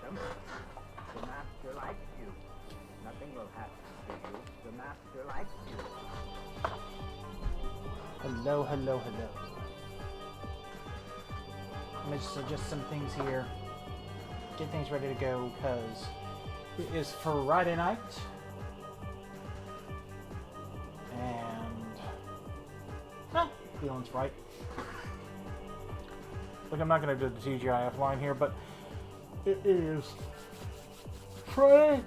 them. The master likes you. Nothing will happen to you. The master likes you. Hello, hello, hello. Let me just adjust some things here. Get things ready to go, because it is Friday night. And... well, feeling's right. Look, I'm not going to do the TGIF line here, but it is Friday.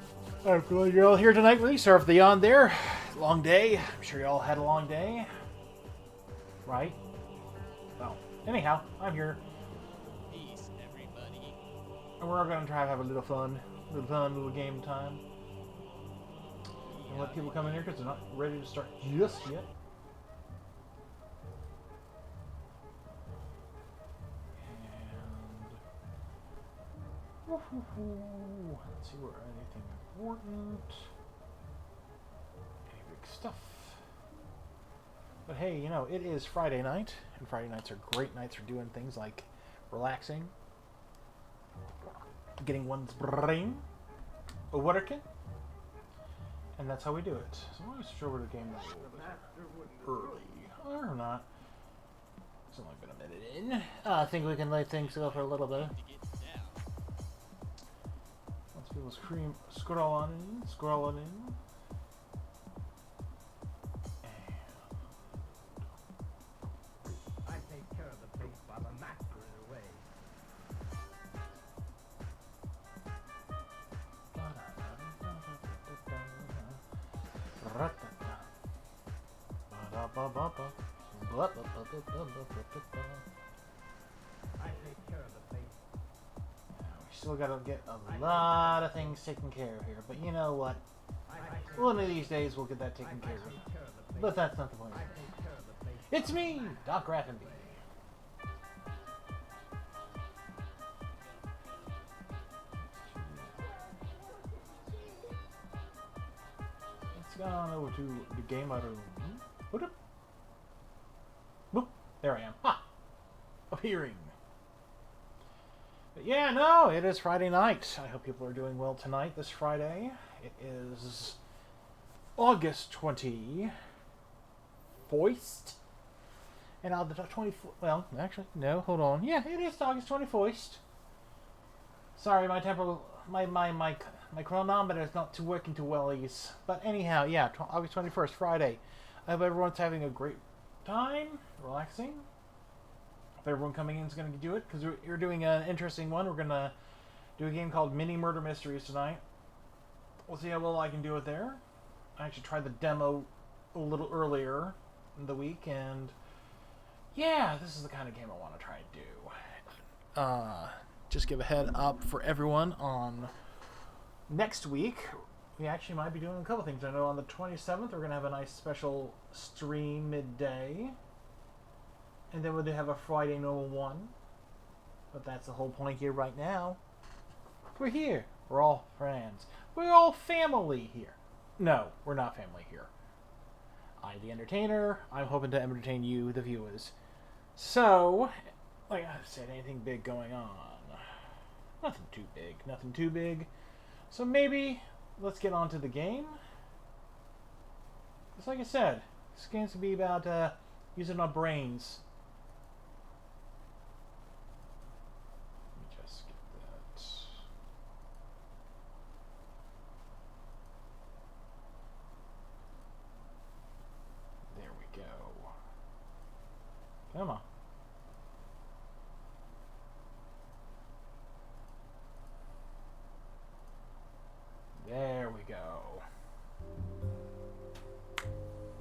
I'm glad you're all here tonight with me. Sorry for the yawn there. Long day. I'm sure you all had a long day. Right? Well, anyhow, I'm here. Peace, everybody. And we're all going to try to have a little fun. Little game time. And let people come in here because they're not ready to start just yet. And... let's see where anything important. Any big stuff. But hey, you know, it is Friday night, and Friday nights are great nights for doing things like relaxing, getting one's brain working, and that's how we do it. So let me switch over to the game a little bit early, or not. It's only been a minute in. I think we can let things go for a little bit. Once people scroll on in. I take care of the place while the master is away. I take care of the place. We still gotta get a lot of things taken care of here, but you know what? One of these days we'll get that taken care of. But that's not the point. It's me, Doc Ravenbe. Let's go on over to the game room. What up? Boop. There I am. Ha! Appearing. But yeah, no, it is Friday night. I hope people are doing well tonight, this Friday. It is August 24th. And on the 24th, well, actually, no, hold on. Yeah, it is August 24th. Sorry, my chronometer is not working too well, but anyhow, yeah, August 21st, Friday. I hope everyone's having a great time, relaxing. If everyone coming in is going to do it, because we're doing an interesting one. We're going to do a game called Mini Murder Mysteries tonight. We'll see how well I can do it there. I actually tried the demo a little earlier in the week, and yeah, this is the kind of game I want to try and do. Just give a head up for everyone on next week. We actually might be doing a couple things. I know on the 27th we're going to have a nice special stream midday. And then we'll have a Friday normal one. But that's the whole point here right now. We're here. We're all friends. We're all family here. No, we're not family here. I'm the entertainer. I'm hoping to entertain you, the viewers. So, like I said, anything big going on? Nothing too big. Nothing too big. So maybe let's get on to the game. Just like I said, this game's going to be about using our brains. Let me just get that. There we go. Come on. There we go.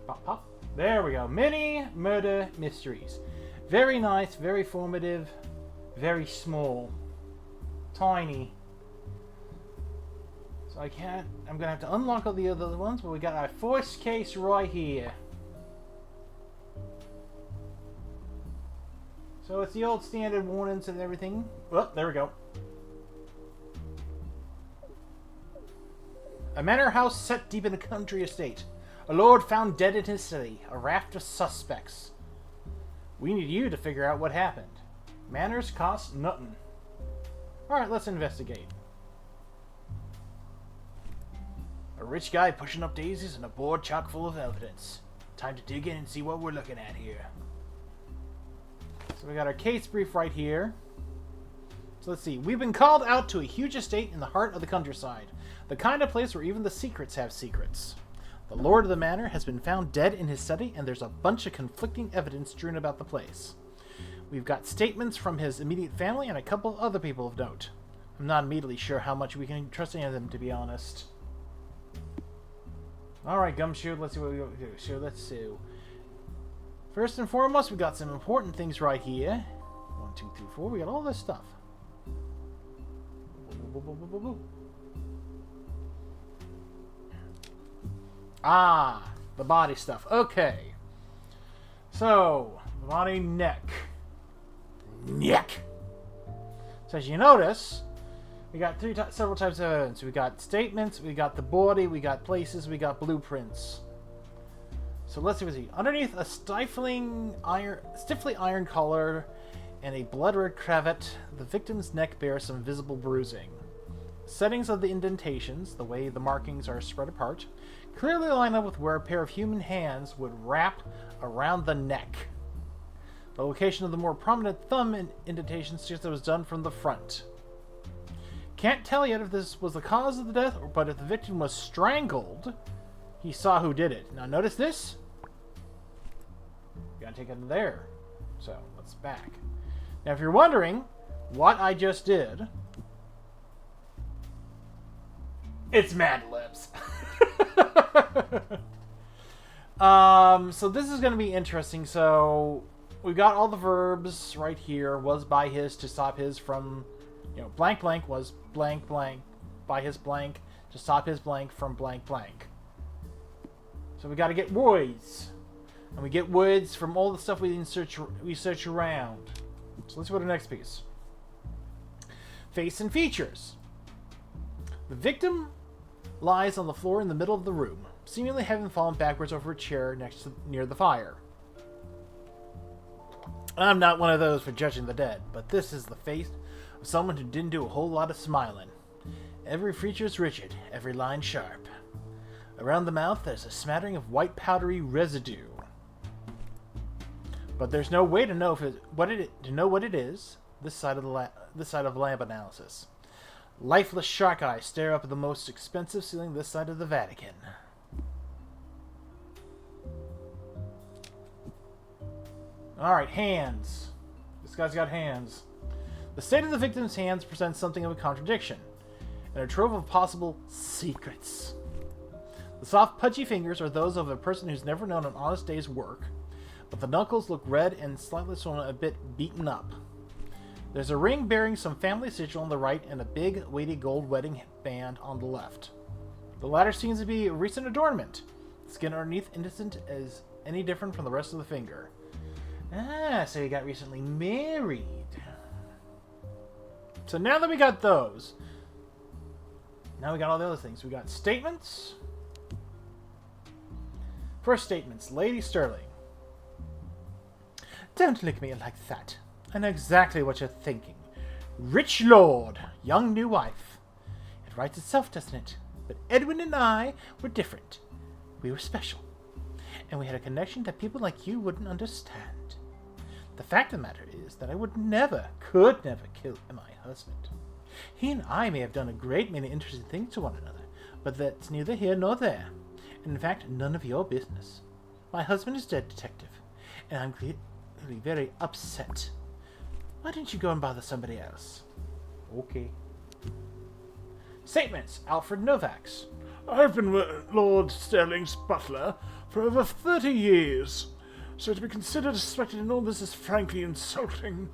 Pop, pop. There we go. Mini Murder Mysteries. Very nice, very formative, very small. Tiny. So I'm going to have to unlock all the other ones, but we got our first case right here. So it's the old standard warnings and everything. Oh, there we go. A manor house set deep in a country estate. A lord found dead in his city. A raft of suspects. We need you to figure out what happened. Manors cost nothing. Alright, let's investigate. A rich guy pushing up daisies and a board chock full of evidence. Time to dig in and see what we're looking at here. So we got our case brief right here. So let's see. We've been called out to a huge estate in the heart of the countryside. The kind of place where even the secrets have secrets. The lord of the manor has been found dead in his study, and there's a bunch of conflicting evidence strewn about the place. We've got statements from his immediate family and a couple of other people of note. I'm not immediately sure how much we can trust any of them, to be honest. Alright, Gumshoe, let's see what we got to do. So let's see. First and foremost, we got some important things right here. 1, 2, 3, 4. We got all this stuff. Ah, the body stuff. Okay. So, the body neck. So as you notice, we got several types of evidence. We got statements, we got the body, we got places, we got blueprints. So let's see what's here. Underneath a stiffly iron collar and a blood-red cravat, the victim's neck bears some visible bruising. Settings of the indentations, the way the markings are spread apart, clearly line up with where a pair of human hands would wrap around the neck. The location of the more prominent thumb indentation suggests it was done from the front. Can't tell yet if this was the cause of the death, but if the victim was strangled, he saw who did it. Now notice this. You gotta take it there. So, let's back. Now if you're wondering what I just did, it's Mad Libs. So this is going to be interesting. So we've got all the verbs right here. Was by his to stop his from, blank blank was blank blank by his blank to stop his blank from blank blank. So we got to get words, and we get words from all the stuff we search around. So let's go to the next piece. Face and features. The victim lies on the floor in the middle of the room, seemingly having fallen backwards over a chair near the fire. I'm not one of those for judging the dead, but this is the face of someone who didn't do a whole lot of smiling. Every feature is rigid, every line sharp. Around the mouth, there's a smattering of white powdery residue. But there's no way to know what it is. This side of lab analysis. Lifeless shark eyes stare up at the most expensive ceiling this side of the Vatican. Alright, hands. This guy's got hands. The state of the victim's hands presents something of a contradiction, and a trove of possible secrets. The soft, pudgy fingers are those of a person who's never known an honest day's work, but the knuckles look red and slightly swollen, a bit beaten up. There's a ring bearing some family sigil on the right and a big, weighty gold wedding band on the left. The latter seems to be a recent adornment. The skin underneath isn't as any different from the rest of the finger. Ah, so he got recently married. So now that we got those, now we got all the other things. We got statements. First statements. Lady Sterling. Don't look at me like that. I know exactly what you're thinking. Rich lord, young new wife. It writes itself, doesn't it? But Edwin and I were different. We were special. And we had a connection that people like you wouldn't understand. The fact of the matter is that I could never kill my husband. He and I may have done a great many interesting things to one another, but that's neither here nor there. And in fact, none of your business. My husband is dead, detective, and I'm clearly very upset. Why don't you go and bother somebody else? Okay. Statements. Alfred Novaks. I've been Lord Sterling's butler for over 30 years, so to be considered suspected in all this is frankly insulting.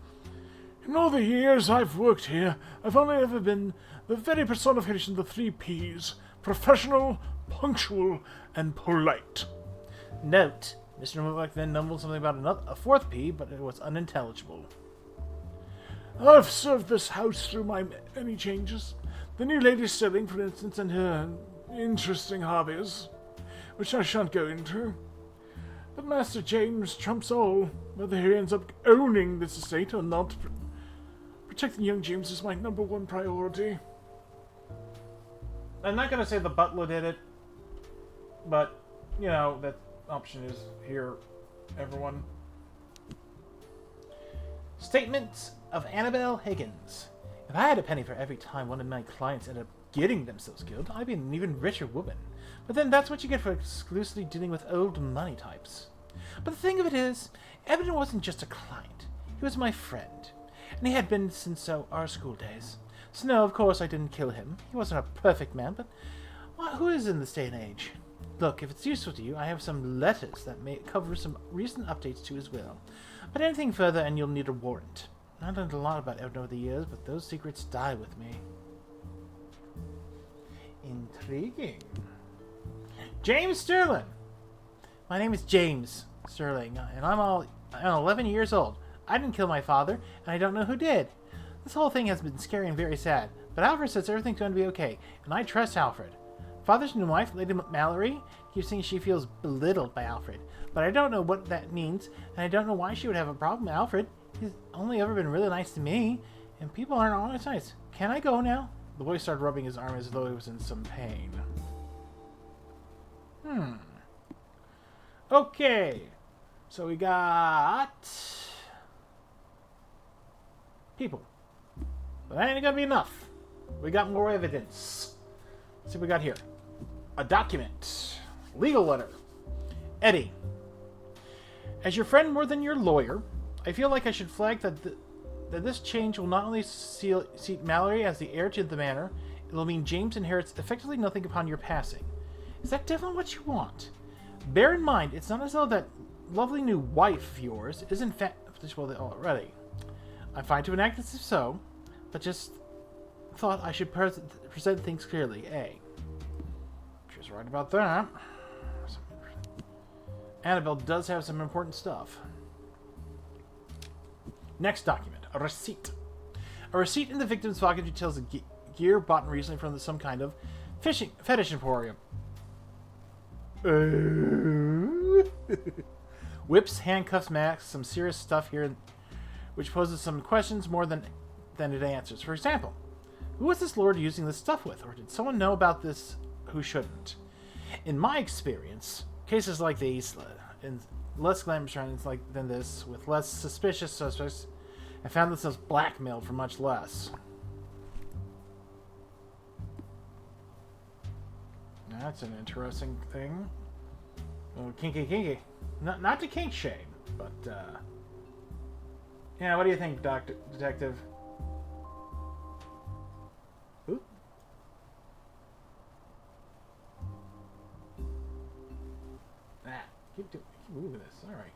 In all the years I've worked here, I've only ever been the very personification of the 3 Ps: professional, punctual, and polite. Note. Mr. Novak then mumbled something about a 4th P, but it was unintelligible. I've served this house through my many changes. The new Lady Sterling, for instance, and her interesting hobbies, which I shan't go into. But Master James trumps all, whether he ends up owning this estate or not. Protecting young James is my #1 priority. I'm not going to say the butler did it. But, you know, that option is here, everyone. Statement of Annabelle Higgins. If I had a penny for every time one of my clients ended up getting themselves killed, I'd be an even richer woman. But then that's what you get for exclusively dealing with old money types. But the thing of it is, Evan wasn't just a client. He was my friend. And he had been since our school days. So no, of course I didn't kill him. He wasn't a perfect man, but who is in this day and age? Look, if it's useful to you, I have some letters that may cover some recent updates to his will. But anything further and you'll need a warrant. I learned a lot about Evan over the years, but those secrets die with me. Intriguing. James Sterling. My name is James Sterling, and I'm 11 years old. I didn't kill my father, and I don't know who did. This whole thing has been scary and very sad, but Alfred says everything's going to be okay, and I trust Alfred. Father's new wife, Lady Mallory, keeps saying she feels belittled by Alfred, but I don't know what that means, and I don't know why she would have a problem with Alfred. He's only ever been really nice to me, and people aren't always nice. Can I go now? The boy started rubbing his arm as though he was in some pain. Okay. So we got people. But that ain't gonna be enough. We got more evidence. Let's see what we got here. A document. Legal letter. Eddie. As your friend more than your lawyer, I feel like I should flag that this change will not only seat Mallory as the heir to the manor, it will mean James inherits effectively nothing upon your passing. Is that definitely what you want? Bear in mind, it's not as though that lovely new wife of yours is in fact well already. I'm fine to enact this if so, but just thought I should present things clearly. She's right about that. Annabelle does have some important stuff. Next document. A receipt. A receipt in the victim's pocket details a gear bought recently from some kind of fetish emporium. Whips, handcuffs, masks, some serious stuff here, which poses some questions more than it answers. For example, who was this lord using this stuff with, or did someone know about this who shouldn't? In my experience, cases like these, in less glamorous surroundings than this, with less suspicious suspects, have found themselves blackmailed for much less. That's an interesting thing. Oh, kinky. Not to kink shame, but, yeah, what do you think, Detective? Ooh. Keep moving this. All right.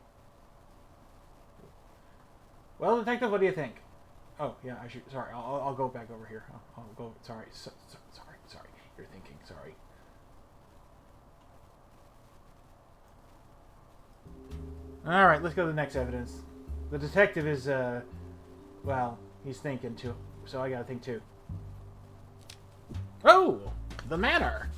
Well, Detective, what do you think? Oh, yeah, I should. Sorry, I'll go back over here. I'll go. Sorry. Sorry. You're thinking. Sorry. All right, let's go to the next evidence. The detective is, well, he's thinking too, so I gotta think too. Oh, the manor.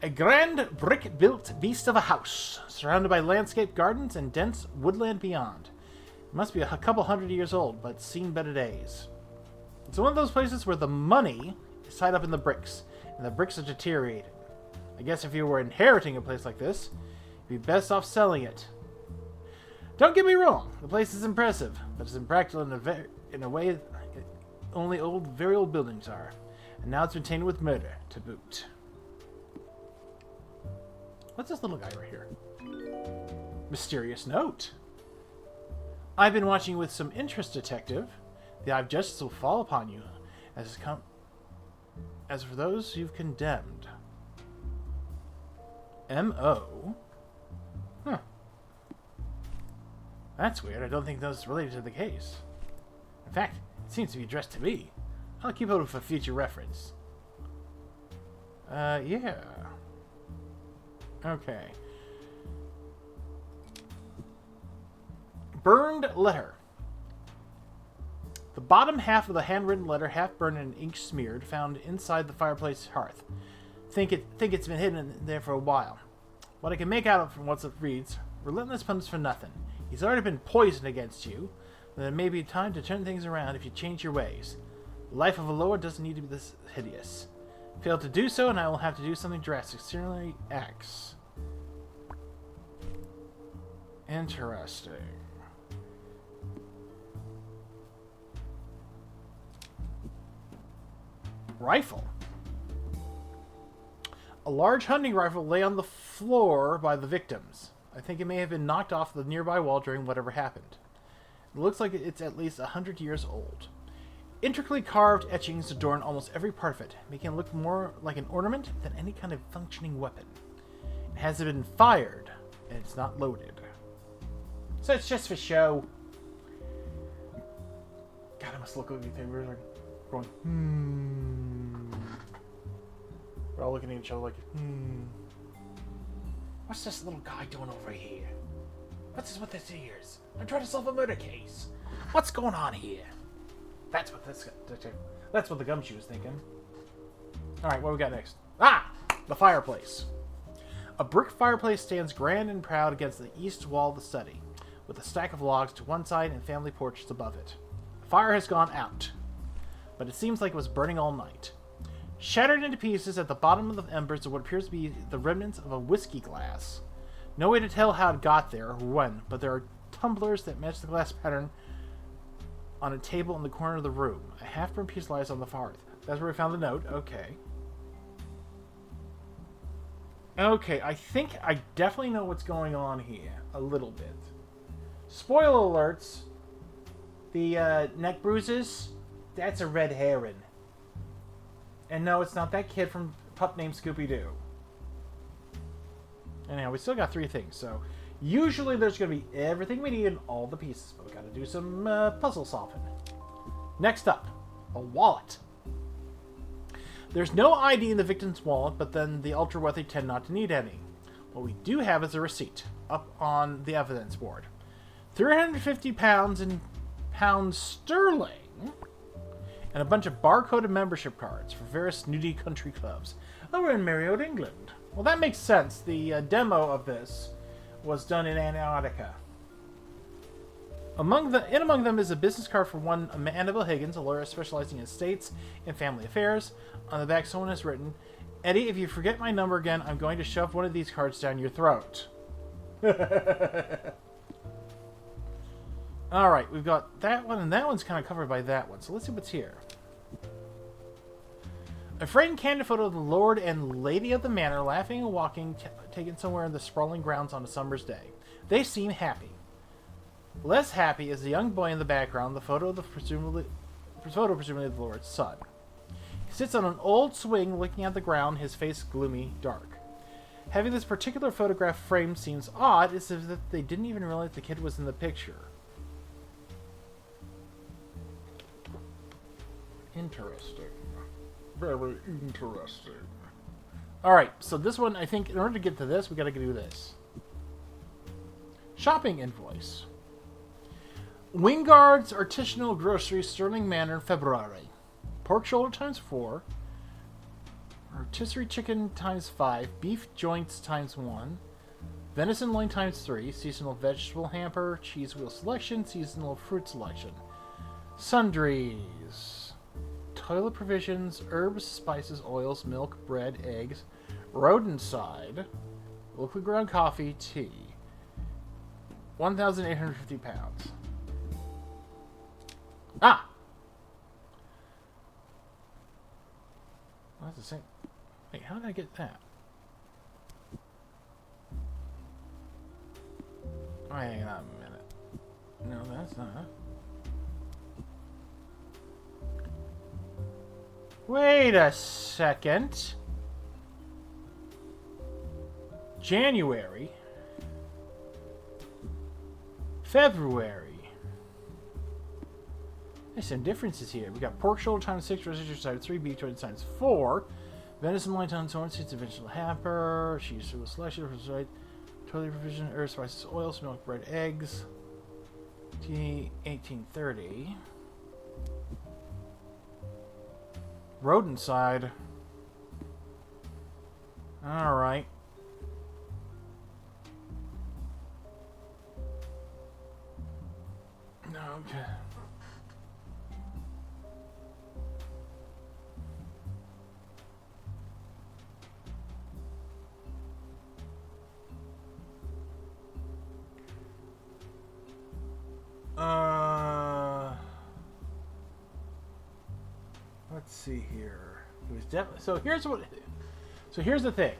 A grand brick-built beast of a house, surrounded by landscape gardens and dense woodland beyond. It must be a couple hundred years old, but seen better days. It's one of those places where the money is tied up in the bricks, and the bricks are deteriorating. I guess if you were inheriting a place like this, you'd be best off selling it. Don't get me wrong, the place is impressive, but it's impractical in a way only very old buildings are. And now it's been tainted with murder, to boot. What's this little guy right here? Mysterious note. I've been watching with some interest, Detective. The eye of justice will fall upon you, as for those you've condemned. M.O.? Huh. That's weird. I don't think that's related to the case. In fact, it seems to be addressed to me. I'll keep it for future reference. Yeah. Okay. Burned letter. The bottom half of the handwritten letter, half burned and ink smeared, found inside the fireplace hearth. Think it's been hidden in there for a while. What I can make out of from what it reads: relentless punishment for nothing. He's already been poisoned against you. Then it may be time to turn things around if you change your ways. The life of a lord doesn't need to be this hideous. Fail to do so, and I will have to do something drastic. Seriously, X. Interesting. Rifle. A large hunting rifle lay on the floor by the victims. I think it may have been knocked off the nearby wall during whatever happened. It looks like it's at least 100 years old. Intricately carved etchings adorn almost every part of it, making it look more like an ornament than any kind of functioning weapon. It hasn't been fired, and it's not loaded. So it's just for show. God, I must look at everything. We're like going, We're all looking at each other like, What's this little guy doing over here? What's this with his ears? I'm trying to solve a murder case. What's going on here? That's what the gumshoe was thinking. Alright, what we got next? Ah! The fireplace. A brick fireplace stands grand and proud against the east wall of the study, with a stack of logs to one side and family portraits above it. The fire has gone out, but it seems like it was burning all night. Shattered into pieces at the bottom of the embers are what appears to be the remnants of a whiskey glass. No way to tell how it got there or when, but there are tumblers that match the glass pattern on a table in the corner of the room. A half-burned piece lies on the hearth. That's where we found the note. Okay. Okay, I think I definitely know what's going on here. A little bit. Spoiler alerts. The neck bruises, that's a red herring. And no, it's not that kid from Pup Named Scooby-Doo. Anyhow, we still got 3 things, so usually there's going to be everything we need in all the pieces, but we got to do some puzzle solving. Next up, a wallet. There's no ID in the victim's wallet, but then the ultra-wealthy tend not to need any. What we do have is a receipt up on the evidence board. £350 in pounds sterling, and a bunch of barcoded membership cards for various nudie country clubs. Oh, we're in Marriott, England. Well, that makes sense. The demo of this was done in Antarctica. Among them is a business card for one Annabelle Higgins, a lawyer specializing in estates and family affairs. On the back, someone has written, "Eddie, if you forget my number again, I'm going to shove one of these cards down your throat." Alright, we've got that one, and that one's kind of covered by that one. So let's see what's here. A framed candid photo of the Lord and Lady of the Manor laughing and walking, taken somewhere in the sprawling grounds on a summer's day. They seem happy. Less happy is the young boy in the background, the photo of presumably the Lord's son. He sits on an old swing looking at the ground, his face gloomy, dark. Having this particular photograph framed seems odd, as if they didn't even realize the kid was in the picture. Interesting. Very interesting. Alright, so this one, I think, in order to get to this, we gotta do this. Shopping invoice. Wingard's Artisanal Grocery, Sterling Manor, February. Pork shoulder times 4. Rotisserie chicken times 5. Beef joints times 1. Venison loin times 3. Seasonal vegetable hamper. Cheese wheel selection. Seasonal fruit selection. Sundries. Toilet provisions, herbs, spices, oils, milk, bread, eggs, Roadside, locally ground coffee, tea. 1,850 pounds. Ah! Well, that's the same. Wait, how did I get that? Oh, hang on a minute. No, that's not. Wait a second. January. February. There's some differences here. We got pork shoulder times 6, rotisserie times 3, beef joint times 4, venison loin times 1, seeds of vegetable hamper, cheese with selection, right, toilet provision, herbs, spices, oils, milk, bread, eggs. Tea, 1830. Roadside. Alright. Okay. Let's see here. It was definitely so. Here's what. So here's the thing.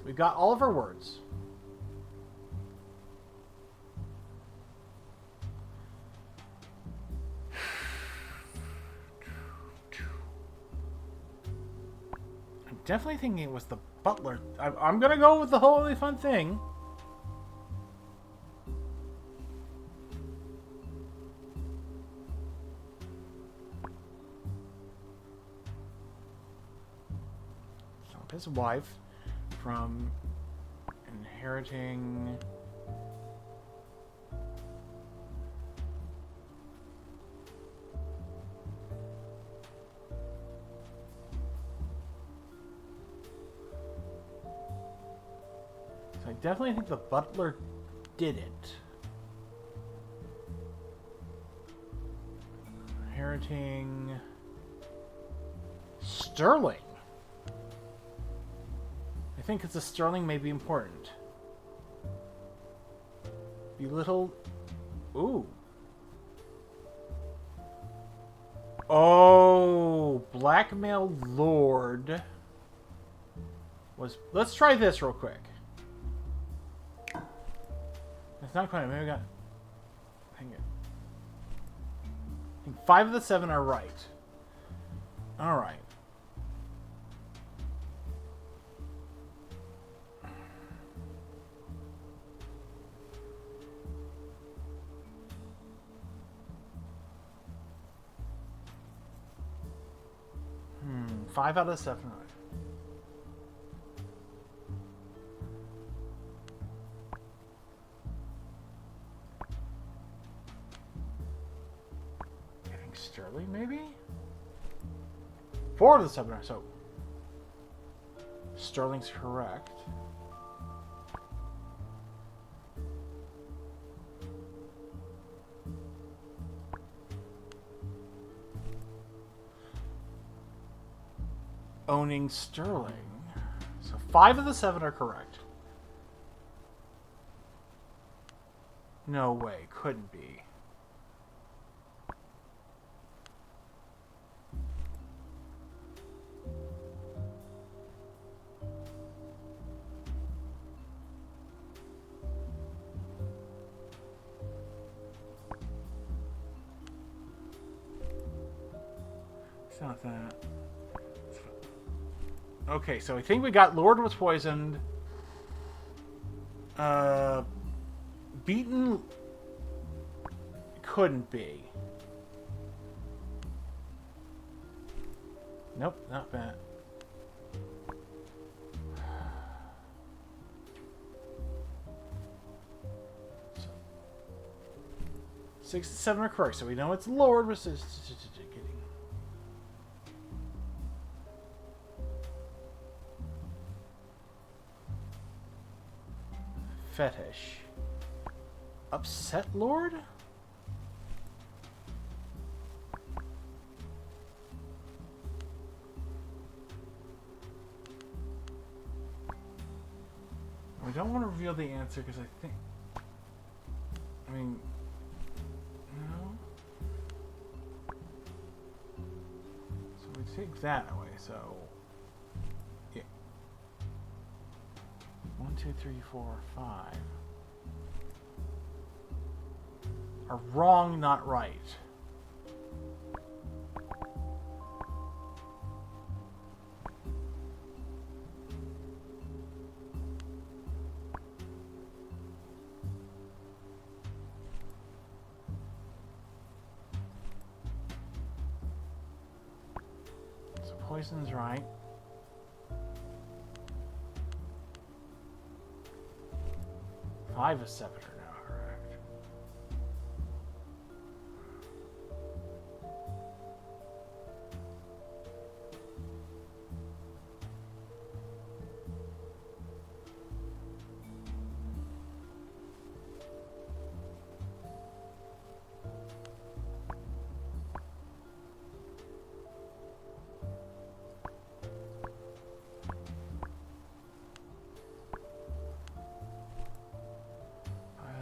We've got all of our words. I'm definitely thinking it was the butler. I'm gonna go with the wholly fun thing. Stop his wife from inheriting. So I definitely think the butler did it. Inheriting Sterling. I think it's a Sterling may be important. Belittled. Ooh. Oh, blackmail lord was. Let's try this real quick. It's not quite. Maybe we got. Hang it. I think 5 of the 7 are right. All right. Five out of 7 right. I think Sterling, maybe? 4 of the 7 are so. Sterling's correct. Owning Sterling. So 5 of the 7 are correct. No way, couldn't be. It's not that. Okay, so I think we got Lord was poisoned. Beaten couldn't be. Nope, not that. So, 6 and 7 are correct, so we know it's Lord was getting. Fetish. Upset Lord? We don't want to reveal the answer because I think... I mean... No? So we take that away, so... Yeah. 1, 2, 3, 4, 5. Are wrong, not right. So poison's right. Five of 7 are now correct.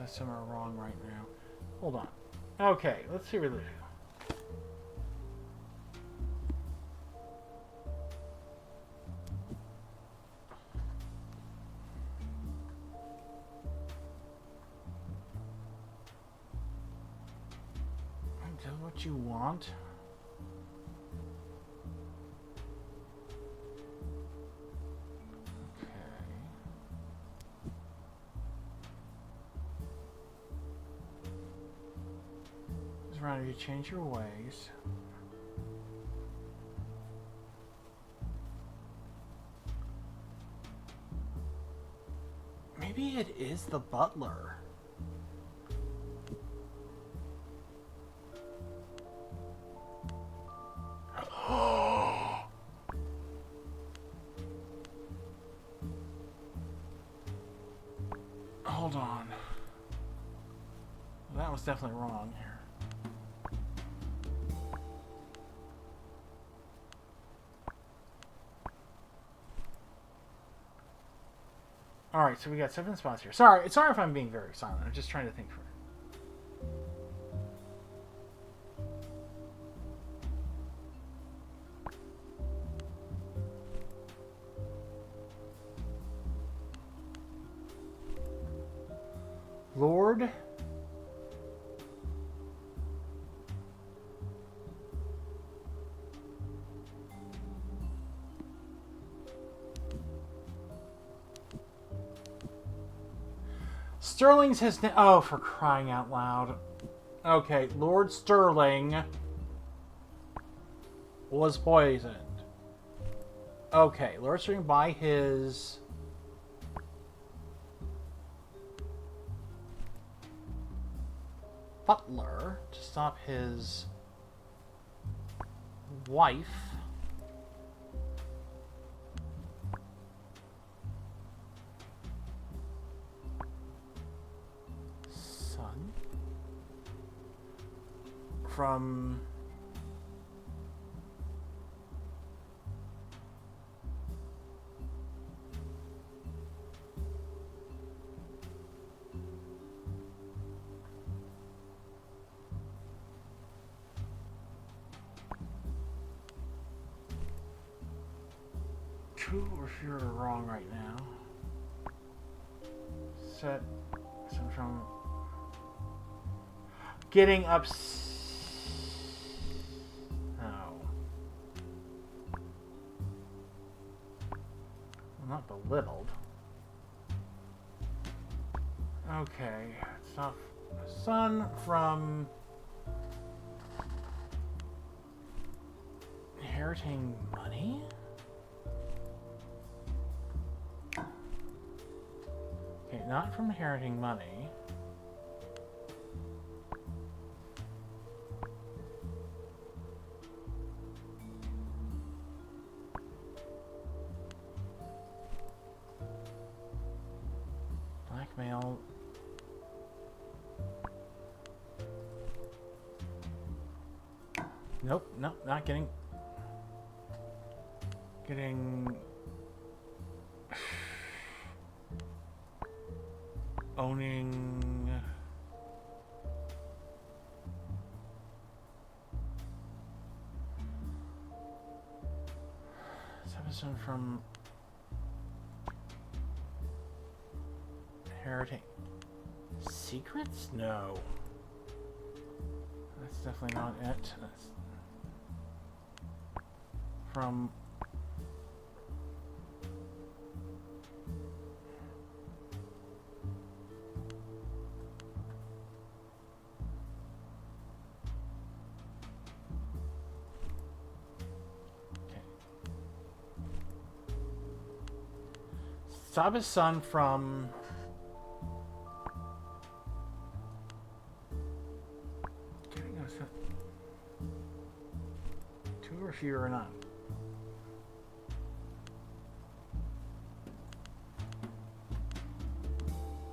Some are wrong right now. Hold on. Okay, let's see what they do. what you want. Around you change your ways. Maybe it is the butler. Hold on. That was definitely wrong here. Alright, so we got 7 spots here. Sorry if I'm being very silent. I'm just trying to think for it. Lord. Sterling's his name. Oh, for crying out loud. Okay, Lord Sterling was poisoned. Okay, Lord Sterling by his butler to stop his wife. From true or if you're wrong right now. Set some from getting upset. Not belittled. Okay, stop son from inheriting money? Okay, not from inheriting money. Blackmail. Nope, not getting owning Sevenson from inheriting secrets? No. That's definitely not it. That's from stop his son from getting us two or fewer or not.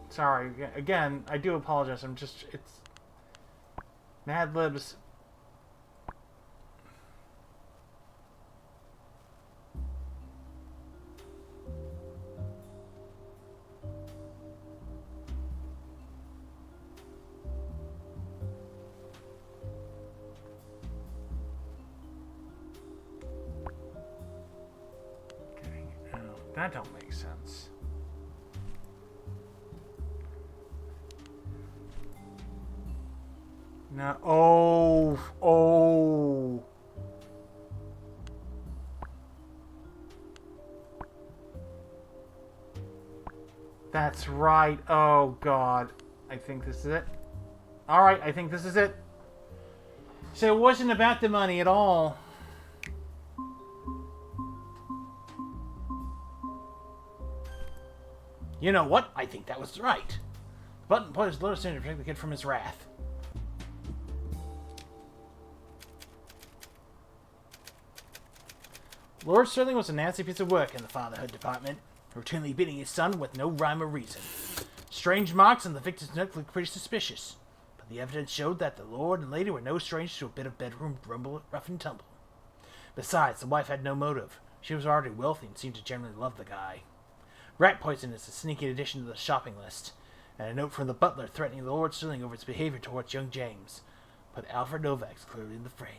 Sorry, again, I do apologize. It's Mad Libs. That don't make sense. No. Oh. Oh. That's right. Oh, God. I think this is it. Alright, I think this is it. So it wasn't about the money at all. You know what? I think that was right. The button pushes Lord Sterling to protect the kid from his wrath. Lord Sterling was a nasty piece of work in the fatherhood department, routinely beating his son with no rhyme or reason. Strange marks on the victim's neck looked pretty suspicious, but the evidence showed that the Lord and Lady were no strangers to a bit of bedroom rumble, rough and tumble. Besides, the wife had no motive. She was already wealthy and seemed to generally love the guy. Rat poison is a sneaky addition to the shopping list, and a note from the butler threatening the Lord Sterling over its behavior towards young James put Alfred Novak's clearly in the frame.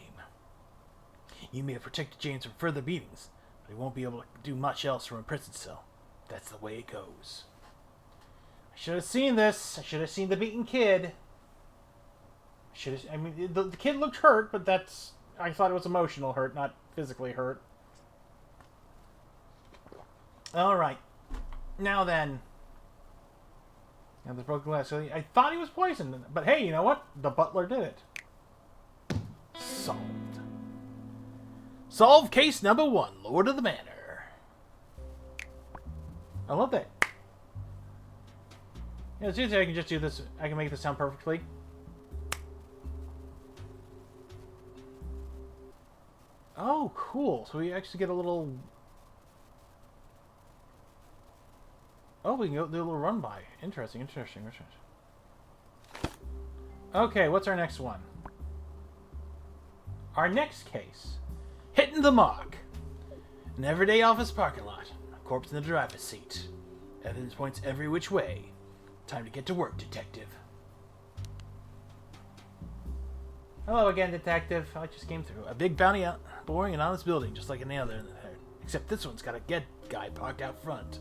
You may have protected James from further beatings, but he won't be able to do much else from a prison cell. That's the way it goes. I should have seen this. I should have seen the beaten kid. I mean, the kid looked hurt, but that's... I thought it was emotional hurt, not physically hurt. Alright. Now then. Now the broken glass. So I thought he was poisoned, but hey, you know what? The butler did it. Solved. Solve case number 1, Lord of the Manor. I love that. Yeah, it's usually I can just do this. I can make this sound perfectly. Oh, cool. So we actually get a little... Oh, we can go do a little run by. Interesting. Okay, what's our next one? Our next case. Hitting the mark. An everyday office parking lot. A corpse in the driver's seat. Evidence points every which way. Time to get to work, detective. Hello again, detective. I just came through. A big bounty out, boring and honest building, just like any other. Except this one's got a dead guy parked out front.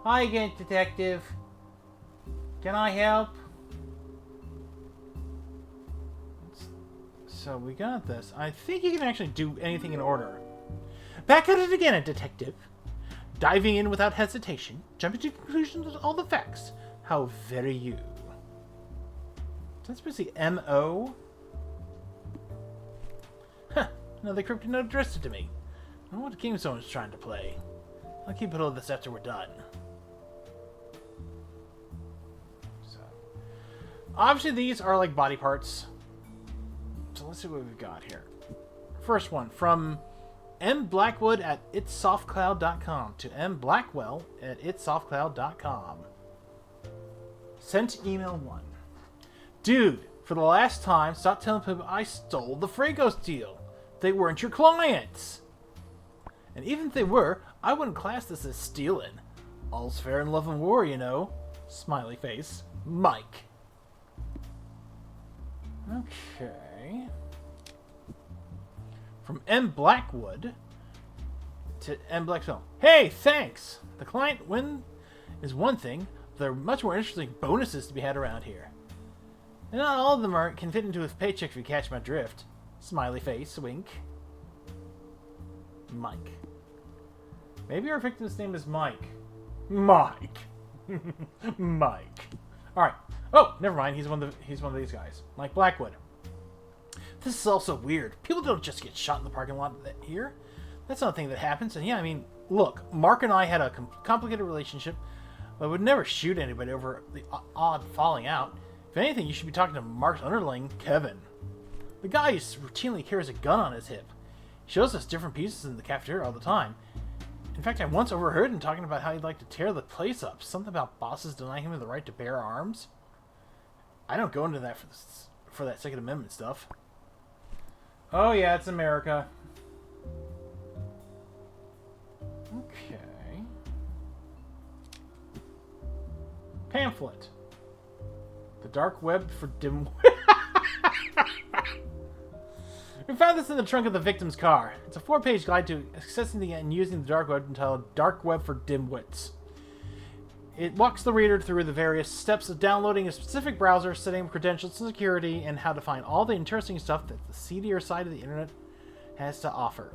Hi again, detective. Can I help? So we got this. I think you can actually do anything in order. Back at it again, detective. Diving in without hesitation, jumping to conclusions with all the facts. How very you. That's basically M.O. Huh. Another cryptic note addressed it to me. I wonder what game someone's trying to play. I'll keep it all this after we're done. So, obviously these are like body parts. So let's see what we've got here. First one from M. Blackwood at itssoftcloud.com to M. Blackwell at itssoftcloud.com. Sent email 1. Dude, for the last time, stop telling people I stole the Fragos deal. They weren't your clients. And even if they were, I wouldn't class this as stealing. All's fair in love and war, you know. Smiley face. Mike. Okay. From M. Blackwood to M. Blackstone. Hey, thanks! The client win is one thing, but there are much more interesting bonuses to be had around here. And not all of them can fit into his paycheck if you catch my drift. Smiley face, wink. Mike. Maybe our victim's name is Mike. Mike. Mike. Alright. Oh, never mind. He's one of these guys. Mike Blackwood. This is also weird. People don't just get shot in the parking lot here. That's not a thing that happens. And yeah, I mean, look, Mark and I had a complicated relationship, but I would never shoot anybody over the odd falling out. If anything, you should be talking to Mark's underling, Kevin. The guy routinely carries a gun on his hip. He shows us different pieces in the cafeteria all the time. In fact, I once overheard him talking about how he'd like to tear the place up. Something about bosses denying him the right to bear arms. I don't go into that for that Second Amendment stuff. Oh yeah, it's America. Okay. Pamphlet. The dark web for dim... We found this in the trunk of the victim's car. It's a 4-page guide to accessing and using the dark web entitled Dark Web for Dimwits. It walks the reader through the various steps of downloading a specific browser, setting up credentials and security, and how to find all the interesting stuff that the seedier side of the internet has to offer.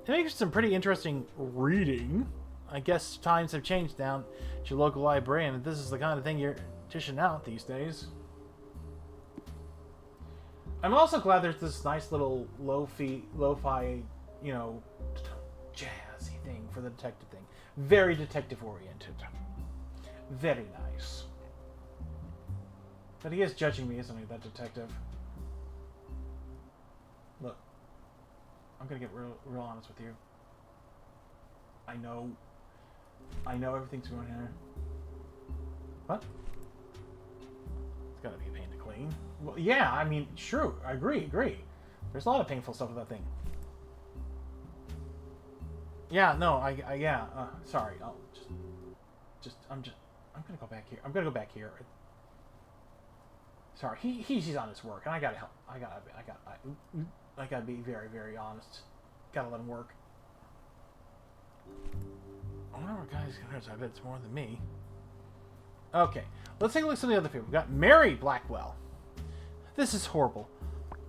It makes some pretty interesting reading. I guess times have changed now at your local librarian, and this is the kind of thing you're dishing out these days. I'm also glad there's this nice little lo-fi, you know, jazzy thing for the detective thing. Very detective-oriented. Very nice. But he is judging me, isn't he, that detective? Look. I'm gonna get real honest with you. I know everything's going here. What? It's gotta be a pain to clean. Well, yeah, I mean, sure, I agree. There's a lot of painful stuff with that thing. Yeah, no, sorry, I'm gonna go back here. I'm gonna go back here. Sorry, he's on his work, and I gotta help. I gotta be very, very honest. Gotta let him work. I wonder what guys can hurt. I bet it's more than me. Okay, let's take a look at some of the other people. We've got Mary Blackwell. This is horrible.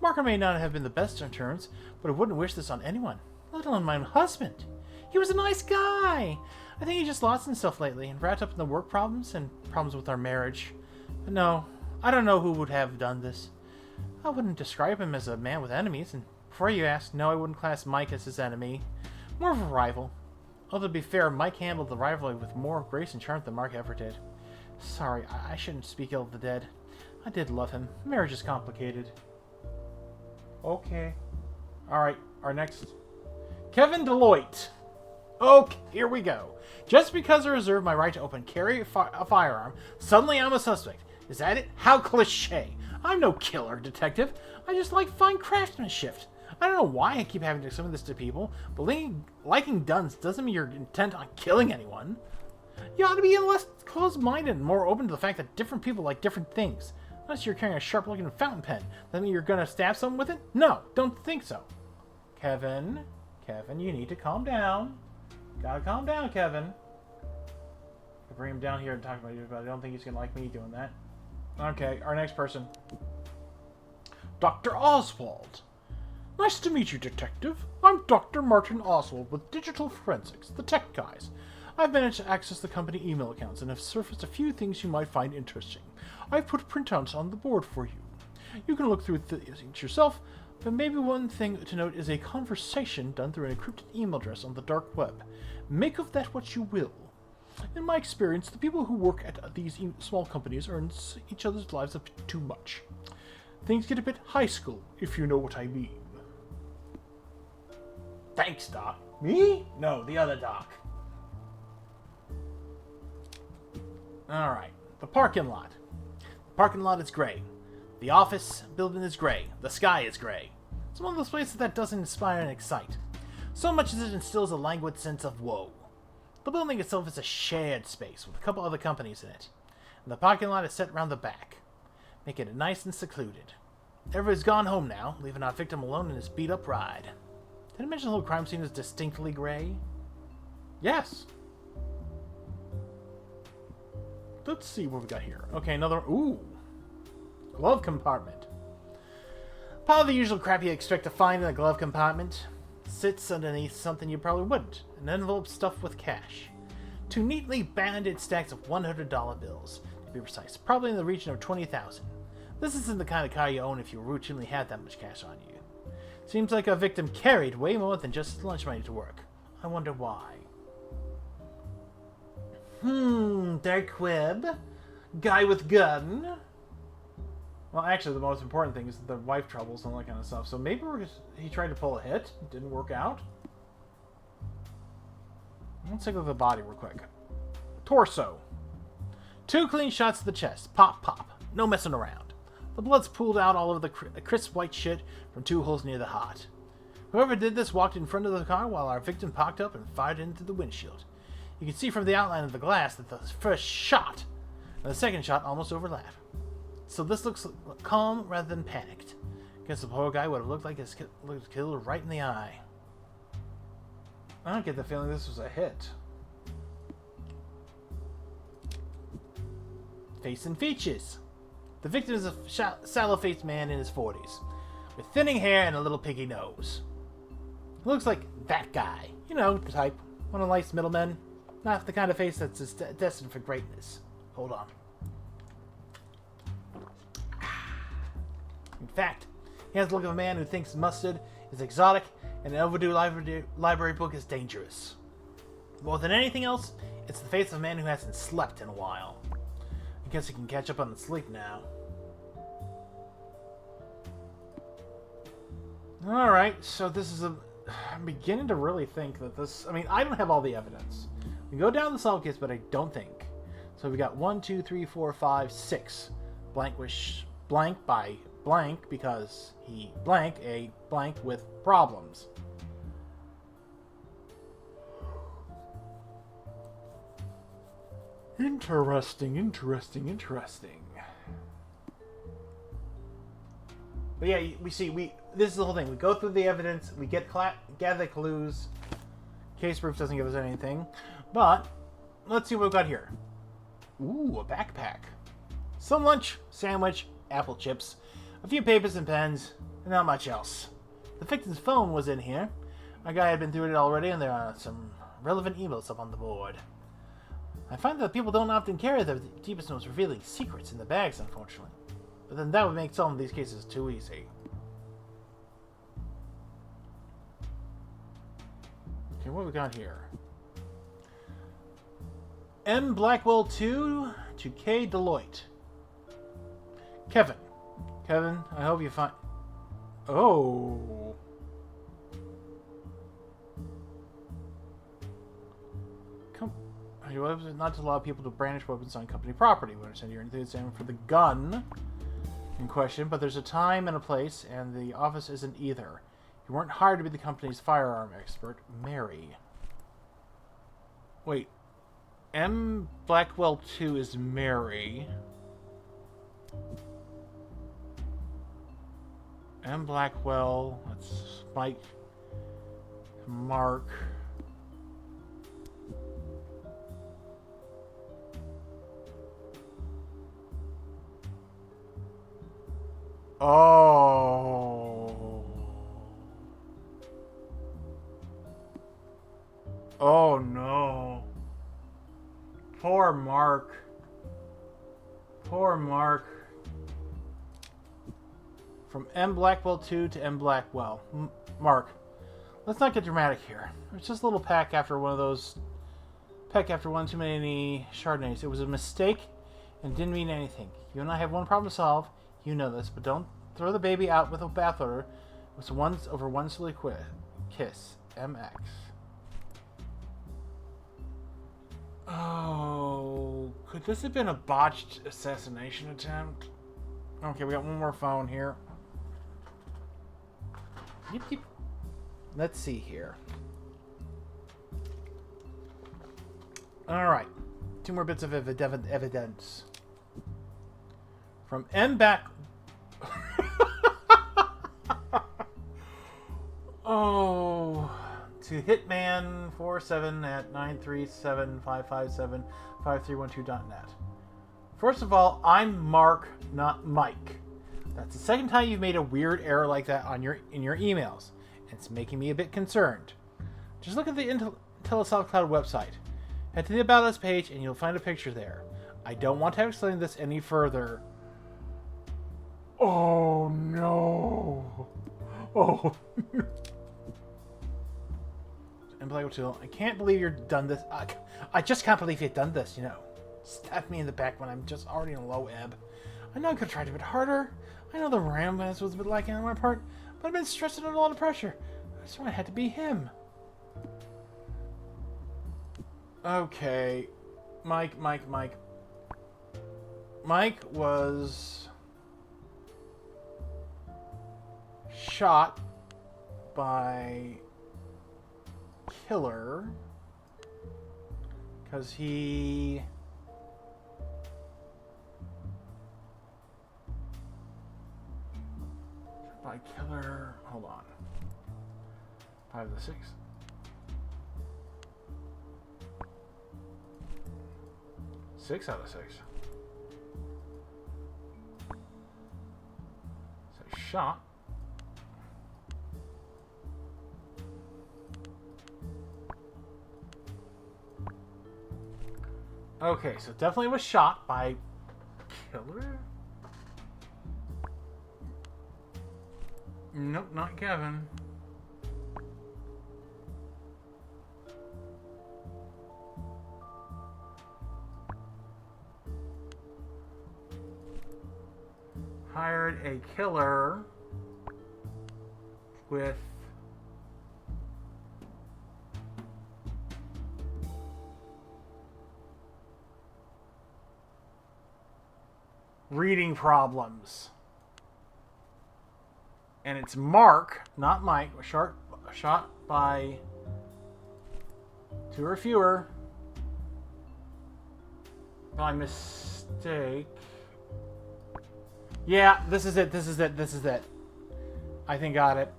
Marker may not have been the best on terms, but I wouldn't wish this on anyone, let alone my own husband. He was a nice guy. I think he just lost himself lately and wrapped up in the work problems and problems with our marriage. But no, I don't know who would have done this. I wouldn't describe him as a man with enemies, and before you ask, no, I wouldn't class Mike as his enemy. More of a rival. Although to be fair, Mike handled the rivalry with more grace and charm than Mark ever did. Sorry, I shouldn't speak ill of the dead. I did love him. Marriage is complicated. Okay. Alright, our next... Kevin Deloitte. Okay, here we go. Just because I reserve my right to carry a firearm, suddenly I'm a suspect. Is that it? How cliche. I'm no killer, detective. I just like fine craftsmanship. I don't know why I keep having to explain this to people, but liking guns doesn't mean you're intent on killing anyone. You ought to be less closed-minded and more open to the fact that different people like different things. Unless you're carrying a sharp-looking fountain pen. That mean you're gonna stab someone with it? No, don't think so. Kevin, you need to calm down. Gotta calm down, Kevin. I bring him down here and talk about you, but I don't think he's gonna like me doing that. Okay, our next person. Dr. Oswald. Nice to meet you, Detective. I'm Dr. Martin Oswald with Digital Forensics, the tech guys. I've managed to access the company email accounts and have surfaced a few things you might find interesting. I've put printouts on the board for you. You can look through things yourself, but maybe one thing to note is a conversation done through an encrypted email address on the dark web. Make of that what you will. In my experience, the people who work at these small companies earn each other's lives a bit too much. Things get a bit high school, if you know what I mean. Thanks, Doc. Me? No, the other Doc. Alright, the parking lot. The parking lot is gray. The office building is gray. The sky is gray. It's one of those places that doesn't inspire and excite, so much as it instills a languid sense of woe. The building itself is a shared space with a couple other companies in it, and the parking lot is set around the back, making it nice and secluded. Everybody's gone home now, leaving our victim alone in his beat-up ride. Did I mention the whole crime scene is distinctly gray? Yes. Let's see what we got here. Okay, another... Ooh. Glove compartment. Part of the usual crap you expect to find in a glove compartment sits underneath something you probably wouldn't. An envelope stuffed with cash. Two neatly banded stacks of $100 bills, to be precise. Probably in the region of $20,000. This isn't the kind of car you own if you routinely had that much cash on you. Seems like our victim carried way more than just his lunch money to work. I wonder why. Dark web. Guy with gun. Well, actually, the most important thing is the wife troubles and all that kind of stuff. So maybe he tried to pull a hit. It didn't work out. Let's take a look at the body real quick. Torso. 2 clean shots to the chest. Pop, pop. No messing around. The blood's pooled out all over the crisp white shit from 2 holes near the heart. Whoever did this walked in front of the car while our victim parked up and fired into the windshield. You can see from the outline of the glass that the first shot and the second shot almost overlap. So this looks calm rather than panicked. Guess the poor guy would have looked like he was killed right in the eye. I don't get the feeling this was a hit. Face and features. The victim is a sallow-faced man in his 40s, with thinning hair and a little piggy nose. He looks like that guy. You know, the type. One of life's middlemen. Not the kind of face that's destined for greatness. Hold on. In fact, he has the look of a man who thinks mustard is exotic and an overdue library book is dangerous. More than anything else, it's the face of a man who hasn't slept in a while. I guess he can catch up on the sleep now. Alright, so this is a... I'm beginning to really think that this... I mean, I don't have all the evidence. We go down the solve case, but I don't think. So we got 1, 2, 3, 4, 5, 6. Blank wish blank by blank because he blank a blank with problems. Interesting. But yeah, this is the whole thing. We go through the evidence, we gather clues. Case proof doesn't give us anything. But let's see what we've got here. Ooh, a backpack. Some lunch, sandwich, apple chips, a few papers and pens, and not much else. The victim's phone was in here. Our guy had been through it already, and there are some relevant emails up on the board. I find that people don't often carry their deepest most revealing secrets in the bags, unfortunately. But then that would make some of these cases too easy. Okay, what we got here? M. Blackwell 2 to K. Deloitte. Kevin, I hope you find... Oh. Not to allow people to brandish weapons on company property. We understand you're enthusiasm for the gun in question, but there's a time and a place, and the office isn't either. You weren't hired to be the company's firearm expert. Mary. Wait. M. Blackwell 2 is Mary. M. Blackwell. That's Mike. Mark. Oh. Oh no. Poor Mark. Poor Mark. From M. Blackwell 2 to M. Blackwell. Mark. Let's not get dramatic here. It's just a little peck after one too many Chardonnays. It was a mistake and didn't mean anything. You and I have one problem to solve. You know this, but don't throw the baby out with a bathwater. It was over one silly kiss. MX. Oh, could this have been a botched assassination attempt? Okay, we got one more phone here. Yep. Let's see here. Alright. 2 more bits of evidence. From M. Oh, to Hitman47 at 937-557-5312.net. First of all, I'm Mark, not Mike. That's the second time you've made a weird error like that in your emails. It's making me a bit concerned. Just look at the IntelliSoft Cloud website. Head to the About Us page and you'll find a picture there. I don't want to explain this any further. Oh no. Oh no. I can't believe you've done this. I just can't believe you've done this, Stab me in the back when I'm just already in a low ebb. I know I could have tried a bit harder. I know the romance was a bit lacking on my part, but I've been stressed under a lot of pressure. That's why I had to be him. Okay. Mike. Mike was shot by killer because he by killer. Hold on. 5 of the 6. 6 out of 6. shot. Okay, so definitely was shot by killer? Nope, not Kevin. Hired a killer with reading problems. And it's Mark, not Mike, shot by 2 or fewer by mistake. Yeah, this is it. I think got it.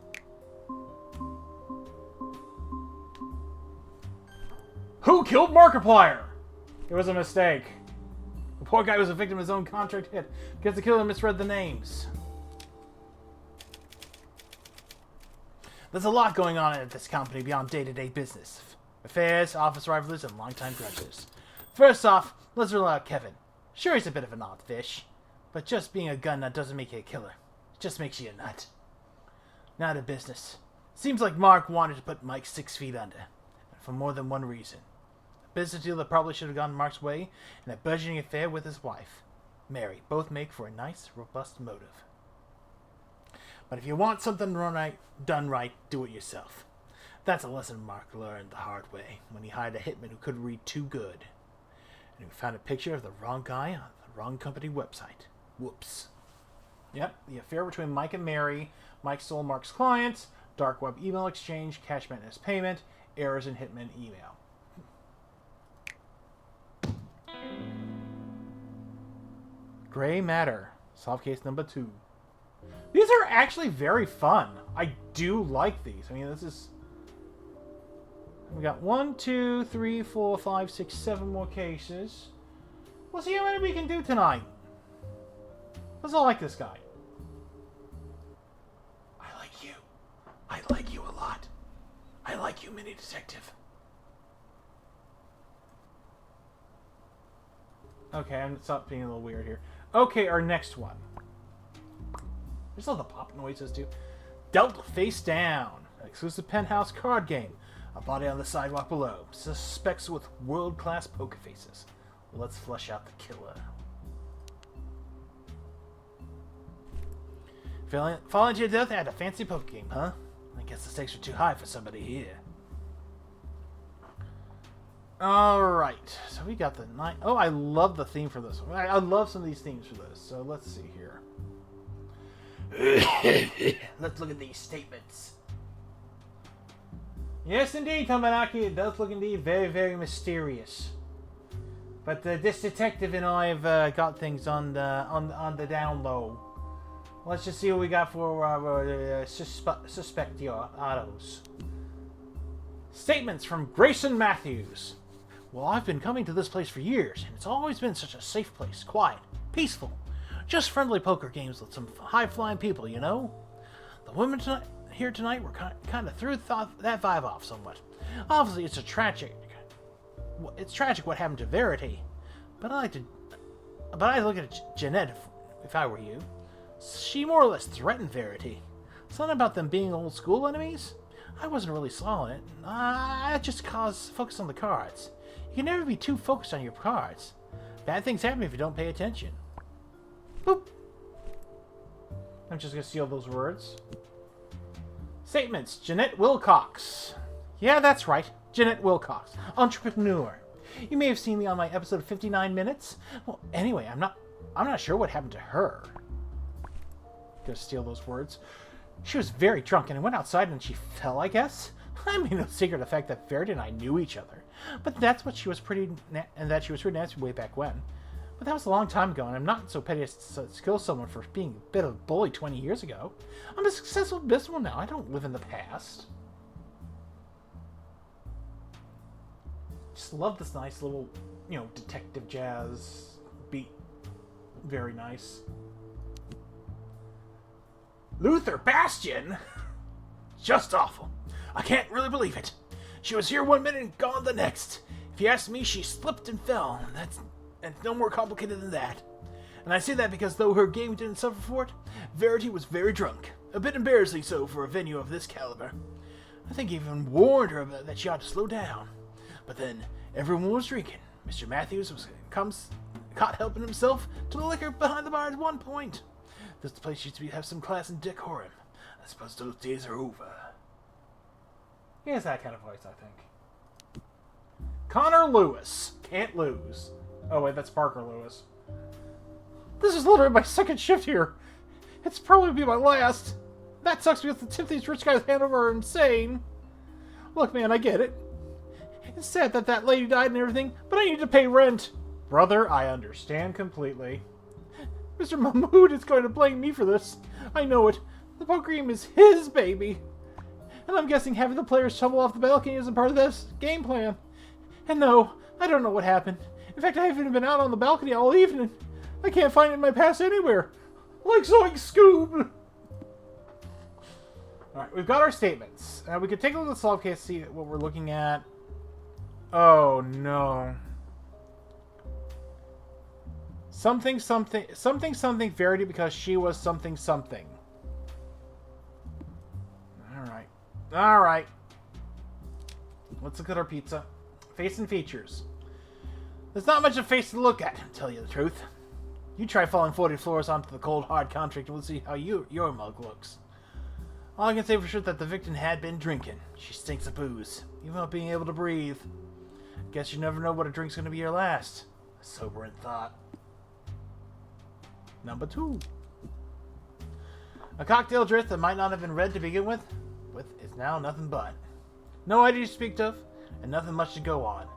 Who killed Markiplier? It was a mistake. The poor guy was a victim of his own contract hit because the killer misread the names. There's a lot going on at this company beyond day-to-day business. Affairs, office rivalries, and long-time grudges. First off, let's rule out Kevin. Sure, he's a bit of an odd fish, but just being a gun nut doesn't make you a killer. It just makes you a nut. Now to business. Seems like Mark wanted to put Mike 6 feet under, and for more than one reason. A business deal that probably should have gone Mark's way, and a budgeting affair with his wife, Mary. Both make for a nice, robust motive. But if you want something done right, do it yourself. That's a lesson Mark learned the hard way when he hired a hitman who couldn't read too good, and who found a picture of the wrong guy on the wrong company website. Whoops. Yep, the affair between Mike and Mary. Mike stole Mark's clients, dark web email exchange, cash maintenance payment, errors in hitman email. Gray matter. Solve case number 2. These are actually very fun. I do like these. I mean, this is... We got 1, 2, 3, 4, 5, 6, 7 more cases. We'll see how many we can do tonight. Let's all like this guy. I like you. I like you a lot. I like you, mini detective. Okay, I'm gonna stop being a little weird here. Okay, our next one. There's all the pop noises too. Dealt face down. An exclusive penthouse card game. A body on the sidewalk below. Suspects with world-class poker faces. Let's flush out the killer. Falling to your death at a fancy poker game, huh? I guess the stakes are too high for somebody here. Alright, so we got the night. Oh, I love the theme for this one. I love some of these themes for this. So let's see here. Let's look at these statements. Yes, indeed, Tomanaki. It does look indeed very, very mysterious. But this detective and I have got things on the down low. Let's just see what we got for suspect your autos. Statements from Grayson Matthews. Well, I've been coming to this place for years, and it's always been such a safe place. Quiet, peaceful. Just friendly poker games with some high-flying people, you know? The women here tonight were kind of threw that vibe off somewhat. Obviously, it's tragic what happened to Verity. But I look at Jeanette if I were you. She more or less threatened Verity. Something about them being old school enemies? I wasn't really solid. It. I just focus on the cards. You can never be too focused on your cards. Bad things happen if you don't pay attention. Boop. I'm just going to steal those words. Statements. Jeanette Wilcox. Yeah, that's right. Jeanette Wilcox. Entrepreneur. You may have seen me on my episode of 59 Minutes. Well, anyway, I'm not sure what happened to her. Gonna steal those words. She was very drunk and went outside and she fell, I guess. I mean, no secret the fact that Verity and I knew each other. But that she was pretty nasty way back when. But that was a long time ago, and I'm not so petty as to kill someone for being a bit of a bully 20 years ago. I'm a successful businessman now. I don't live in the past. Just love this nice little, detective jazz beat. Very nice. Luther Bastion? Just awful. I can't really believe it. She was here one minute and gone the next. If you ask me, she slipped and fell. And no more complicated than that. And I say that because though her game didn't suffer for it, Verity was very drunk. A bit embarrassingly so for a venue of this caliber. I think he even warned her that she ought to slow down. But then, everyone was drinking. Mr. Matthews comes caught helping himself to the liquor behind the bar at one point. This place used to have some class and decorum. I suppose those days are over. He has that kind of voice, I think. Connor Lewis. Can't lose. Oh, wait, that's Parker Lewis. This is literally my second shift here. It's probably be my last. That sucks because the tip these rich guys hand over are insane. Look, man, I get it. It's sad that that lady died and everything, but I need to pay rent. Brother, I understand completely. Mr. Mahmood is going to blame me for this. I know it. The poker game is his baby. And I'm guessing having the players tumble off the balcony isn't part of this game plan. And no, I don't know what happened. In fact, I haven't even been out on the balcony all evening. I can't find it in my pass anywhere. Like Zoink Scoob! Alright, we've got our statements. We could take a look at the solve case, see what we're looking at. Oh, no. Something, Verity because she was something. Alright. Let's look at our pizza. Face and features. There's not much of a face to look at, to tell you the truth. You try falling 40 floors onto the cold, hard concrete and we'll see how your mug looks. All I can say for sure is that the victim had been drinking. She stinks of booze, even without being able to breathe. Guess you never know what a drink's going to be your last. A sobering thought. Number 2. A cocktail drift that might not have been red to begin with is now nothing but. No ID to speak of, and nothing much to go on.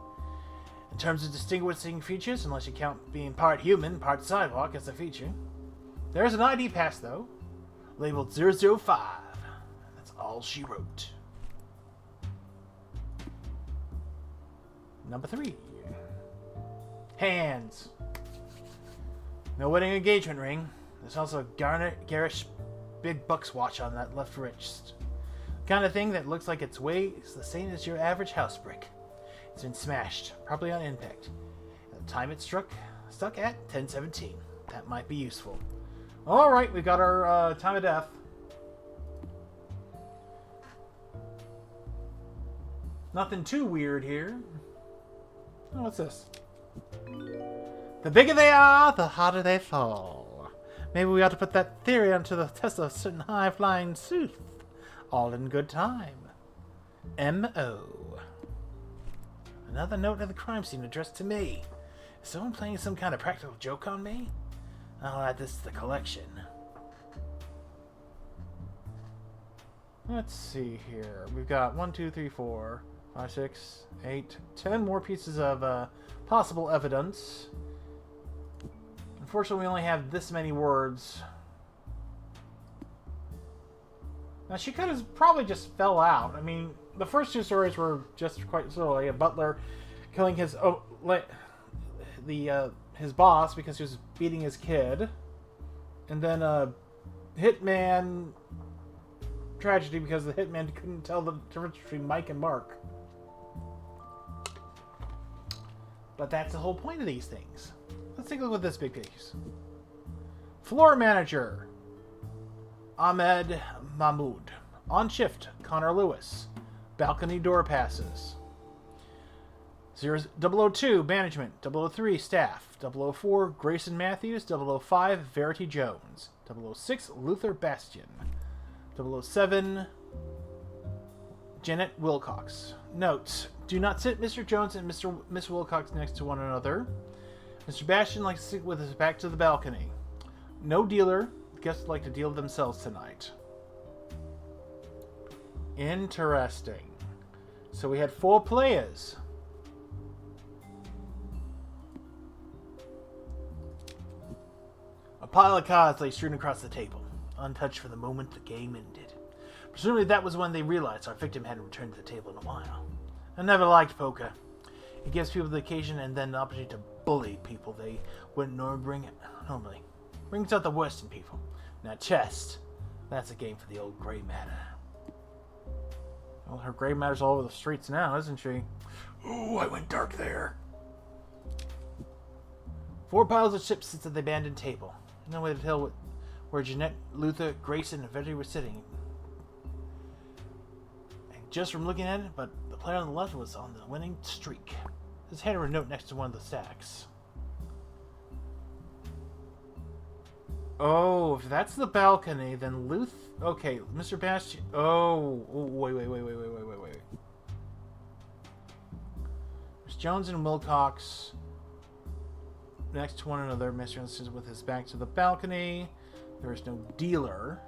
In terms of distinguishing features, unless you count being part human, part sidewalk as a feature. There's an ID pass, though, labeled 005. That's all she wrote. Number 3. Hands. No wedding engagement ring. There's also a garish big bucks watch on that left wrist. Kind of thing that looks like its weight the same as your average house brick. It's been smashed, probably on impact. At the time it stuck at 10:17. That might be useful. Alright, we got our time of death. Nothing too weird here. Oh, what's this? The bigger they are, the harder they fall. Maybe we ought to put that theory onto the test of a certain high-flying sleuth. All in good time. M.O. Another note of the crime scene addressed to me. Is someone playing some kind of practical joke on me? I'll add this to the collection. Let's see here. We've got 1, 2, 3, 4, 5, 6, 8, 10 more pieces of possible evidence. Unfortunately, we only have this many words. Now, she could have probably just fell out. I mean, the first 2 stories were just quite silly. A butler killing his his boss because he was beating his kid, and then a hitman tragedy because the hitman couldn't tell the difference between Mike and Mark. But that's the whole point of these things. Let's take a look at this big piece. Floor manager Ahmed Mahmood. On shift, Connor Lewis. Balcony door passes. 002, management. 003, staff. 004, Grayson Matthews. 005, Verity Jones. 006, Luther Bastion. 007, Janet Wilcox. Notes. Do not sit Mr. Jones and Miss Wilcox next to one another. Mr. Bastion likes to sit with his back to the balcony. No dealer. Guests like to deal themselves tonight. Interesting. So we had 4 players. A pile of cards lay strewn across the table, untouched for the moment the game ended. Presumably that was when they realized our victim hadn't returned to the table in a while. I never liked poker. It gives people the occasion and then the opportunity to bully people they wouldn't normally. Brings out the worst in people. Now chess. That's a game for the old Grey Matter. Well, her Grey Matter's all over the streets now, isn't she? Ooh, I went dark there. 4 piles of chips sits at the abandoned table. No way to tell where Jeanette, Luther, Grayson, and Betty were sitting. And just from looking at it, but the player on the left was on the winning streak. His hand wrote a note next to one of the stacks. Oh, if that's the balcony, then Luth... Okay, Mr. Bastion... Oh, wait. There's Jones and Wilcox next to one another. Mr. Jones with his back to the balcony. There is no dealer.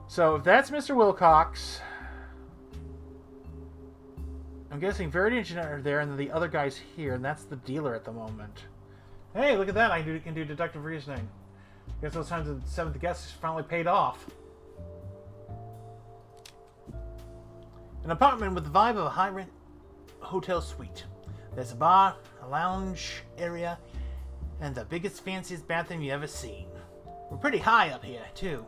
So, if that's Mr. Wilcox... I'm guessing Verity and Jeanette are there, and then the other guy's here, and that's the dealer at the moment. Hey, look at that! I can do deductive reasoning. Guess those times the seventh guest finally paid off. An apartment with the vibe of a high-rent hotel suite. There's a bar, a lounge area, and the biggest, fanciest bathroom you ever seen. We're pretty high up here, too.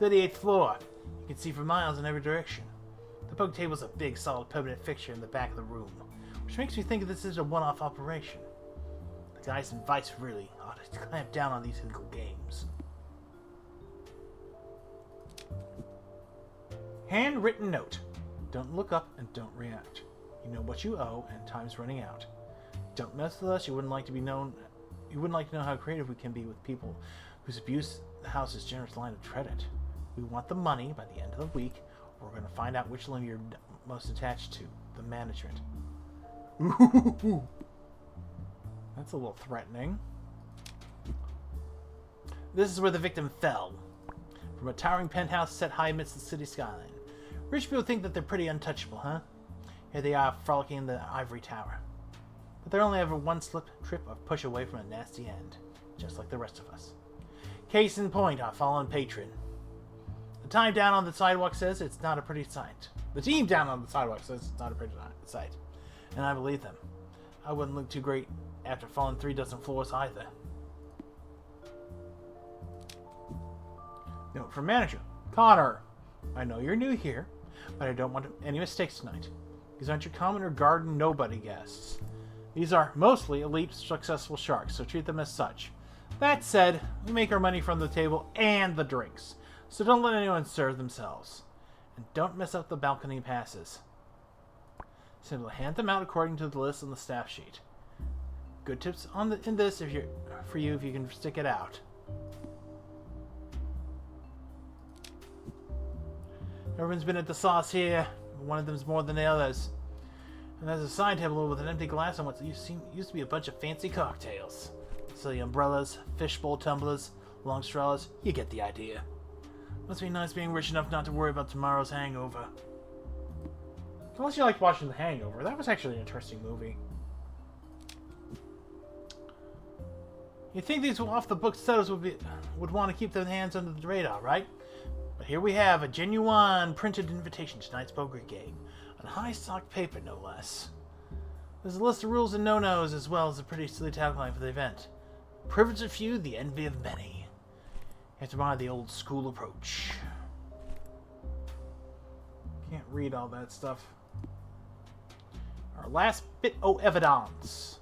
38th floor. You can see for miles in every direction. The poke table's a big, solid, permanent fixture in the back of the room, which makes me think this is a one-off operation. The guys in Vice really ought to clamp down on these illegal games. Handwritten note. Don't look up and don't react. You know what you owe, and time's running out. Don't mess with us. You wouldn't like to know how creative we can be with people whose abuse the house's generous line of credit. We want the money by the end of the week, or we're going to find out which limb you're most attached to. The management. Ooh. That's a little threatening. This is where the victim fell. From a towering penthouse set high amidst the city skyline. Rich people think that they're pretty untouchable, huh? Here they are, frolicking in the ivory tower. But they're only ever one slip, trip, or push away from a nasty end. Just like the rest of us. Case in point, our fallen patron. The time down on the sidewalk says it's not a pretty sight. The team down on the sidewalk says it's not a pretty sight. And I believe them. I wouldn't look too great after falling 3 dozen floors either. Note from manager. Connor, I know you're new here, but I don't want any mistakes tonight. These aren't your common or garden nobody guests. These are mostly elite, successful sharks, so treat them as such. That said, we make our money from the table and the drinks, so don't let anyone serve themselves. And don't mess up the balcony passes. Simply hand them out according to the list on the staff sheet. Good tips in this if you can stick it out. Everyone's been at the sauce here. One of them's more than the others. And there's a side table with an empty glass on what used to be a bunch of fancy cocktails. Silly umbrellas, fishbowl tumblers, long straws. You get the idea. Must be nice being rich enough not to worry about tomorrow's hangover. Unless you liked watching The Hangover. That was actually an interesting movie. You'd think these off-the-book sellers would want to keep their hands under the radar, right? But here we have a genuine printed invitation to tonight's poker game. On high-socked paper, no less. There's a list of rules and no-nos, as well as a pretty silly tagline for the event. Privilege of few, the envy of many. You have to buy the old-school approach. Can't read all that stuff. Our last bit of evidence.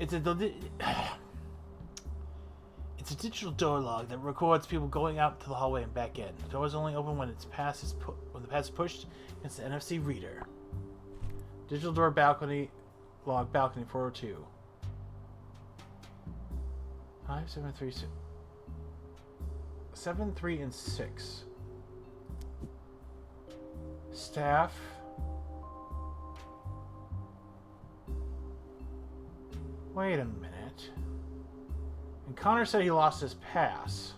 It's a digital door log that records people going out to the hallway and back in. The door is only open when the pass is pushed against the NFC reader. Digital door balcony log balcony 402. 5, 7, 3, 6. 7, 3, and 6. Staff. Wait a minute. And Connor said he lost his pass.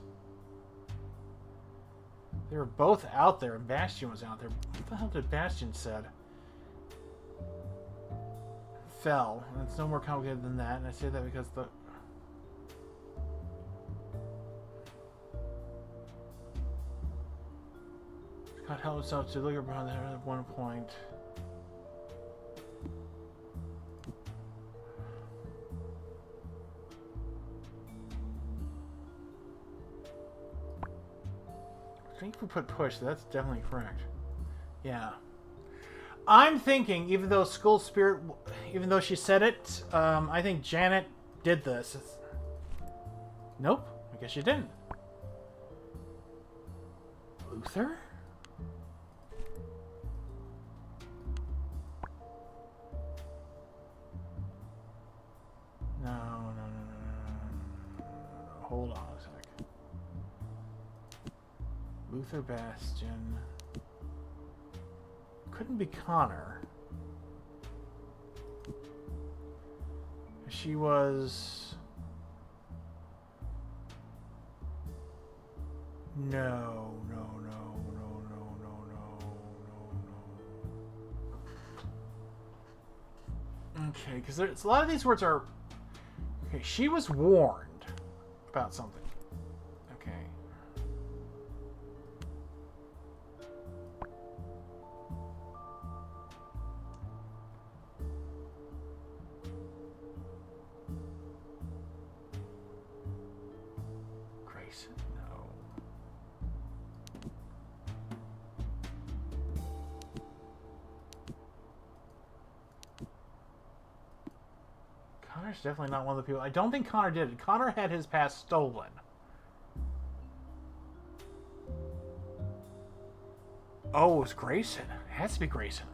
They were both out there, and Bastion was out there. What the hell did Bastion said? Fell. And it's no more complicated than that, and I say that because the... God help himself to look around there at one point. think we put push. That's definitely correct. Yeah. I'm thinking, even though Skull Spirit, even though she said it, I think Janet did this. Nope. I guess she didn't. Luther? No. Hold on a sec. Luther Bastion. Couldn't be Connor. She was... No. Okay, because a lot of these words are... Okay, she was warned about something. Okay. Grayson, no. Connor's definitely not one of the people. I don't think Connor did it. Connor had his pass stolen. Oh, it was Grayson. It has to be Grayson.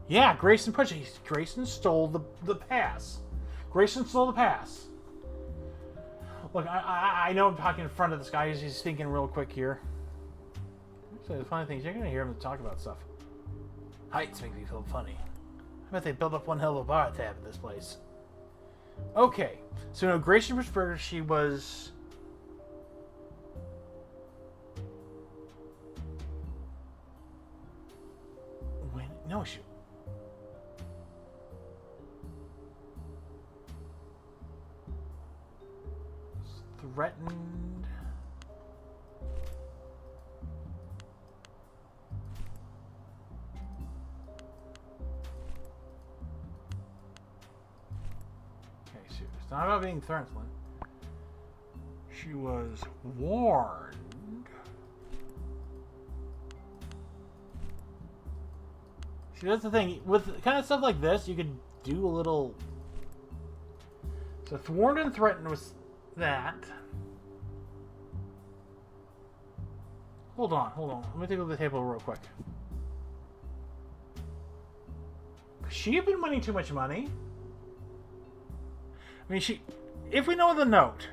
Yeah, Grayson pushed it. Grayson stole the pass. Grayson stole the pass. Look, I know I'm talking in front of this guy. He's thinking real quick here. So the funny thing is, you're going to hear him talk about stuff. Heights make me feel funny. I bet they built up one hell of a bar tab at this place. Okay, so no, Grayson Bushberger, she was... When? No, she... Threatened... It's not about being threatened. She was warned. See, that's the thing. With kind of stuff like this, you could do a little... So warned and threatened was that. Hold on. Let me take a look at the table real quick. She had been winning too much money. I mean, if we know the note,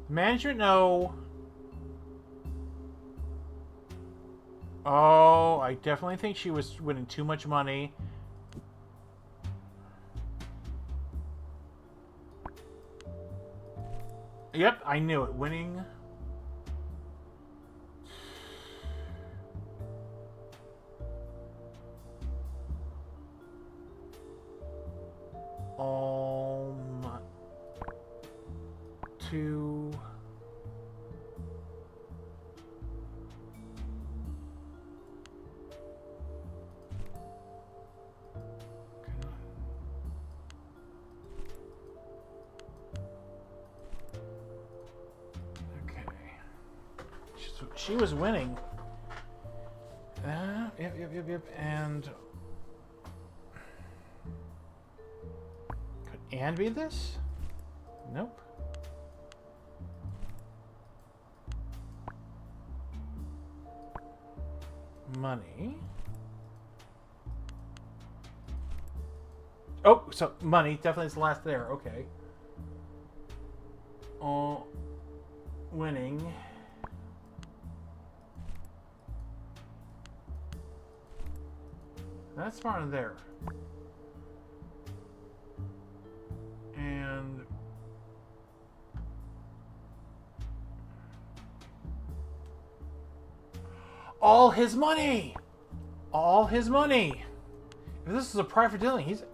management know. Oh, I definitely think she was winning too much money. Yep, I knew it. Winning. To okay. She was winning. Yep. And could Anne be this? Nope. Money. Oh, so money definitely is the last there. Okay. Winning. That's part of there. And all his money! All his money! If this is a private dealing, he's...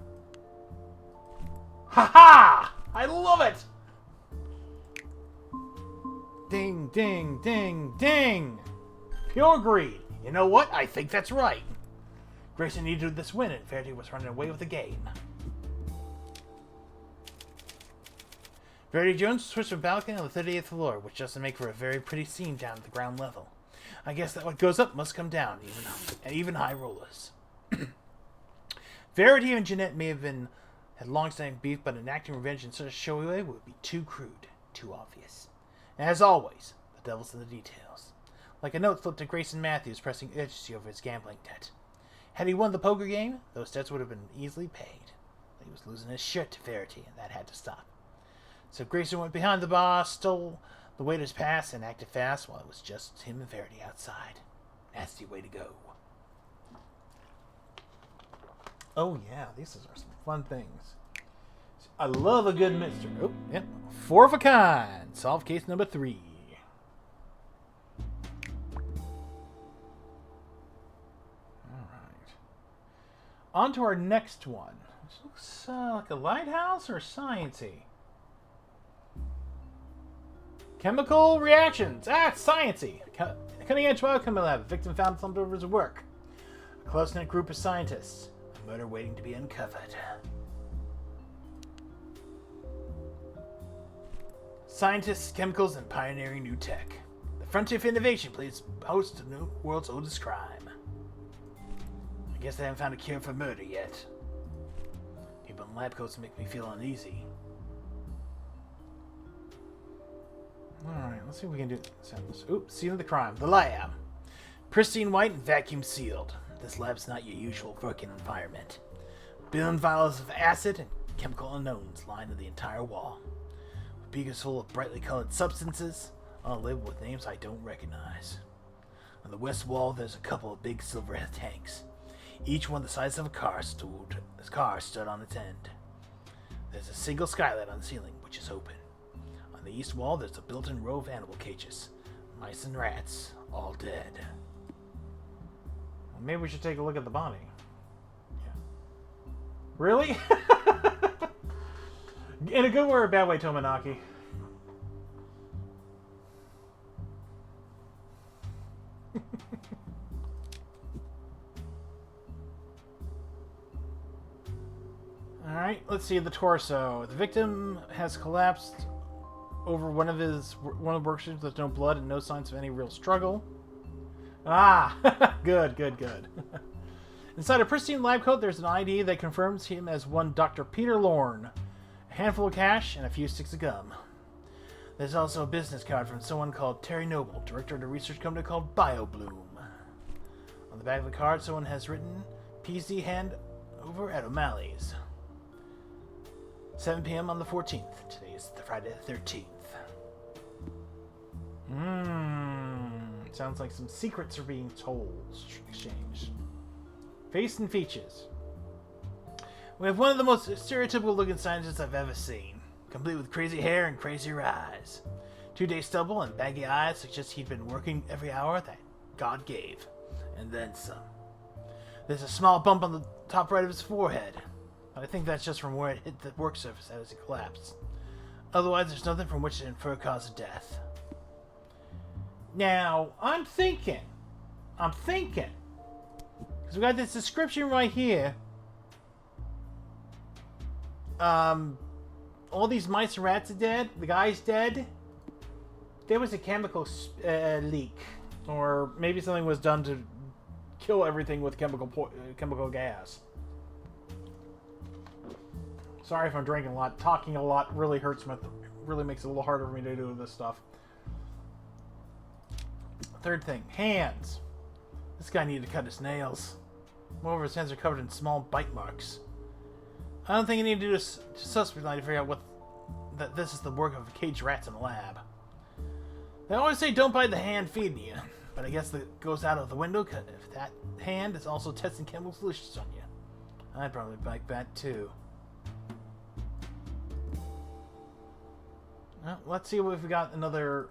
Ha-ha! I love it! Ding, ding, ding, ding! Pure greed. You know what? I think that's right. Grayson needed this win, and Verity was running away with the game. Verity Jones switched from balcony on the 38th floor, which doesn't make for a very pretty scene down at the ground level. I guess that what goes up must come down, even high rollers. Verity and Jeanette may have had long-standing beef, but enacting revenge in such a showy way would be too crude, too obvious. And as always, the devil's in the details. Like a note flipped to Grayson Matthews pressing urgency over his gambling debt. Had he won the poker game, those debts would have been easily paid. But he was losing his shirt to Verity, and that had to stop. So Grayson went behind the bar, stole the waiter's pass, and acted fast while it was just him and Verity outside. Nasty way to go. Oh yeah, these are some fun things. I love a good mystery. Oh, yeah. 4 of a kind. Solve case number 3. Alright. On to our next one. This looks like a lighthouse or sciencey. Chemical reactions. It's sciencey. Cutting-edge biochemical lab. The victim found slumped over his work. A close-knit group of scientists. A murder waiting to be uncovered. Scientists, chemicals, and pioneering new tech. The frontier of innovation plays host to the world's oldest crime. I guess they haven't found a cure for murder yet. People in lab coats make me feel uneasy. Alright, let's see if we can do this. Oops, scene of the crime. The lab. Pristine white and vacuum sealed. This lab's not your usual working environment. Billion vials of acid and chemical unknowns line the entire wall. Beakers full of brightly colored substances, all labeled with names I don't recognize. On the west wall, there's a couple of big silver tanks, each one the size of a car stood on its end. There's a single skylight on the ceiling, which is open. On the east wall, there's a built-in row of animal cages, mice and rats, all dead. Well, maybe we should take a look at the body. Yeah. Really? In a good way or a bad way, Tomonaki? Alright, let's see the torso. The victim has collapsed over one of the workstations with no blood and no signs of any real struggle. Ah! Good. Inside a pristine lab coat, there's an ID that confirms him as one Dr. Peter Lorne. A handful of cash, and a few sticks of gum. There's also a business card from someone called Terry Noble, director of a research company called BioBloom. On the back of the card, someone has written, PC hand over at O'Malley's. 7 p.m. on the 14th. Today is Friday the 13th. Sounds like some secrets are being exchanged. Face and features. We have one of the most stereotypical looking scientists I've ever seen, complete with crazy hair and crazier eyes. 2-day stubble and baggy eyes suggest he'd been working every hour that God gave, and then some. There's a small bump on the top right of his forehead, but I think that's just from where it hit the work surface as it collapsed. Otherwise, there's nothing from which to infer cause of death. Now, I'm thinking, because we got this description right here. All these mice and rats are dead. The guy's dead. There was a chemical leak, or maybe something was done to kill everything with chemical gas. Sorry if I'm drinking a lot. Talking a lot really hurts really makes it a little harder for me to do this stuff. Third thing, hands. This guy needed to cut his nails. Moreover, his hands are covered in small bite marks. I don't think you need to do this suspect line to figure out that this is the work of caged rats in a lab. They always say don't bite the hand feeding you, but I guess that goes out of the window because if that hand is also testing chemical solutions on you. I'd probably bite that too. Well, let's see if we got another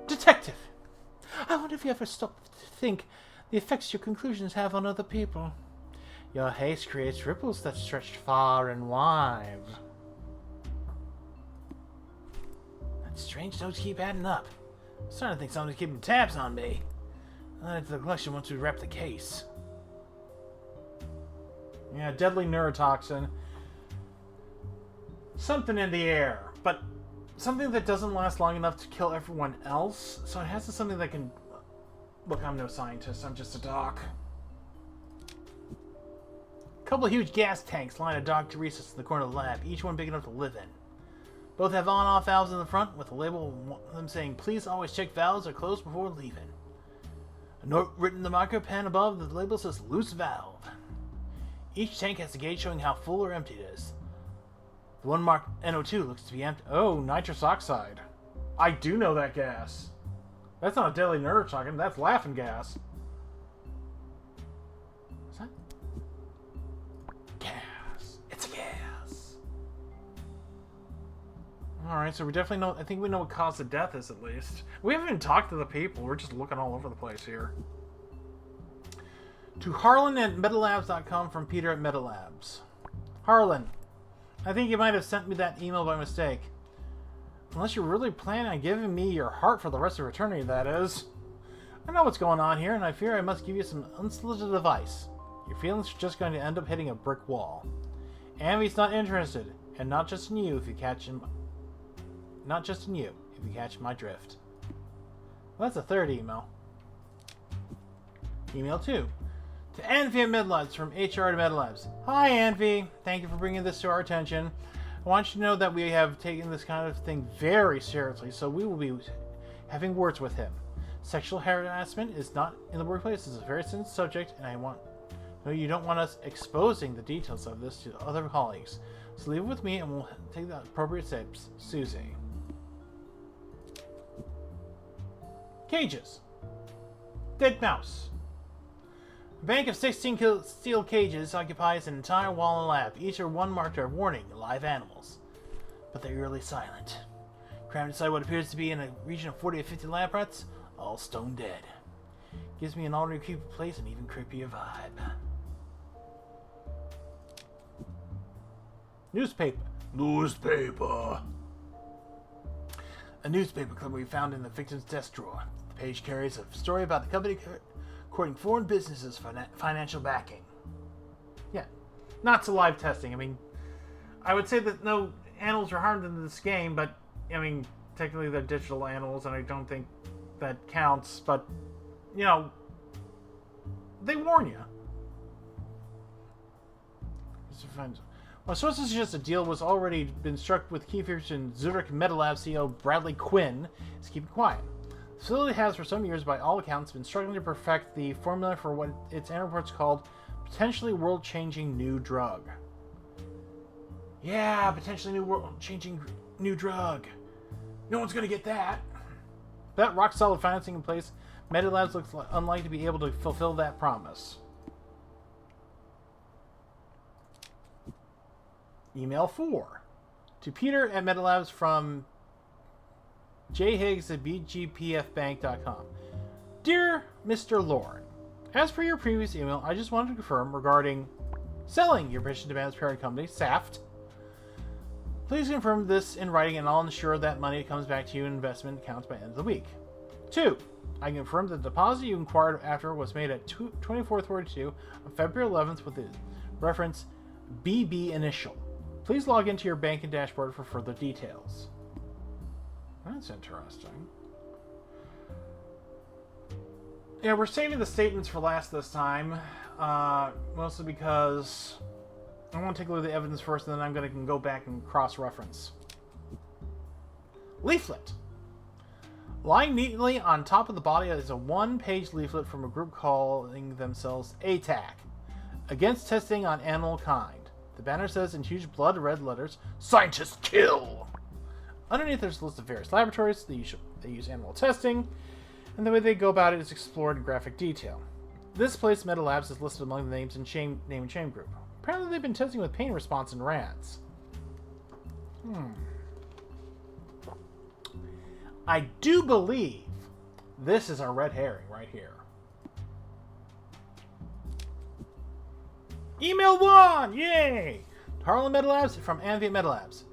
detective. I wonder if you ever stop to think the effects your conclusions have on other people. Your haste creates ripples that stretch far and wide. That strange notes keep adding up. I'm starting to think someone's keeping tabs on me. I'll add to the collection once we wrap the case. Yeah, deadly neurotoxin. something in the air, but something that doesn't last long enough to kill everyone else. So it has to be something that can... Look, I'm no scientist. I'm just a doc. A couple of huge gas tanks line a dock to recess in the corner of the lab, each one big enough to live in. Both have on-off valves in the front, with a label on one of them saying, "Please always check valves are closed before leaving." A note written in the marker pen above the label says, "Loose valve." Each tank has a gauge showing how full or empty it is. The one marked NO2 looks to be empty. Oh, nitrous oxide. I do know that gas. That's not a deadly nerve shocking, that's laughing gas. Is that? Gas. It's a gas. Alright, so we definitely know, I think we know what caused the death is at least. We haven't even talked to the people, we're just looking all over the place here. To Harlan at metalabs.com from Peter at Metalabs. Harlan, I think you might have sent me that email by mistake. Unless you're really planning on giving me your heart for the rest of eternity, that is. I know what's going on here, and I fear I must give you some unsolicited advice. Your feelings are just going to end up hitting a brick wall. Amy's not interested, and not just in you if you catch him. Not just in you, if you catch my drift. Well, that's a third email. Email 2. To Anvi at MedLabs from HR to MedLabs. Hi, Anvi. Thank you for bringing this to our attention. I want you to know that we have taken this kind of thing very seriously, so we will be having words with him. Sexual harassment is not in the workplace. It's a very sensitive subject, and you don't want us exposing the details of this to other colleagues. So leave it with me, and we'll take the appropriate steps. Susie. Cages. Dead mouse. A bank of 16 steel cages occupies an entire wall in the lab. Each are one marked a warning, live animals. But they're eerily silent. Crammed inside what appears to be in a region of 40 or 50 lab rats, all stone dead. Gives me an already creepy place and even creepier vibe. Newspaper. A newspaper clip we found in the victim's desk drawer. The page carries a story about the company according to foreign businesses' financial backing. Yeah, not to live testing. I mean, I would say that no animals are harmed in this game, but, I mean, technically they're digital animals, and I don't think that counts, but, you know, they warn you. Well, sources suggest a deal was already been struck with key figures in Zurich Metalab CEO Bradley Quinn is keeping quiet. The facility has, for some years, by all accounts, been struggling to perfect the formula for what its annual reports called potentially world-changing new drug. Yeah, potentially world-changing new drug. No one's gonna get that. That rock-solid financing in place, Metalabs looks unlikely to be able to fulfill that promise. Email 4. To Peter at Metalabs from J. Higgs at bgpfbank.com. Dear Mr. Lord, as per your previous email, I just wanted to confirm regarding selling your pension demands parent company, SAFT. Please confirm this in writing and I'll ensure that money comes back to you in investment accounts by the end of the week. 2. I confirm that the deposit you inquired after was made at 2442 on February 11th with the reference BB initial. Please log into your banking dashboard for further details. That's interesting. Yeah, we're saving the statements for last this time. Mostly because I want to take a look at the evidence first, and then I'm going to go back and cross-reference. Leaflet. Lying neatly on top of the body is a one-page leaflet from a group calling themselves ATAC, Against Testing on Animal Kind. The banner says in huge blood red letters, "Scientists kill!" Underneath there's a list of various laboratories they use animal testing, and the way they go about it is explored in graphic detail. This place, Metalabs, is listed among the names in name and shame group. Apparently they've been testing with pain response in rats. I do believe this is our red herring right here. Email 1! Yay! Harlan Metalabs from Anvi Metalabs.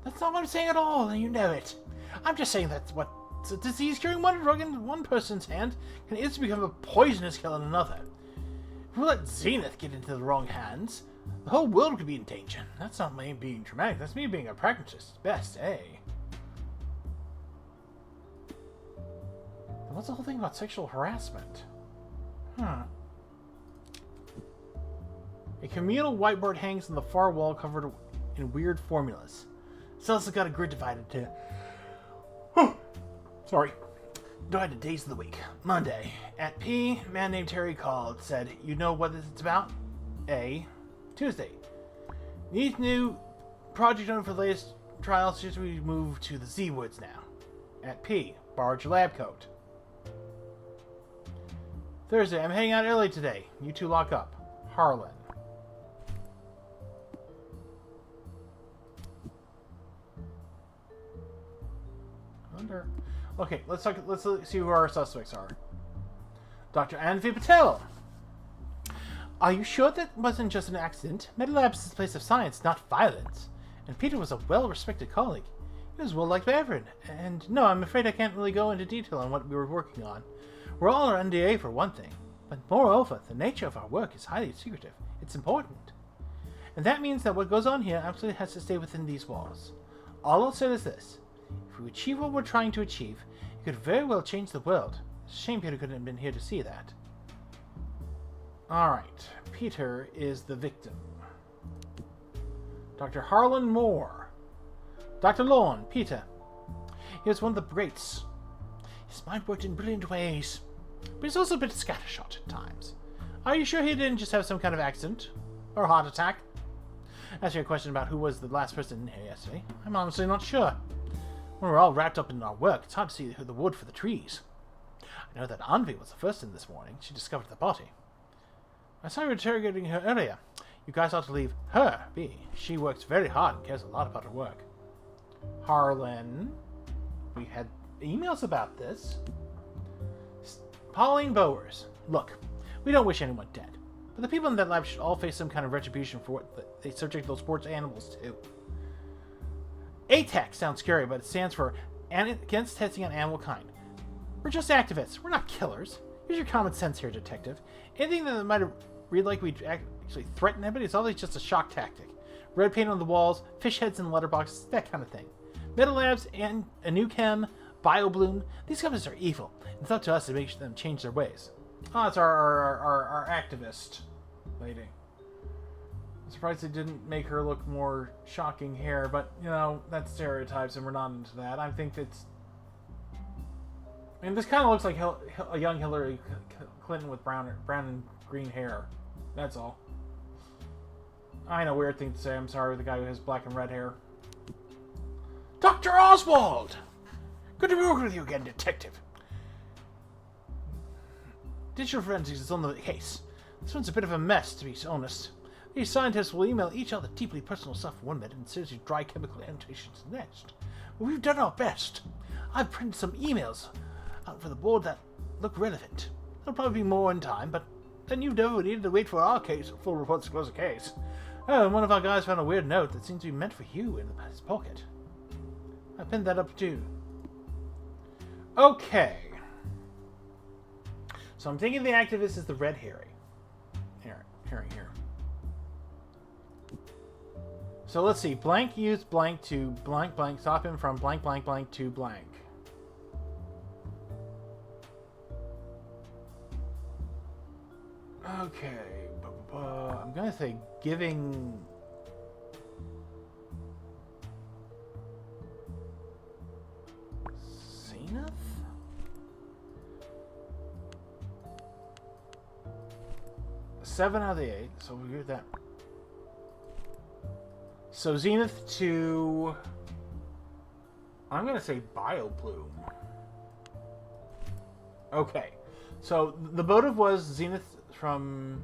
That's not what I'm saying at all, and you know it. I'm just saying that's what a disease curing one drug in one person's hand can instantly become a poisonous kill in another. If we let Zenith get into the wrong hands, The whole world could be in danger. That's not me being dramatic. That's me being a pragmatist. Best, eh? What's the whole thing about sexual harassment? Huh. A communal whiteboard hangs on the far wall covered in weird formulas. It's also got a grid divided to... Sorry. Divided days of the week. Monday. At P, a man named Terry called. Said, you know what it's about? A. Tuesday. Need new project on for the latest trials. Just we move to the Z Woods now. At P, borrowed your lab coat. Thursday, I'm heading out early today. You two lock up. Harlan. Okay, let's see who our suspects are. Dr. Anvi Patel. Are you sure that wasn't just an accident? Medilabs is a place of science, not violence. And Peter was a well-respected colleague. He was well-liked by everyone. And no, I'm afraid I can't really go into detail on what we were working on. We're all under NDA for one thing. But moreover, the nature of our work is highly secretive. It's important. And that means that what goes on here absolutely has to stay within these walls. All I'll say is this. If we achieve what we're trying to achieve, it could very well change the world. It's a shame Peter couldn't have been here to see that. Alright, Peter is the victim. Dr. Harlan Moore. Dr. Lorne, Peter. He was one of the greats. His mind worked in brilliant ways, but he's also a bit scattershot at times. Are you sure he didn't just have some kind of accident? Or a heart attack? Ask you a question about who was the last person in here yesterday. I'm honestly not sure. When we're all wrapped up in our work, it's hard to see the wood for the trees. I know that Anvi was the first in this morning. She discovered the body. I saw you interrogating her earlier. You guys ought to leave her be. She works very hard and cares a lot about her work. Harlan. We had emails about this. Pauline Bowers. Look, we don't wish anyone dead. But the people in that lab should all face some kind of retribution for what they subject those sports animals to. ATAC sounds scary, but it stands for Against Testing on Animal Kind. We're just activists. We're not killers. Use your common sense here, detective. Anything that might read like we actually threaten anybody is always just a shock tactic. Red paint on the walls, fish heads in letterboxes, that kind of thing. Metal Labs and Anuchem, BioBloom, these companies are evil. It's up to us to make them change their ways. Oh, it's our activist lady. I'm surprised they didn't make her look more shocking hair, but, you know, that's stereotypes and we're not into that. I think it's... I mean, this kind of looks like a young Hillary Clinton with brown and green hair. That's all. I know, weird thing to say. I'm sorry, the guy who has black and red hair. Dr. Oswald! Good to be working with you again, detective. Digital forensics is on the case. This one's a bit of a mess, to be honest. These scientists will email each other deeply personal stuff one minute and seriously dry chemical annotations next. But we've done our best. I've printed some emails out for the board that look relevant. There'll probably be more in time, but then you never needed to wait for our case, full reports to close the case. Oh, and one of our guys found a weird note that seems to be meant for you in his pocket. I pinned that up too. Okay. So I'm thinking the activist is the red herring. Herring here. So let's see. Blank used blank to blank blank. Stop him from blank blank blank to blank. Okay. I'm going to say giving... Zenith? Seven out of the 8, so we'll get that. So Zenith to... I'm going to say BioBloom. Okay. So the motive was Zenith from...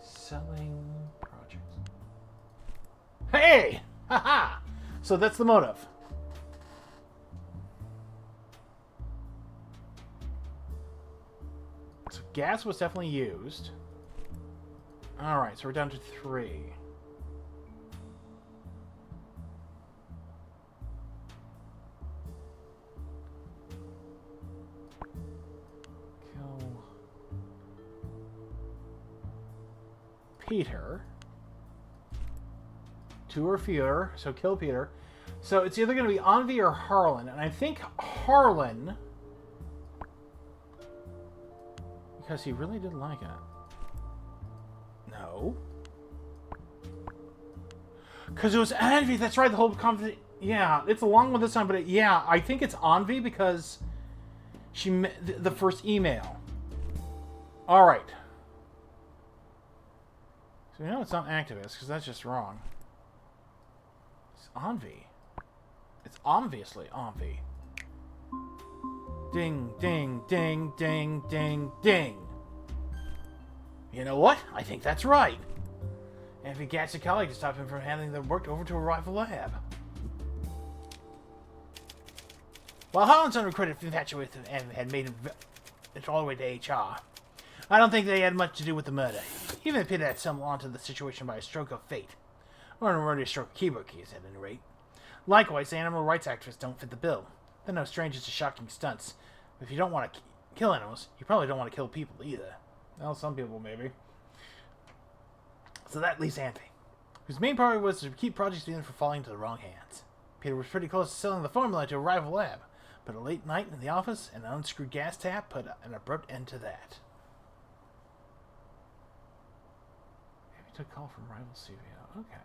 Selling projects. Hey! Haha! So that's the motive. So gas was definitely used. Alright, so we're down to 3. Kill. Peter. 2 or fewer, so kill Peter. So it's either going to be Envy or Harlan, and I think Harlan, because he really didn't like it. No. Because it was Envy, that's right, the whole conversation. Yeah, it's a long one this time, but yeah, I think it's Envy because she the first email. All right. So we know it's not activist because that's just wrong. It's Envy. It's obviously Envy. Ding, ding, ding, ding, ding, ding. You know what? I think that's right. Envy gets a colleague to stop him from handing the work over to a rival lab. While Holland's unrecruited infatuated with Envy had made it all the way to HR, I don't think they had much to do with the murder. Even if Peter had stumbled onto the situation by a stroke of fate. Or an erroneous stroke of keyboard keys, at any rate. Likewise, the animal rights activists don't fit the bill. They're no strangers to shocking stunts. But if you don't want to kill animals, you probably don't want to kill people either. Well, some people maybe. So that leaves Envy, whose main priority was to keep Project Steven from falling into the wrong hands. Peter was pretty close to selling the formula to a rival lab, but a late night in the office and an unscrewed gas tap put an abrupt end to that. Envy took a call from rival CVO. Okay.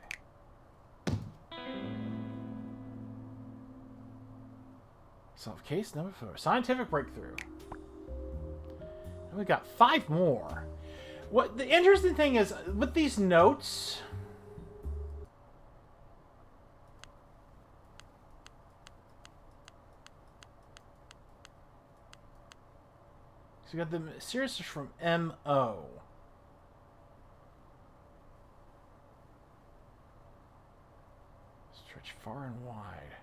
Solve case number 4. Scientific breakthrough. And we got 5 more. What the interesting thing is with these notes. So we got the series from MO. Stretch far and wide.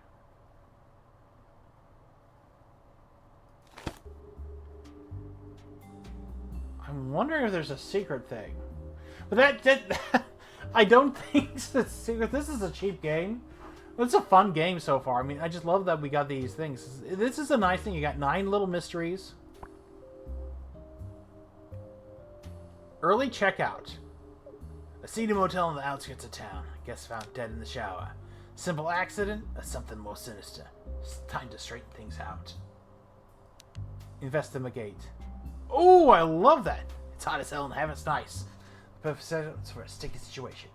I'm wondering if there's a secret thing. But that I don't think it's a secret. This is a cheap game. It's a fun game so far. I mean, I just love that we got these things. This is a nice thing. You got 9 little mysteries. Early checkout. A seedy motel on the outskirts of town. Guest found dead in the shower. Simple accident or something more sinister. It's time to straighten things out. Investigate. Oh, I love that. It's hot as hell and heaven's nice. Perfect setup for a sticky situation.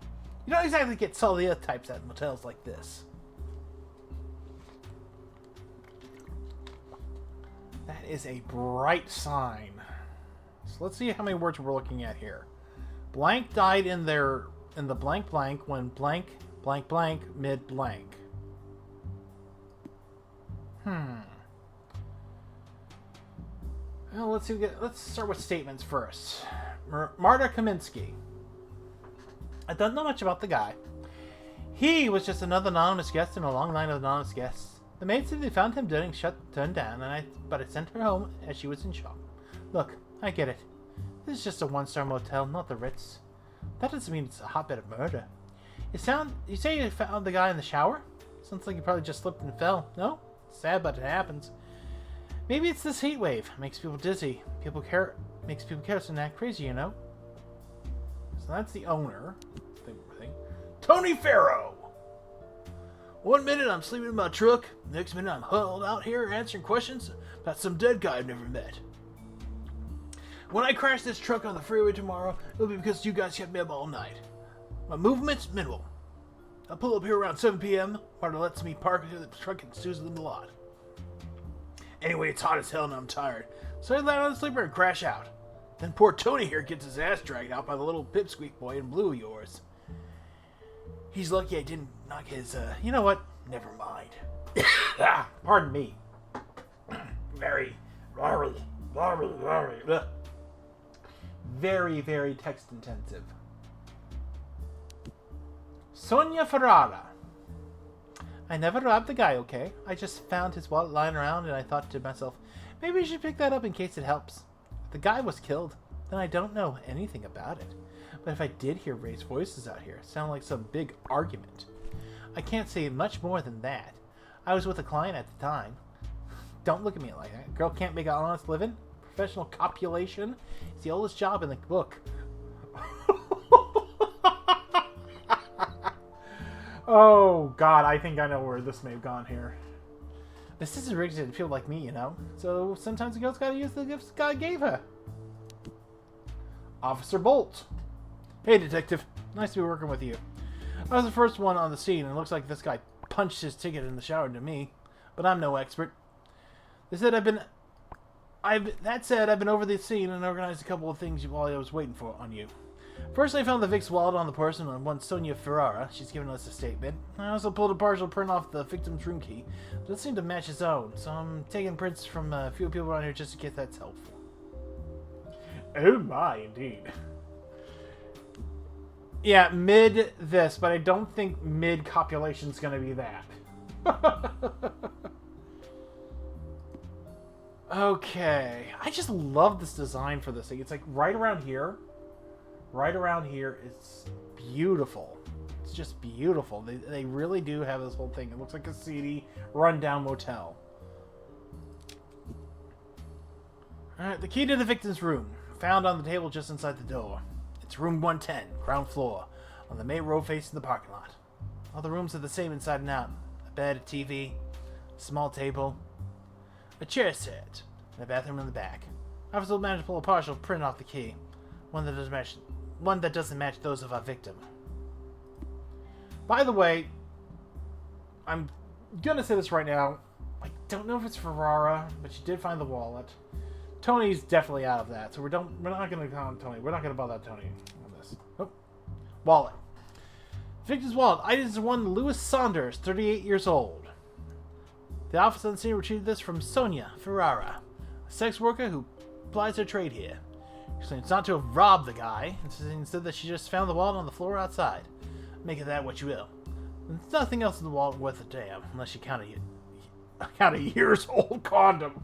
You don't exactly get solid earth types at motels like this. That is a bright sign. So let's see how many words we're looking at here. Blank died in the blank blank when blank blank blank mid blank. Well, let's start with statements first. Marta Kaminsky. I don't know much about the guy. He was just another anonymous guest in a long line of anonymous guests. The maid said they found him turned down, but I sent her home as she was in shock. Look, I get it. This is just a 1-star motel, not the Ritz. That doesn't mean it's a hotbed of murder. You say you found the guy in the shower? Sounds like he probably just slipped and fell. No? Sad, but it happens. Maybe it's this heat wave. Makes people dizzy. Makes people careless and act crazy, you know? So that's the owner. Tony Farrow! 1 minute I'm sleeping in my truck. Next minute I'm huddled out here answering questions about some dead guy I've never met. When I crash this truck on the freeway tomorrow, it'll be because you guys kept me up all night. My movement's minimal. I'll pull up here around 7 p.m. Marta lets me park the truck and snooze in the lot. Anyway, it's hot as hell and I'm tired, so I land on the sleeper and crash out. Then poor Tony here gets his ass dragged out by the little pipsqueak boy in blue of yours. He's lucky I didn't knock his, you know what? Never mind. Pardon me. Very text intensive. Sonia Ferrara. I never robbed the guy, okay? I just found his wallet lying around and I thought to myself, maybe I should pick that up in case it helps. If the guy was killed, then I don't know anything about it. But if I did hear raised voices out here, it sounded like some big argument. I can't say much more than that. I was with a client at the time. Don't look at me like that. Girl can't make an honest living. Professional copulation is the oldest job in the book. Oh, God, I think I know where this may have gone here. This isn't rigged to feel like me, you know? So sometimes the girl's gotta use the gifts God gave her. Officer Bolt. Hey, Detective. Nice to be working with you. I was the first one on the scene, and it looks like this guy punched his ticket in the shower to me. But I'm no expert. That said, I've been over the scene and organized a couple of things while I was waiting on you. First, I found the Vic's wallet on the person on one Sonia Ferrara. She's given us a statement. I also pulled a partial print off the victim's room key. It doesn't seem to match his own, so I'm taking prints from a few people around here just in case that's helpful. Oh my, indeed. Yeah, mid this, but I don't think mid copulation's gonna be that. Okay. I just love this design for this thing. It's like right around here. Right around here. It's beautiful. It's just beautiful. They really do have this whole thing. It looks like a seedy, rundown motel. Alright, the key to the victim's room. Found on the table just inside the door. It's room 110, ground floor, on the main road facing the parking lot. All the rooms are the same inside and out. A bed, a TV, a small table, a chair set, and a bathroom in the back. Officer managed to pull a partial print off the key. One that doesn't match those of our victim. By the way, I'm gonna say this right now. I don't know if it's Ferrara, but she did find the wallet. Tony's definitely out of that, so we're not gonna count Tony. We're not gonna bother Tony on this. Oh, wallet. Victim's wallet. Items one Louis Saunders, 38 years old. The officer on the scene retrieved this from Sonia Ferrara, a sex worker who plies her trade here. She claims not to have robbed the guy, and said that she just found the wallet on the floor outside. Make of that what you will. There's nothing else in the wallet worth a damn, unless you count a years-old condom.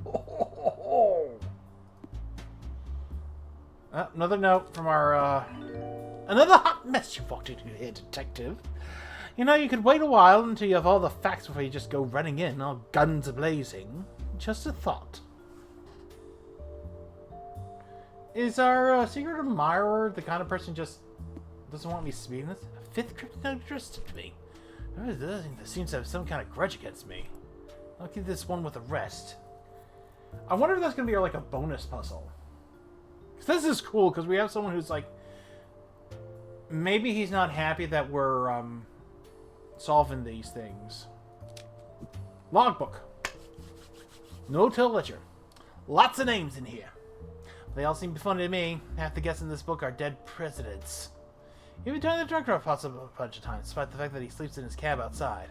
Another note from our, another hot mess you walked into here, Detective. You know, you could wait a while until you have all the facts before you just go running in, all guns a-blazing. Just a thought. Is our secret admirer the kind of person who just doesn't want me speaking this? A fifth cryptid interested me. There seems to have some kind of grudge against me. I'll keep this one with the rest. I wonder if that's going to be like a bonus puzzle. Because this is cool, because we have someone who's like... Maybe he's not happy that we're solving these things. Logbook. No-till ledger. Lots of names in here. They all seem funny to me. Half the guests in this book are dead presidents. Even Tony the truck driver pops up a bunch of times, despite the fact that he sleeps in his cab outside.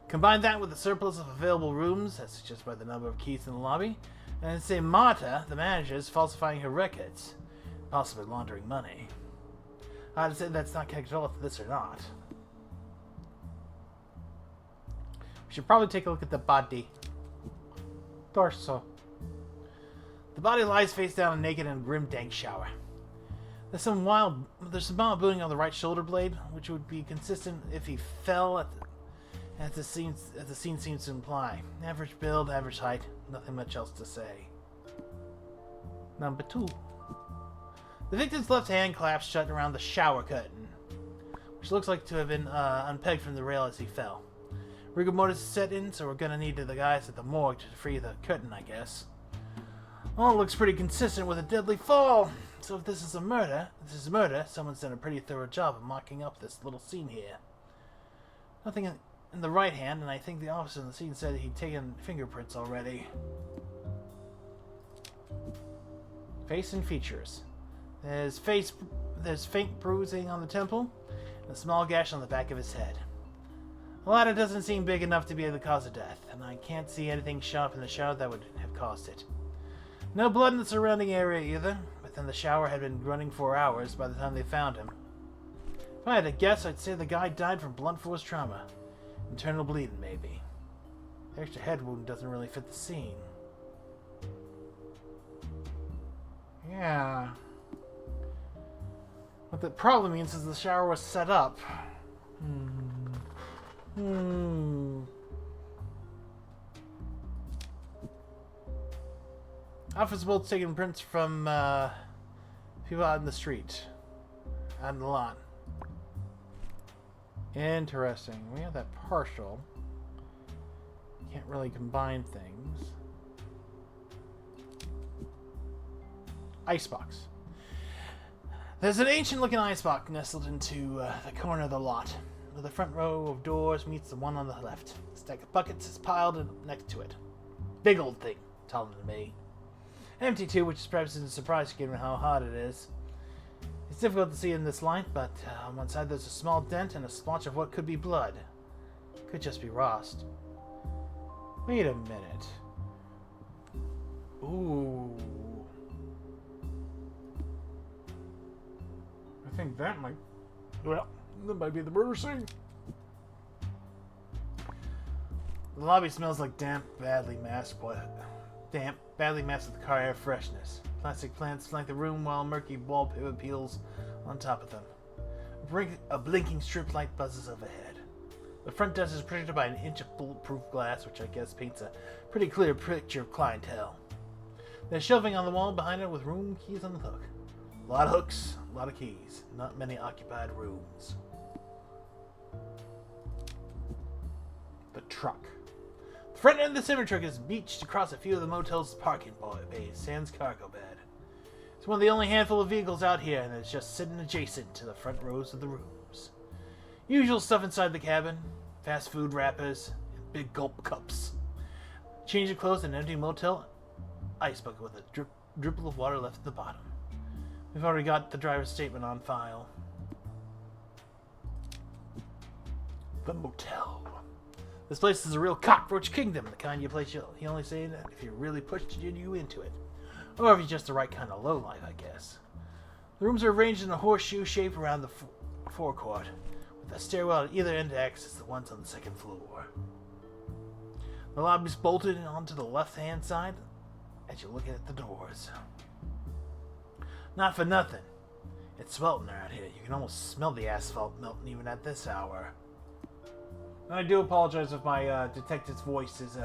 Combine that with the surplus of available rooms, as suggested by the number of keys in the lobby, and say Marta, the manager, is falsifying her records, possibly laundering money. I'd say that's not connected at all to this or not. We should probably take a look at the body. Torso. The body lies face down and naked in a grim, dank shower. There's some mild bleeding on the right shoulder blade, which would be consistent if he fell as the scene seems to imply. Average build, average height, nothing much else to say. Number 2. The victim's left hand claps shut around the shower curtain, which looks like to have been unpegged from the rail as he fell. Rigor mortis is set in, so we're gonna need the guys at the morgue to free the curtain, I guess. Well, it looks pretty consistent with a deadly fall. So if this is murder, someone's done a pretty thorough job of mocking up this little scene here. Nothing in the right hand, and I think the officer in the scene said he'd taken fingerprints already. Face and features. There's faint bruising on the temple, and a small gash on the back of his head. The latter doesn't seem big enough to be the cause of death, and I can't see anything sharp in the shower that would have caused it. No blood in the surrounding area either, but then the shower had been running for hours by the time they found him. If I had to guess, I'd say the guy died from blunt force trauma. Internal bleeding, maybe. The extra head wound doesn't really fit the scene. Yeah. What that probably means is the shower was set up. Officer Bolt's taking prints from people out in the street. Out in the lawn. Interesting. We have that partial. Can't really combine things. Icebox. There's an ancient-looking icebox nestled into the corner of the lot, where the front row of doors meets the one on the left. A stack of buckets is piled next to it. Big old thing, taller than me. Empty too, which is perhaps a surprise given how hot it is. It's difficult to see in this light, but on one side there's a small dent and a splotch of what could be blood. Could just be Rost. Wait a minute. Ooh. I think that might... Well, that might be the murder scene. The lobby smells like damp, badly masked with car air freshness. Plastic plants flank the room while murky wallpaper peels on top of them. A blinking strip light buzzes overhead. The front desk is protected by an inch of bulletproof glass, which I guess paints a pretty clear picture of clientele. There's shelving on the wall behind it with room keys on the hook. A lot of hooks, a lot of keys. Not many occupied rooms. The truck. The front end of the semi-truck is beached across a few of the motel's parking bays, sans cargo bed. It's one of the only handful of vehicles out here, and it's just sitting adjacent to the front rows of the rooms. Usual stuff inside the cabin. Fast food wrappers, and big gulp cups. Change of clothes in an empty motel ice bucket with a dribble of water left at the bottom. We've already got the driver's statement on file. The motel. This place is a real cockroach kingdom, the kind of place you only say that if you really pushed you into it. Or if you're just the right kind of lowlife, I guess. The rooms are arranged in a horseshoe shape around the forecourt, with a stairwell at either end to access the ones on the second floor. The lobby's bolted onto the left-hand side as you look at the doors. Not for nothing. It's sweltering out here. You can almost smell the asphalt melting even at this hour. I do apologize if my detective's voice has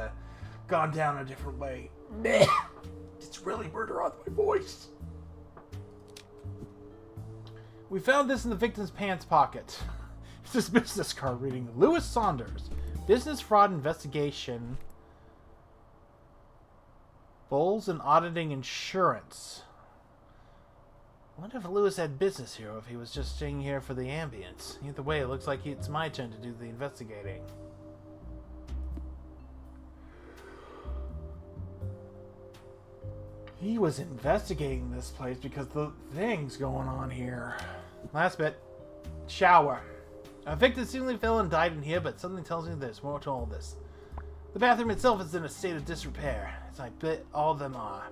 gone down a different way. It's really murder on my voice. We found this in the victim's pants pocket. It's his business card reading Lewis Saunders, Business Fraud Investigation, Bowls and Auditing Insurance. I wonder if Lewis had business here or if he was just staying here for the ambience. Either way, it looks like it's my turn to do the investigating. He was investigating this place because the thing's going on here. Last bit. Shower. A victim seemingly fell and died in here, but something tells me there's more to all this. The bathroom itself is in a state of disrepair, as I bet all of them are.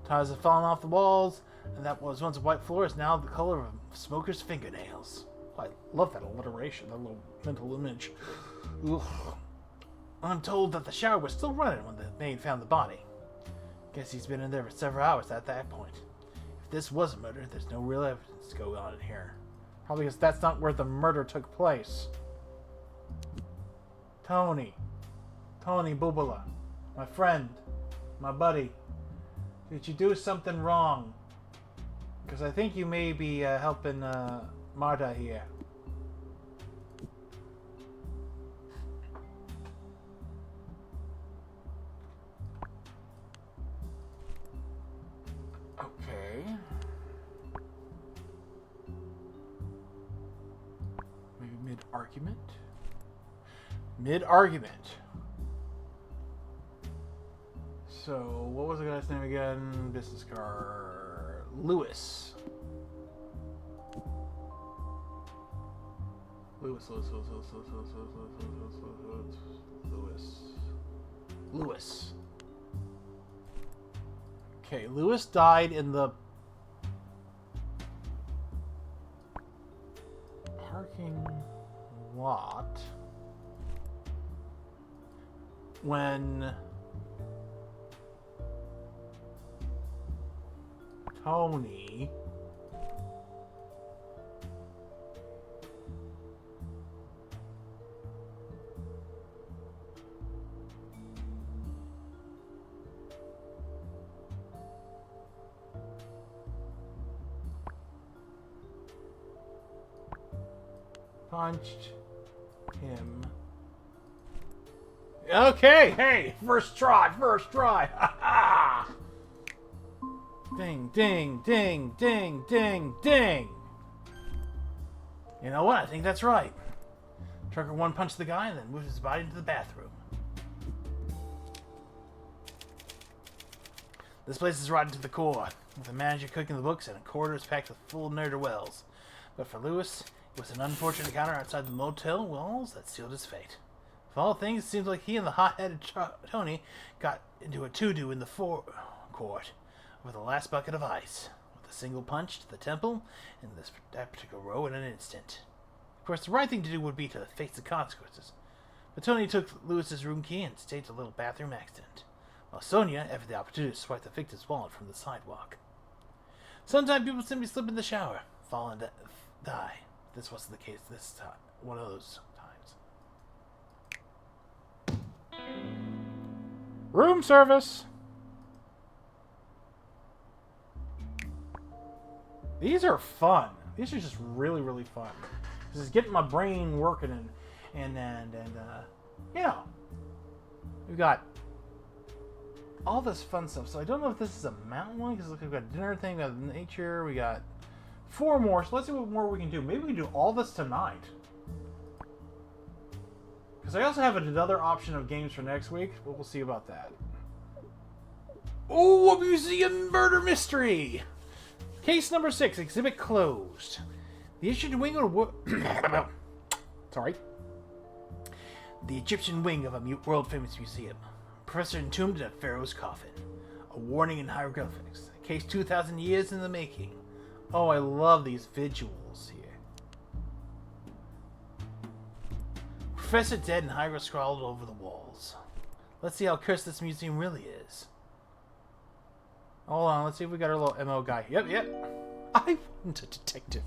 Tiles have fallen off the walls, and that was once a white floor is now the color of a smoker's fingernails. I love that alliteration, that little mental image. Ugh. I'm told that the shower was still running when the maid found the body. Guess he's been in there for several hours at that point. If this was a murder, there's no real evidence to go on in here. Probably because that's not where the murder took place. Tony Bubala, my friend, my buddy. Did you do something wrong? Because I think you may be helping Marta here. Okay. Maybe mid-argument? Mid-argument. So, what was the guy's name again? Business card. Lewis. Lewis. Okay, Lewis died in the parking lot when Tony punched him. Okay, hey, first try. Ha ha! Ding, ding, ding, ding, ding, ding. You know what? I think that's right. Trucker one punched the guy and then moved his body into the bathroom. This place is rotten to the core, with the manager cooking the books and a corridors packed with full ne'er-do-wells. But for Lewis, it was an unfortunate encounter outside the motel walls that sealed his fate. Of all things, it seems like he and the hot-headed Tony got into a to-do in the forecourt over the last bucket of ice, with a single punch to the temple in that particular row in an instant. Of course, the right thing to do would be to face the consequences, but Tony took Lewis's room key and staged a little bathroom accident, while Sonia had the opportunity to swipe the victim's wallet from the sidewalk. Sometimes people simply slip in the shower, fall and die. This wasn't the case this time. One of those times. Room service. These are fun. These are just really, really fun. This is getting my brain working and you know, we've got all this fun stuff. So I don't know if this is a mountain one because look, we've got a dinner thing, we got nature, we got 4 more. So let's see what more we can do. Maybe we can do all this tonight. Because I also have another option of games for next week, but we'll see about that. Oh, a museum murder mystery! Case number 6, exhibit closed. The Egyptian wing of The Egyptian wing of a world-famous museum. Professor entombed in a pharaoh's coffin. A warning in hieroglyphics. A case 2,000 years in the making. Oh, I love these visuals here. Professor dead and hieroglyphs scrawled over the walls. Let's see how cursed this museum really is. Hold on, let's see if we got our little MO guy. Yep. I want a detective.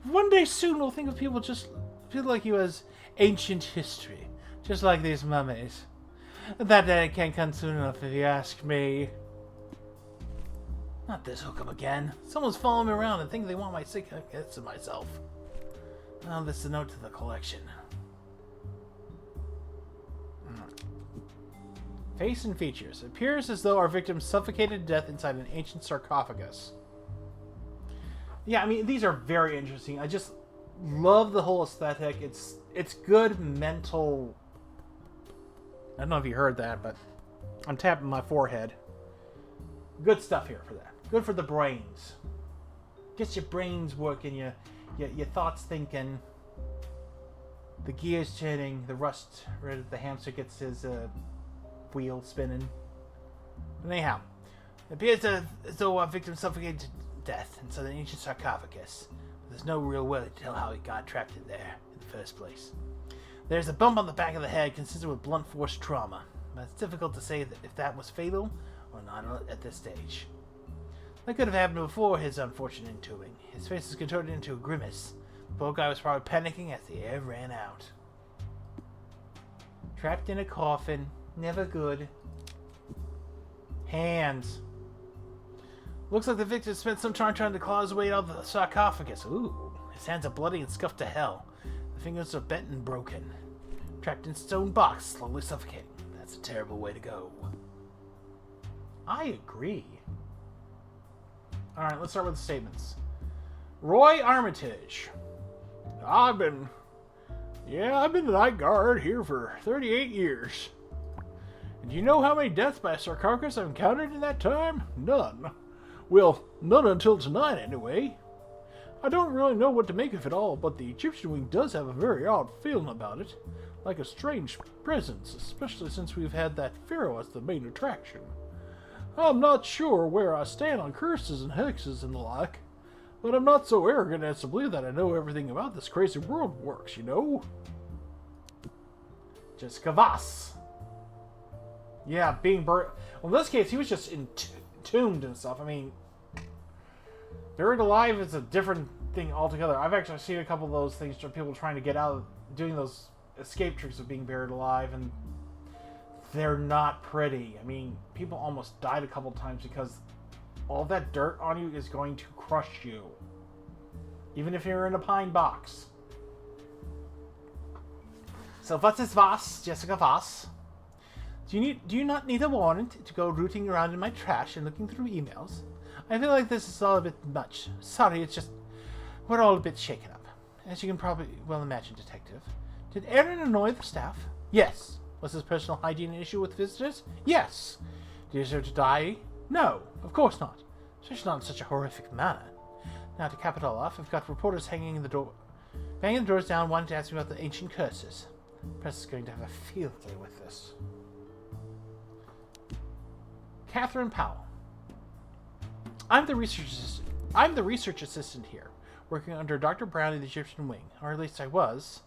One day soon we'll think of people just feel like you as ancient history. Just like these mummies. That day can't come soon enough if you ask me. Not this hookup again. Someone's following me around and think they want my secrets of myself. Oh, this is a note to the collection. Face and features. It appears as though our victim suffocated to death inside an ancient sarcophagus. Yeah, I mean, these are very interesting. I just love the whole aesthetic. It's good mental... I don't know if you heard that, but I'm tapping my forehead. Good stuff here for that. Good for the brains. Gets your brains working, your thoughts thinking. The gears turning, the rust, the hamster gets his wheel spinning. And anyhow, it appears as though our victim suffocated to death inside an ancient sarcophagus. But there's no real way to tell how he got trapped in there in the first place. There's a bump on the back of the head consistent with blunt force trauma, but it's difficult to say if that was fatal or not at this stage. That could have happened before his unfortunate entombing. His face is contorted into a grimace. The poor guy was probably panicking as the air ran out. Trapped in a coffin. Never good. Hands. Looks like the victim spent some time trying to claw his way out of the sarcophagus. Ooh. His hands are bloody and scuffed to hell. The fingers are bent and broken. Trapped in stone box, slowly suffocating. That's a terrible way to go. I agree. Alright, let's start with the statements. Roy Armitage. I've been the night guard here for 38 years. And do you know how many deaths by a sarcophagus I've encountered in that time? None. Well, none until tonight, anyway. I don't really know what to make of it all, but the Egyptian wing does have a very odd feeling about it. Like a strange presence, especially since we've had that pharaoh as the main attraction. I'm not sure where I stand on curses and hexes and the like, but I'm not so arrogant as to believe that I know everything about this crazy world works, you know? Jessica Voss. Yeah, being buried. Well, in this case, he was just entombed and stuff. I mean, buried alive is a different thing altogether. I've actually seen a couple of those things, people trying to get out of doing those escape tricks of being buried alive, and they're not pretty. I mean, people almost died a couple times because all that dirt on you is going to crush you. Even if you're in a pine box. So what is Voss, Jessica Voss? Do you not need a warrant to go rooting around in my trash and looking through emails? I feel like this is all a bit much. Sorry, it's just we're all a bit shaken up. As you can probably well imagine, Detective. Did Aaron annoy the staff? Yes. Was his personal hygiene an issue with visitors? Yes. Did he deserve to die? No, of course not. Especially not in such a horrific manner. Now to cap it all off, I've got reporters banging the doors down, wanting to ask me about the ancient curses. The press is going to have a field day with this. Catherine Powell. I'm the research assistant here, working under Dr. Brown in the Egyptian wing, or at least I was.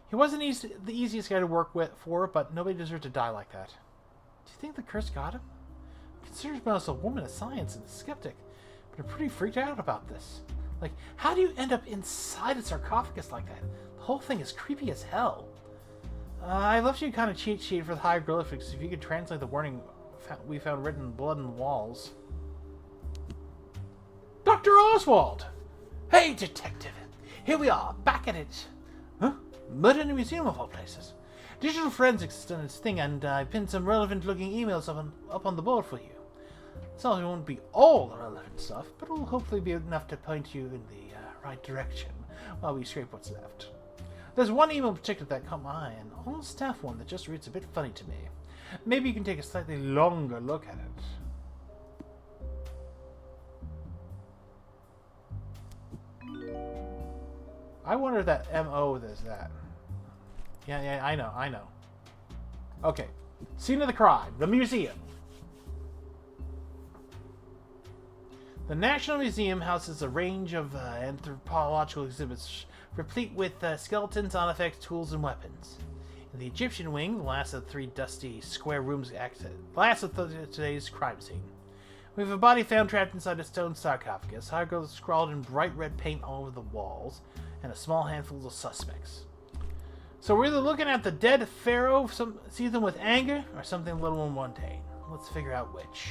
He wasn't the easiest guy to work for, but nobody deserved to die like that. Do you think the curse got him? I consider myself a woman of science and a skeptic, but I'm pretty freaked out about this. Like, how do you end up inside a sarcophagus like that? The whole thing is creepy as hell. I left you kind of cheat sheet for the hieroglyphics if you could translate the warning we found written in blood on the walls. Dr. Oswald! Hey, Detective! Here we are, back at it. Huh? Murder in a museum of all places. Digital forensics has done its thing, and I pinned some relevant-looking emails up on the board for you. So it won't be all the relevant stuff, but it'll hopefully be enough to point you in the right direction while we scrape what's left. There's one email in particular that caught my eye, an all-staff one that just reads a bit funny to me. Maybe you can take a slightly longer look at it. I wonder if that MO is that. Yeah, I know. Okay. Scene of the crime. The museum. The National Museum houses a range of anthropological exhibits replete with skeletons, artifacts, tools, and weapons. In the Egyptian wing, the last of the three dusty square rooms last of today's crime scene. We have a body found trapped inside a stone sarcophagus, hieroglyphs scrawled in bright red paint all over the walls, and a small handful of suspects. So we're either looking at the dead pharaoh, seething with anger, or something a little more mundane. Let's figure out which.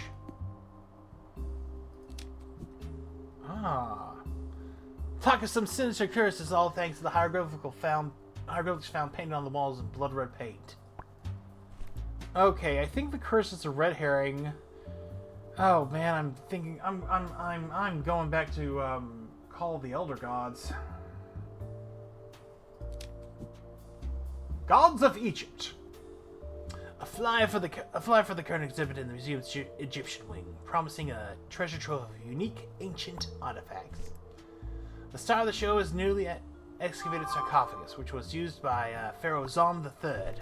Talk of some sinister curses, all thanks to the hieroglyphs found painted on the walls in blood red paint. Okay, I think the curse is a red herring. Oh man, I'm going back to Call of the Elder Gods. Gods of Egypt. A flyer for the current exhibit in the museum's Egyptian wing, promising a treasure trove of unique ancient artifacts. The star of the show is newly excavated sarcophagus, which was used by Pharaoh Zom III.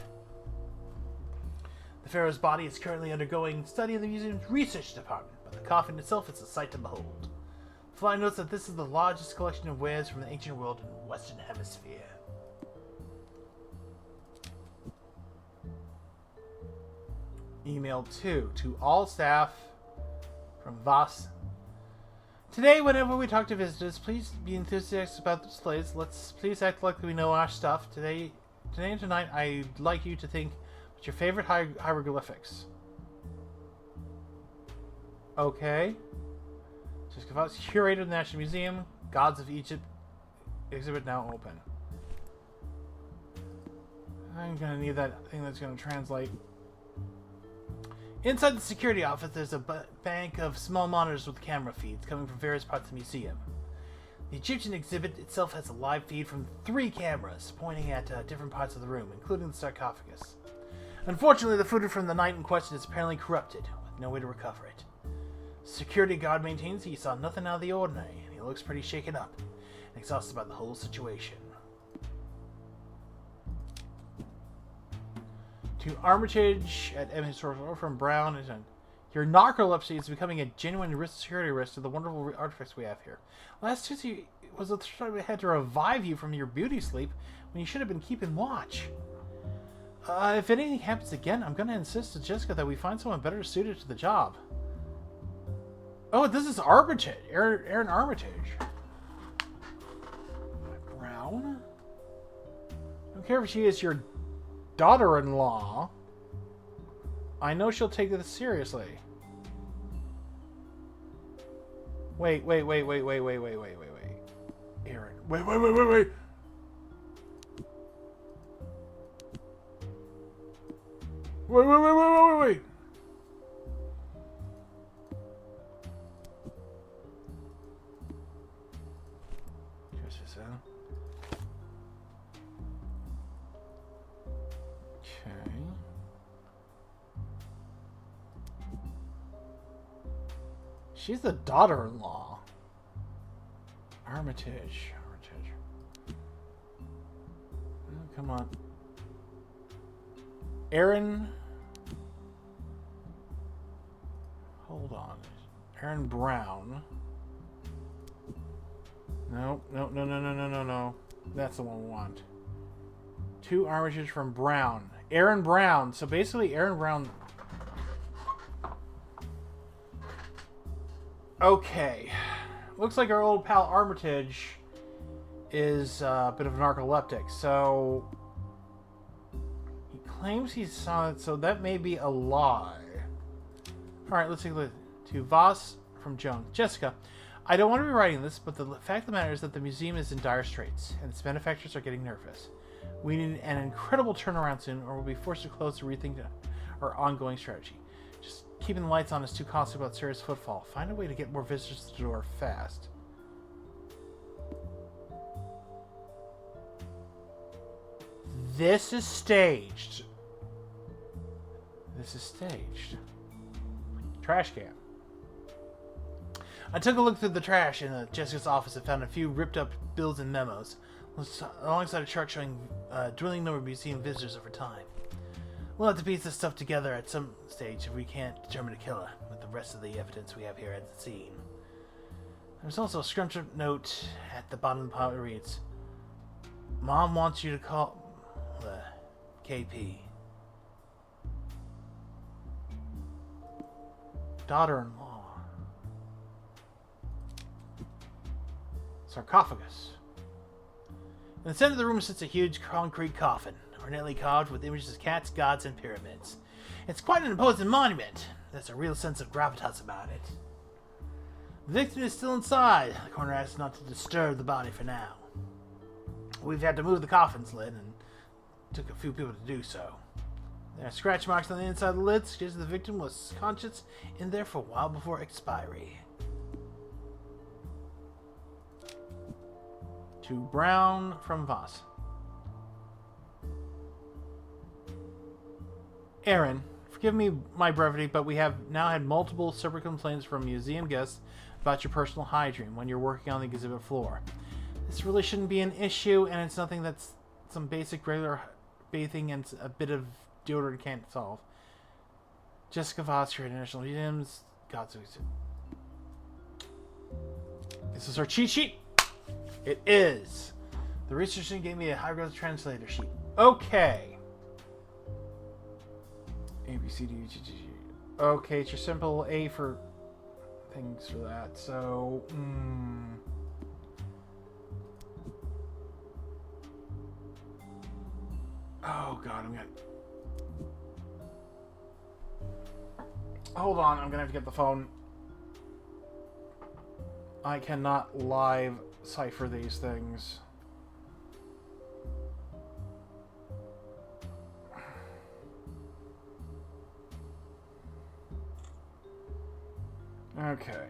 The pharaoh's body is currently undergoing study in the museum's research department, but the coffin itself is a sight to behold. The flyer notes that this is the largest collection of wares from the ancient world in the Western Hemisphere. Email 2 to all staff from Voss. Today, whenever we talk to visitors, please be enthusiastic about the displays. Let's please act like we know our stuff. Today and tonight, I'd like you to think what's your favorite hieroglyphics. Okay. Jessica Voss, curator of the National Museum, Gods of Egypt exhibit now open. I'm gonna need that thing that's gonna translate. Inside the security office, there's a bank of small monitors with camera feeds coming from various parts of the museum. The Egyptian exhibit itself has a live feed from 3 cameras pointing at different parts of the room, including the sarcophagus. Unfortunately, the footage from the night in question is apparently corrupted, with no way to recover it. The security guard maintains he saw nothing out of the ordinary, and he looks pretty shaken up and exhausted about the whole situation. To Armitage at M. Historical from Brown. Your narcolepsy is becoming a genuine security risk to the wonderful artifacts we have here. Last Tuesday was the time we had to revive you from your beauty sleep when you should have been keeping watch. If anything happens again, I'm going to insist to Jessica that we find someone better suited to the job. Oh, this is Armitage. Aaron Armitage. Brown? I don't care if she is your daughter-in-law. I know she'll take this seriously. Wait. Aaron. Wait. Wait. Just a second. Okay. She's the daughter-in-law. Armitage. Oh, come on. Aaron. Hold on. Aaron Brown. No. That's the one we want. 2 Armitage from Brown. Aaron Brown. So basically, Aaron Brown. Okay. Looks like our old pal Armitage is a bit of a narcoleptic. So he claims he saw it, so that may be a lie. Alright, let's take a look. To Voss from Joan. Jessica, I don't want to be writing this, but the fact of the matter is that the museum is in dire straits, and its benefactors are getting nervous. We need an incredible turnaround soon, or we'll be forced to close to rethink our ongoing strategy. Just keeping the lights on is too costly without serious footfall. Find a way to get more visitors to the door fast. This is staged. Trash can. I took a look through the trash in Jessica's office and found a few ripped up bills and memos, alongside a chart showing dwindling number of museum visitors over time. We'll have to piece this stuff together at some stage if we can't determine a killer with the rest of the evidence we have here at the scene. There's also a scrunched up note at the bottom of the pile that reads, Mom wants you to call KP. Daughter-in-law. Sarcophagus. In the center of the room sits a huge concrete coffin, ornately carved with images of cats, gods, and pyramids. It's quite an imposing monument. There's a real sense of gravitas about it. The victim is still inside. The coroner asked not to disturb the body for now. We've had to move the coffin's lid, and it took a few people to do so. There are scratch marks on the inside of the lid, suggesting the victim was conscious in there for a while before expiry. To Brown from Voss. Aaron, forgive me my brevity, but we have now had multiple separate complaints from museum guests about your personal hygiene when you're working on the exhibit floor. This really shouldn't be an issue, and it's nothing that's some basic regular bathing and a bit of deodorant can't solve. Jessica Voss, your International Museums. God's This is our cheat sheet. It is. The research team gave me a high-growth translator sheet. Okay. A, B, C, D, E, G, G, G. Okay, it's your simple A for things for that. So, oh, God, I'm gonna... Hold on, I'm gonna have to get the phone. I cannot live cipher these things. Okay.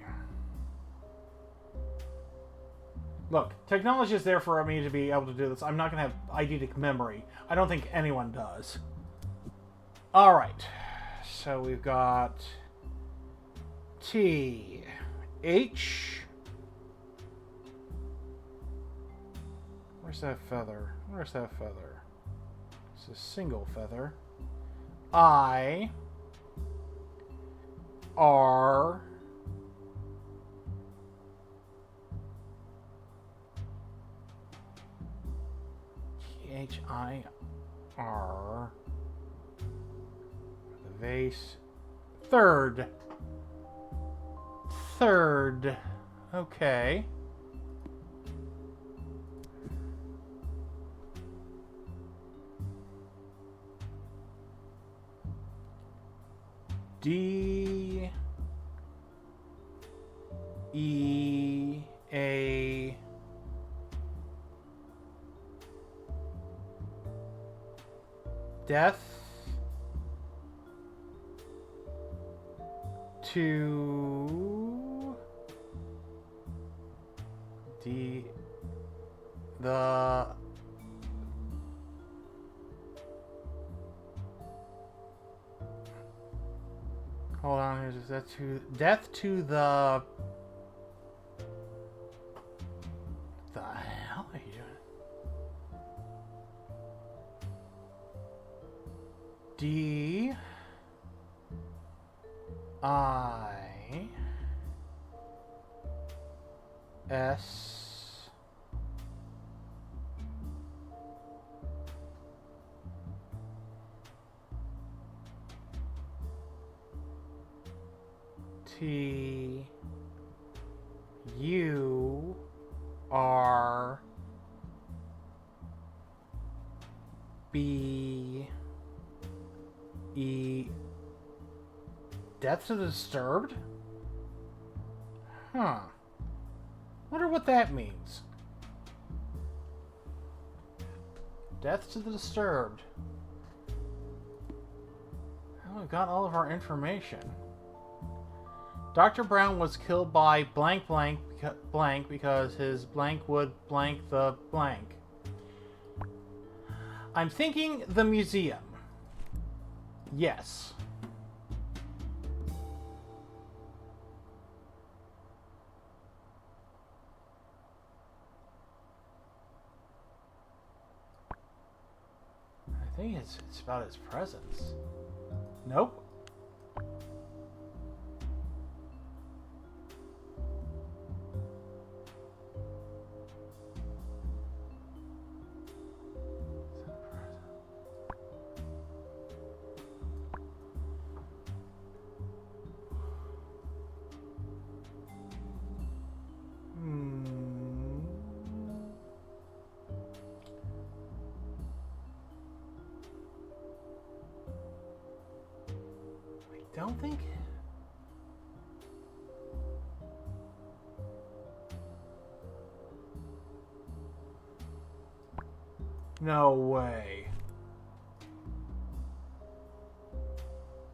Look, technology is there for me to be able to do this. I'm not going to have eidetic memory. I don't think anyone does. Alright. So we've got T, H. Where's that feather? Where's that feather? It's a single feather. I, R, H-I-R, the vase, third, okay. D, E, A, death, to the hold on, here's that to death to the hell are you doing? D I S T U R B E Death to the Disturbed? Huh. Wonder what that means. Death to the Disturbed. Well, we've got all of our information. Dr. Brown was killed by blank blank blank because his blank would blank the blank. I'm thinking the museum. Yes. I think it's about his presence. Nope. Don't think. No way.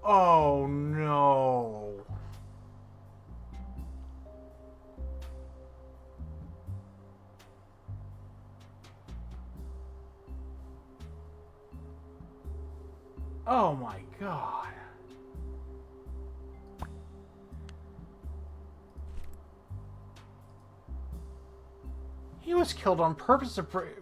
Oh no. Oh my God. He was killed on purpose to the frick?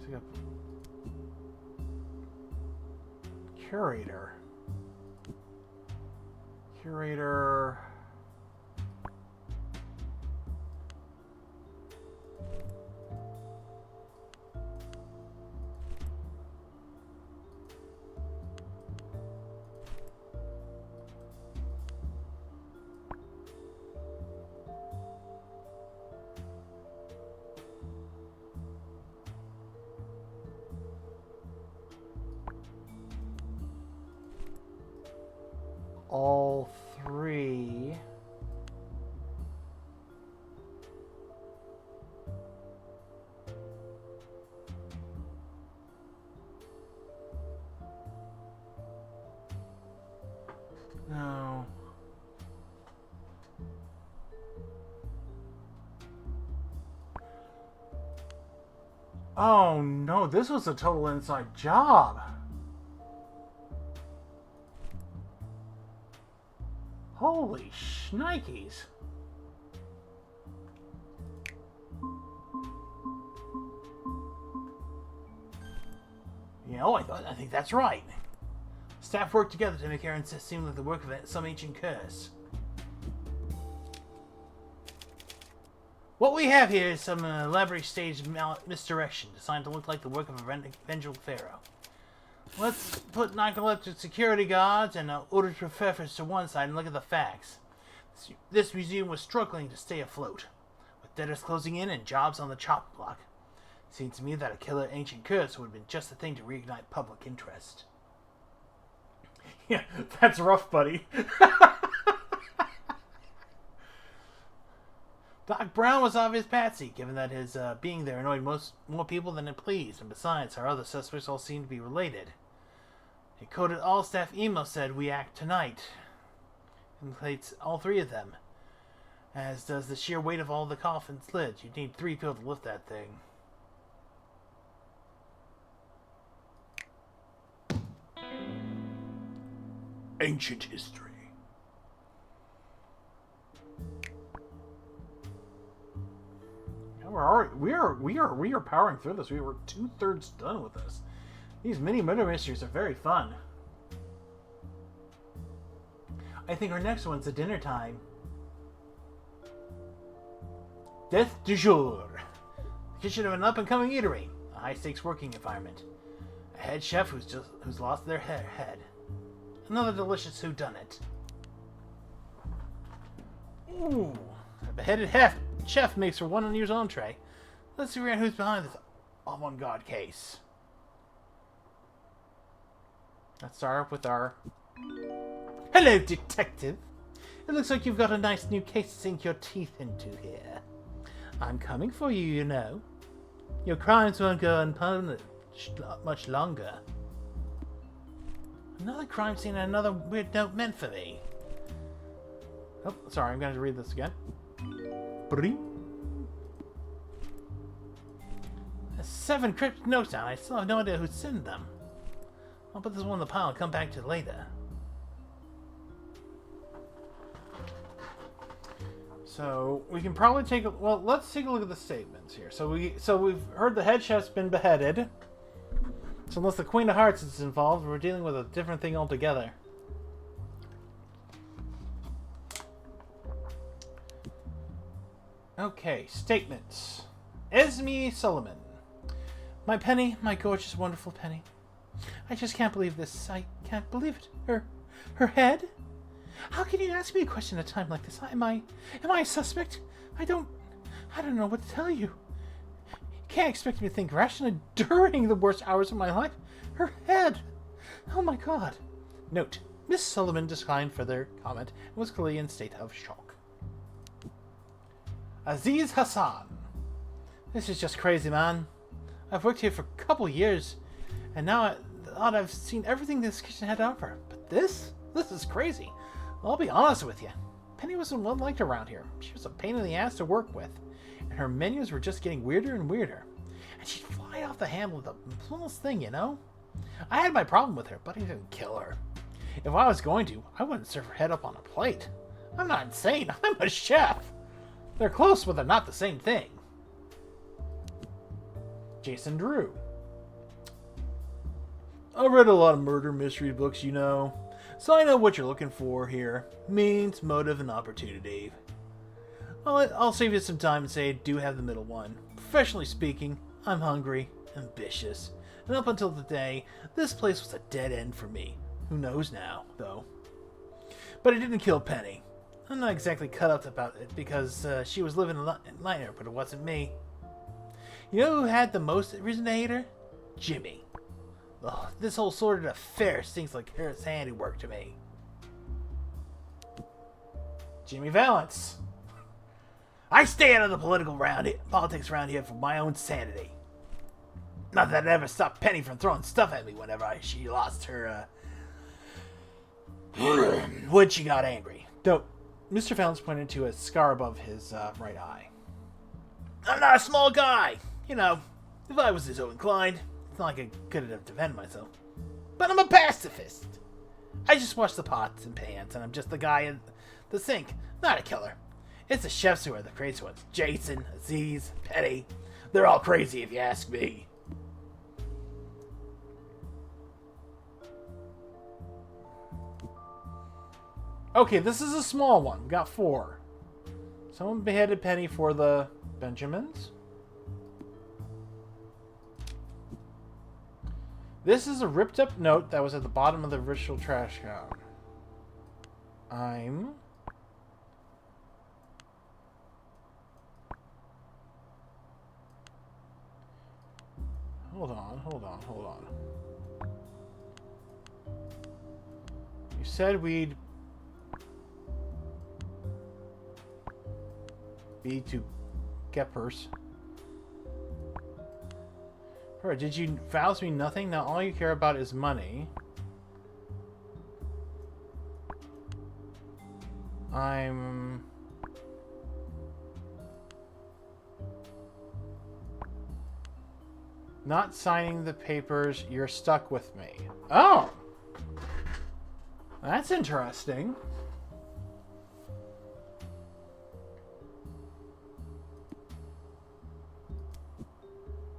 There's a curator. Curator. All three. No. Oh no, this was a total inside job. Holy shnikes. You know, I think that's right. Staff worked together to make Aaron's seem like the work of some ancient curse. What we have here is some elaborate staged misdirection designed to look like the work of a vengeful pharaoh. Let's put narcoleptic security guards and ordered professors to one side and look at the facts. This museum was struggling to stay afloat, with debtors closing in and jobs on the chop block. Seems to me that a killer ancient curse would have been just the thing to reignite public interest. Yeah, that's rough, buddy. Doc Brown was obvious patsy, given that his being there annoyed more people than it pleased, and besides, our other suspects all seemed to be related. A coded all-staff email said, "We act tonight," implicates all three of them, as does the sheer weight of all the coffin's lids. You'd need 3 people to lift that thing. Ancient history. Yeah, we are powering through this. We were 2/3 done with this. These mini murder mysteries are very fun. I think our next one's a dinner time. Death du jour. The kitchen of an up-and-coming eatery. A high-stakes working environment. A head chef who's lost their head. Another delicious whodunit. Ooh, a beheaded chef makes for one unusual entree. Let's figure out who's behind this avant-garde case. Let's start with our... Hello, detective. It looks like you've got a nice new case to sink your teeth into here. I'm coming for you, you know. Your crimes won't go unpunished much longer. Another crime scene and another weird note meant for me. Oh, sorry, I'm going to read this again. Bring. 7 cryptic notes down. I still have no idea who sent them. I'll put this one in the pile and come back to it later. So we can probably take a let's take a look at the statements here. So we've heard the head chef's been beheaded. So unless the Queen of Hearts is involved, we're dealing with a different thing altogether. Okay, statements. Esme Solomon. My Penny, my gorgeous, wonderful Penny. I just can't believe this. I can't believe it. Her head? How can you ask me a question at a time like this? Am I a suspect? I don't know what to tell you. You can't expect me to think rationally during the worst hours of my life. Her head! Oh my god. Note, Miss Sullivan declined further comment and was clearly in a state of shock. Aziz Hassan. This is just crazy, man. I've worked here for a couple years, and now I thought I've seen everything this kitchen had to offer. But this is crazy. I'll be honest with you. Penny wasn't well liked around here. She was a pain in the ass to work with, and her menus were just getting weirder and weirder. And she'd fly off the handle with the smallest thing, you know? I had my problem with her, but I didn't kill her. If I was going to, I wouldn't serve her head up on a plate. I'm not insane. I'm a chef. They're close, but they're not the same thing. Jason Drew. I've read a lot of murder mystery books, you know, so I know what you're looking for here. Means, motive, and opportunity. I'll save you some time and say I do have the middle one. Professionally speaking, I'm hungry, ambitious, and up until today, this place was a dead end for me. Who knows now, though. But I didn't kill Penny. I'm not exactly cut up about it because she was living a nightmare, but it wasn't me. You know who had the most reason to hate her? Jimmy. Ugh, this whole sordid affair stinks like her handiwork to me. Jimmy Valance. I stay out of the politics around here for my own sanity. Not that it ever stopped Penny from throwing stuff at me whenever she lost her, when she got angry. Though, Mr. Valance pointed to a scar above his right eye. I'm not a small guy. You know, if I was so inclined, it's not like I could have defended myself. But I'm a pacifist. I just wash the pots and pans, and I'm just the guy in the sink, not a killer. It's the chefs who are the crazy ones. Jason, Aziz, Petty. They're all crazy if you ask me. Okay, this is a small one. We got 4. Someone beheaded Penny for the Benjamins. This is a ripped up note that was at the bottom of the virtual trash can. I'm... Hold on. You said we'd be to Geppers. Bro, did you vows me nothing? Now all you care about is money. I'm... not signing the papers. You're stuck with me. Oh! That's interesting.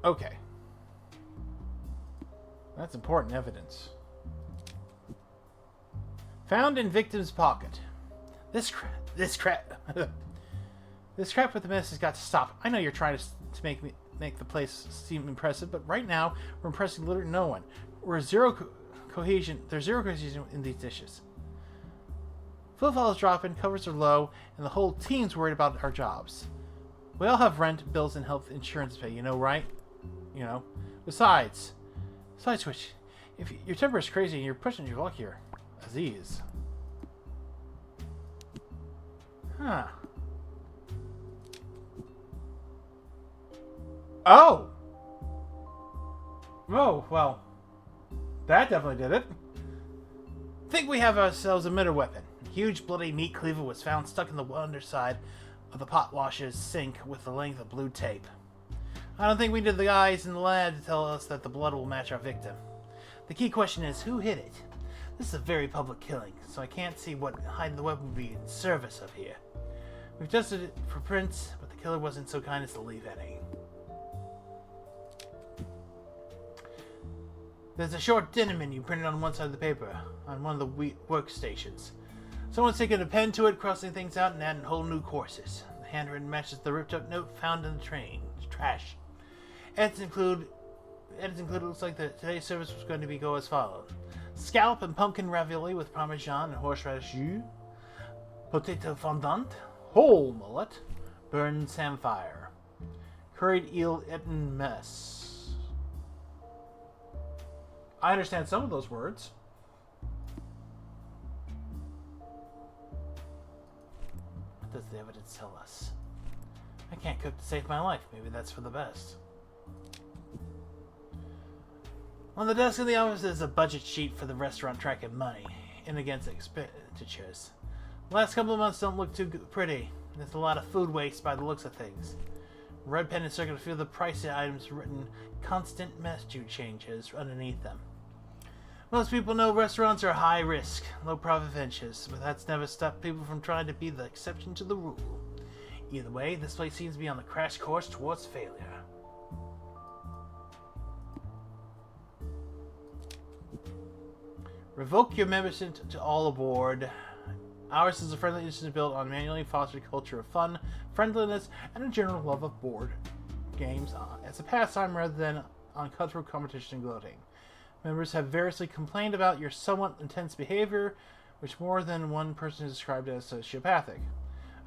Okay. That's important evidence. Found in victim's pocket. This crap with the mess has got to stop. I know you're trying to make the place seem impressive, but right now we're impressing literally no one. There's zero cohesion in these dishes. Footfall is dropping, covers are low, and the whole team's worried about our jobs. We all have rent, bills, and health insurance to pay, you know, right? You know. Besides which, if your temper is crazy and you're pushing your luck here, Aziz. Huh. Oh! Oh, well. That definitely did it. Think we have ourselves a middle weapon. A huge bloody meat cleaver was found stuck in the underside of the pot washer's sink with the length of blue tape. I don't think we need the guys in the lab to tell us that the blood will match our victim. The key question is, who hit it? This is a very public killing, so I can't see what hiding the weapon would be in service of here. We've tested it for prints, but the killer wasn't so kind as to leave any. There's a short dinner menu printed on one side of the paper, on one of the workstations. Someone's taken a pen to it, crossing things out and adding whole new courses. The handwritten matches the ripped up note found in the trash. Edits include looks like today's service was going to go as follows. Scallop and pumpkin ravioli with parmesan and horseradish jus. Potato fondant. Whole mullet. Burned samphire. Curried eel eaten mess. I understand some of those words. What does the evidence tell us? I can't cook to save my life. Maybe that's for the best. On the desk in the office is a budget sheet for the restaurant tracking money in against expenditures. The last couple of months don't look too pretty. There's a lot of food waste by the looks of things. Red pen encircled a few of the pricey items written constant menu changes underneath them. Most people know restaurants are high risk, low profit ventures, but that's never stopped people from trying to be the exception to the rule. Either way, this place seems to be on the crash course towards failure. Revoke your membership to all aboard. Ours is a friendly institution built on manually fostered culture of fun, friendliness, and a general love of board games as a pastime rather than on cutthroat competition and gloating. Members have variously complained about your somewhat intense behavior, which more than one person has described as sociopathic.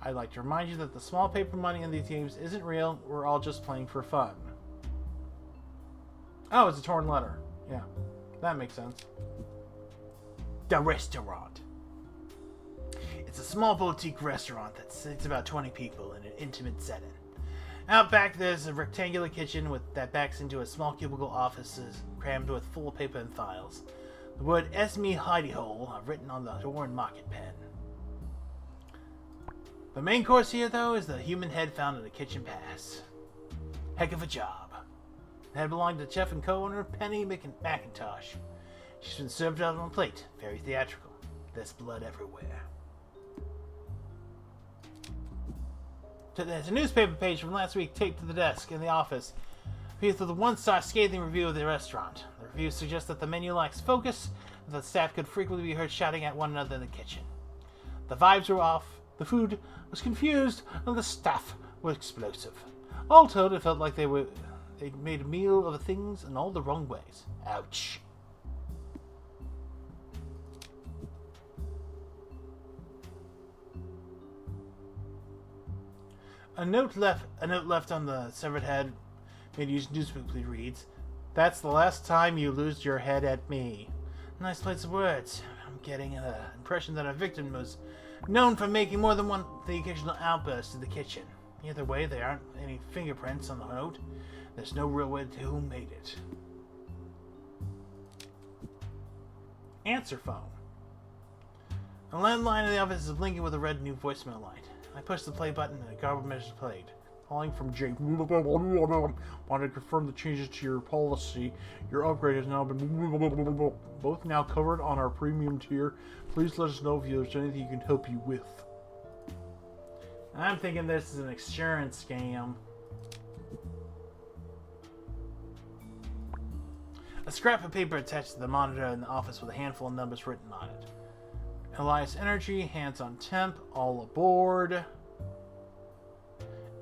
I'd like to remind you that the small paper money in these games isn't real. We're all just playing for fun. Oh, it's a torn letter. Yeah, that makes sense. The restaurant. It's a small boutique restaurant that seats about 20 people in an intimate setting. Out back, there's a rectangular kitchen that backs into a small cubicle offices crammed with full paper and files. The word "Esme Hidey Hole" written on the door in market pen. The main course here, though, is the human head found in the kitchen pass. Heck of a job. The head belonged to chef and co-owner Penny McIntosh. She's been served out on a plate, very theatrical. There's blood everywhere. There's a newspaper page from last week taped to the desk in the office with a one-star scathing review of the restaurant. The review suggests that the menu lacks focus, and that the staff could frequently be heard shouting at one another in the kitchen. The vibes were off, the food was confused, and the staff were explosive. All told, it felt like they'd made a meal of things in all the wrong ways. Ouch. A note left on the severed head made use newspaper reads, That's the last time you lose your head at me. Nice plays of words. I'm getting an impression that our victim was known for making more than one the occasional outburst in the kitchen. Either way, there aren't any fingerprints on the note. There's no real way to who made it. Answer phone. The landline in the office is blinking with a red new voicemail light. I push the play button and a garbled message played. Calling from Jake. Want to confirm the changes to your policy. Your upgrade has now been both now covered on our premium tier. Please let us know if there's anything you can help you with. I'm thinking this is an insurance scam. A scrap of paper attached to the monitor in the office with a handful of numbers written on it. Elias Energy, hands on temp, all aboard.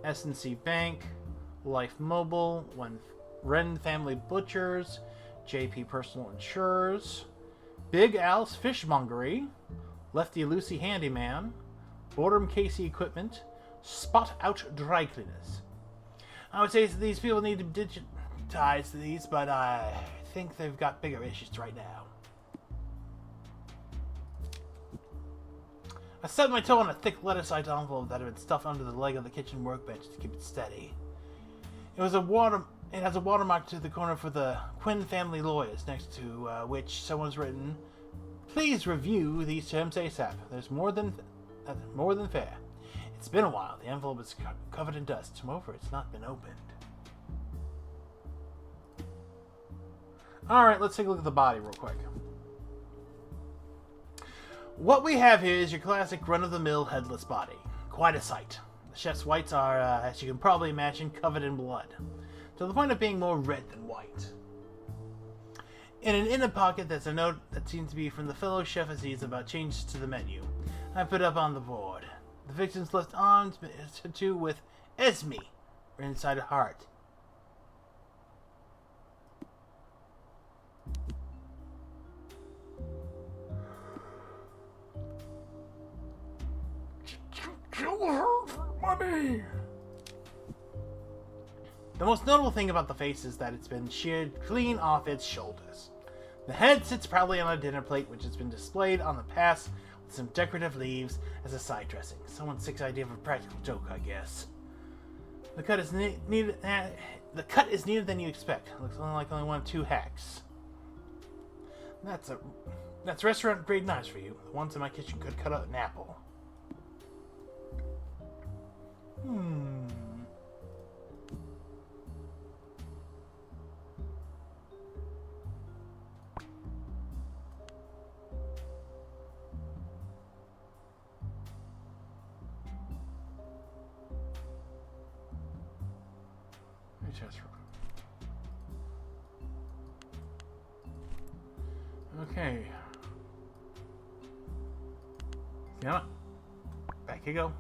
S&C Bank, Life Mobile, Wren Family Butchers, JP Personal Insurers, Big Al's Fishmongery, Lefty Lucy Handyman, Boredom Casey Equipment, Spot Out Dry Cleaners. I would say these people need to digitize these, but I think they've got bigger issues right now. I set my toe on a thick lettuce-sized envelope that had been stuffed under the leg of the kitchen workbench to keep it steady. It has a watermark to the corner for the Quinn family lawyers, next to which someone's written, "Please review these terms ASAP. There's more than fair." It's been a while. The envelope is covered in dust. Moreover, it's not been opened. Alright, let's take a look at the body real quick. What we have here is your classic run-of-the-mill headless body. Quite a sight. The chef's whites are, as you can probably imagine, covered in blood, to the point of being more red than white. In an inner pocket, there's a note that seems to be from the fellow chef Aziz about changes to the menu. I put up on the board. The victim's left arm is tattooed with Esme inside a heart. Kill her for money! The most notable thing about the face is that it's been sheared clean off its shoulders. The head sits proudly on a dinner plate, which has been displayed on the pass with some decorative leaves as a side dressing. Someone's sick idea of a practical joke, I guess. The cut is neater than you expect. It looks like only one of two hacks. That's restaurant grade knives for you. The ones in my kitchen could cut out an apple. Okay. You know what? Back you go.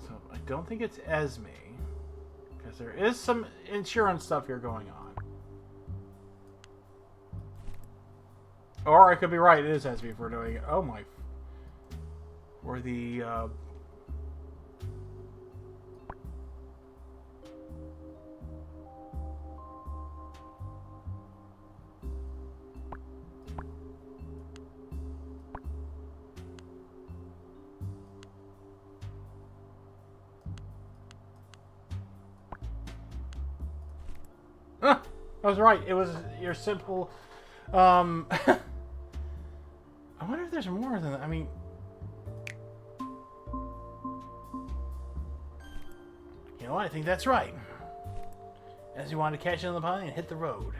So I don't think it's Esme, because there is some insurance stuff here going on. Or I could be right, it is Esme if we're doing it. Oh my. Or the I was right. It was your simple. I wonder if there's more than that. I mean, you know what? I think that's right. As you want to catch it on the pine and hit the road.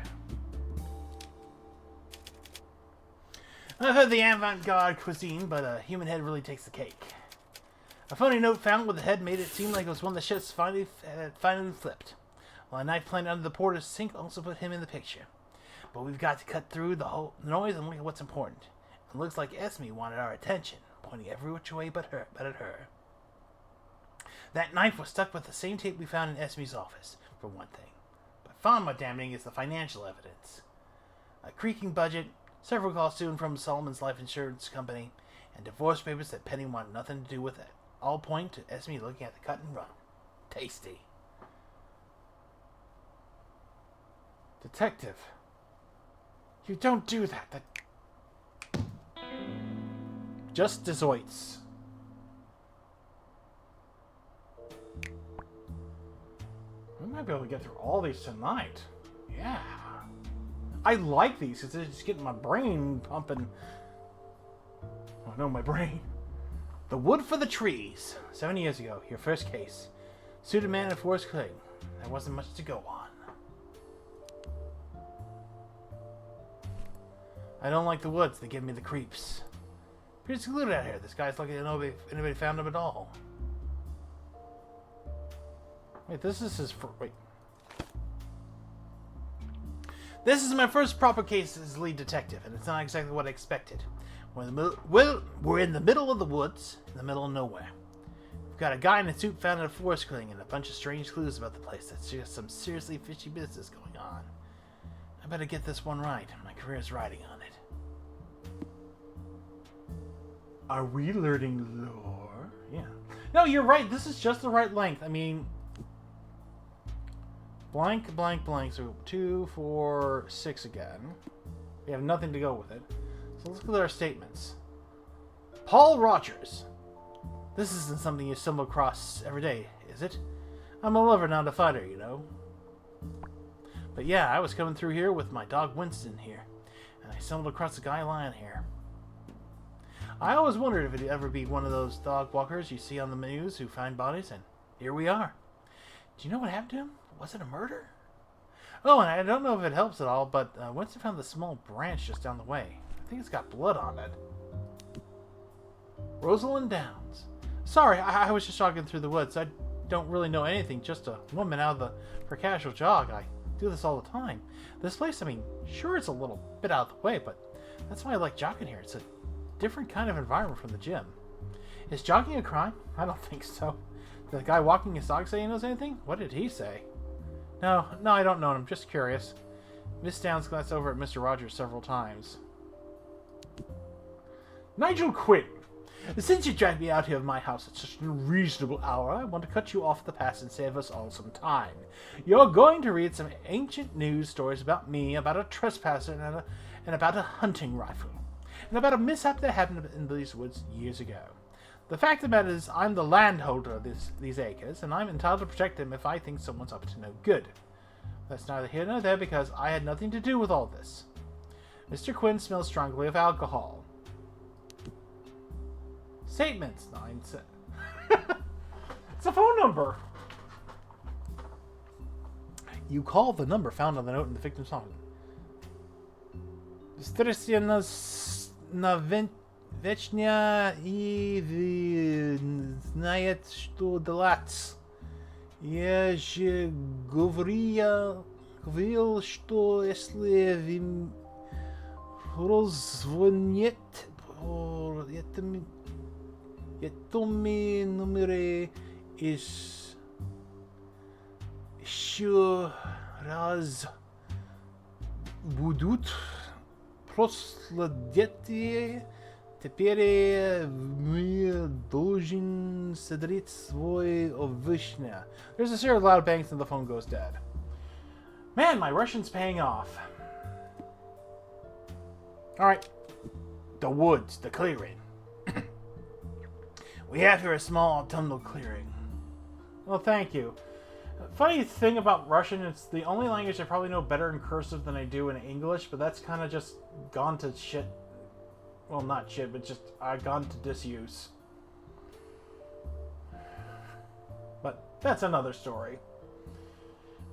I've had the avant-garde cuisine, but a human head really takes the cake. A phony note found with the head made it seem like it was one the chefs finally flipped. While a knife planted under the porter's sink also put him in the picture. But we've got to cut through the whole noise and look at what's important. It looks like Esme wanted our attention, pointing every which way but at her. That knife was stuck with the same tape we found in Esme's office, for one thing. But far more damning is the financial evidence. A creaking budget, several calls to and from Solomon's life insurance company, and divorce papers that Penny wanted nothing to do with it. All point to Esme looking at the cut and run. Tasty. Detective. You don't do that. Just desoids. We might be able to get through all these tonight. Yeah. I like these because they're just getting my brain pumping. Oh no, my brain. The wood for the trees. 7 years ago, your first case. Suited man in forest cutting. There wasn't much to go on. I don't like the woods. They give me the creeps. Pretty secluded out here. This guy's lucky to know if anybody found him at all. Wait, this is his... Wait. This is my first proper case as lead detective, and it's not exactly what I expected. We're in the middle of the woods, in the middle of nowhere. We've got a guy in a suit found in a forest clearing and a bunch of strange clues about the place. That's just some seriously fishy business going on. I better get this one right. My career is riding on it. Are we learning lore? Yeah. No, you're right. This is just the right length. I mean... Blank, blank, blank. So 2, 4, 6 again. We have nothing to go with it. So let's look at our statements. Paul Rogers. This isn't something you stumble across every day, is it? I'm a lover, not a fighter, you know. But yeah, I was coming through here with my dog Winston here, and I stumbled across a guy lying here. I always wondered if it'd ever be one of those dog walkers you see on the news who find bodies, and here we are. Do you know what happened to him? Was it a murder? Oh, and I don't know if it helps at all, but Winston found the small branch just down the way. I think it's got blood on it. Rosalind Downs. Sorry, I was just jogging through the woods. I don't really know anything, just a woman for a casual jog. I do this all the time. This place, I mean, sure it's a little bit out of the way, but that's why I like jogging here. It's a different kind of environment from the gym. Is jogging a crime? I don't think so. Did the guy walking his dog say he knows anything? What did he say? No, I don't know. I'm just curious. Miss Downs glanced over at Mr. Rogers several times. Nigel Quinn. Since you dragged me out here of my house at such an unreasonable hour, I want to cut you off the pass and save us all some time. You're going to read some ancient news stories about me, about a trespasser, and about a hunting rifle, and about a mishap that happened in these woods years ago. The fact of the matter is, I'm the landholder of these acres, and I'm entitled to protect them if I think someone's up to no good. That's neither here nor there, because I had nothing to do with all this. Mr. Quinn smells strongly of alcohol. Statements. 9 It's a phone number. You call the number found on the note in the victim's phone. Strestiana Вечня и знает, что делать. Я же говорил, что если вы позвоните по этому номеру еще раз будут проследить. Теперь мы должен содрать свой овощня. There's a series of loud bangs and the phone goes dead. Man, my Russian's paying off. Alright. The woods, the clearing. We have here a small autumnal clearing. Well, thank you. Funny thing about Russian, it's the only language I probably know better in cursive than I do in English, but that's kind of just gone to shit. Well, not shit, but just I've gone to disuse. But that's another story.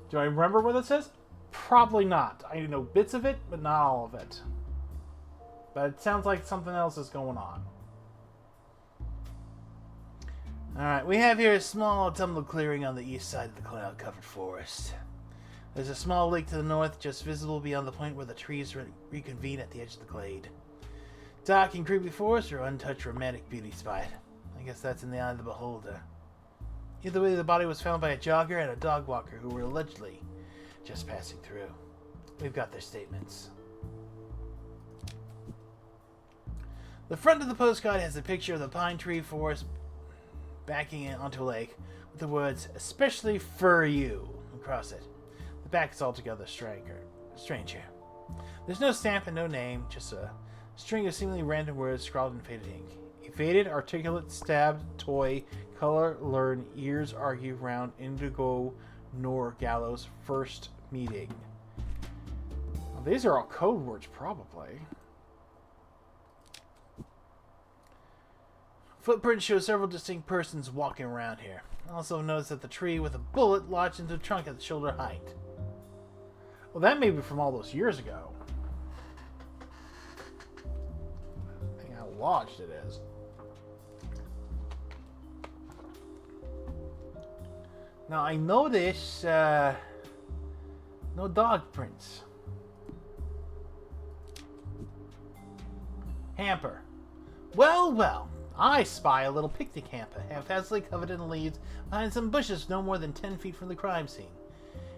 Do I remember what it says? Probably not. I know bits of it, but not all of it. But it sounds like something else is going on. Alright, we have here a small autumnal clearing on the east side of the cloud-covered forest. There's a small lake to the north, just visible beyond the point where the trees reconvene at the edge of the glade. Dark and creepy forest or untouched romantic beauty spot. I guess that's in the eye of the beholder. Either way, the body was found by a jogger and a dog walker who were allegedly just passing through. We've got their statements. The front of the postcard has a picture of the pine tree forest backing it onto a lake with the words, "Especially for you," across it. The back is altogether Stranger. There's no stamp and no name, just a string of seemingly random words scrawled in faded ink. Evaded, articulate, stabbed, toy, color, learn, years, argue, round, indigo, nor, gallows, first meeting. Well, these are all code words, probably. Footprints show several distinct persons walking around here. Also notice that the tree with a bullet lodged into the trunk at the shoulder height. Well, that may be from all those years ago. Think how lodged it is. Now I notice no dog prints. Hamper. Well, well. I spy a little picnic hamper, haphazardly covered in leaves, behind some bushes no more than 10 feet from the crime scene.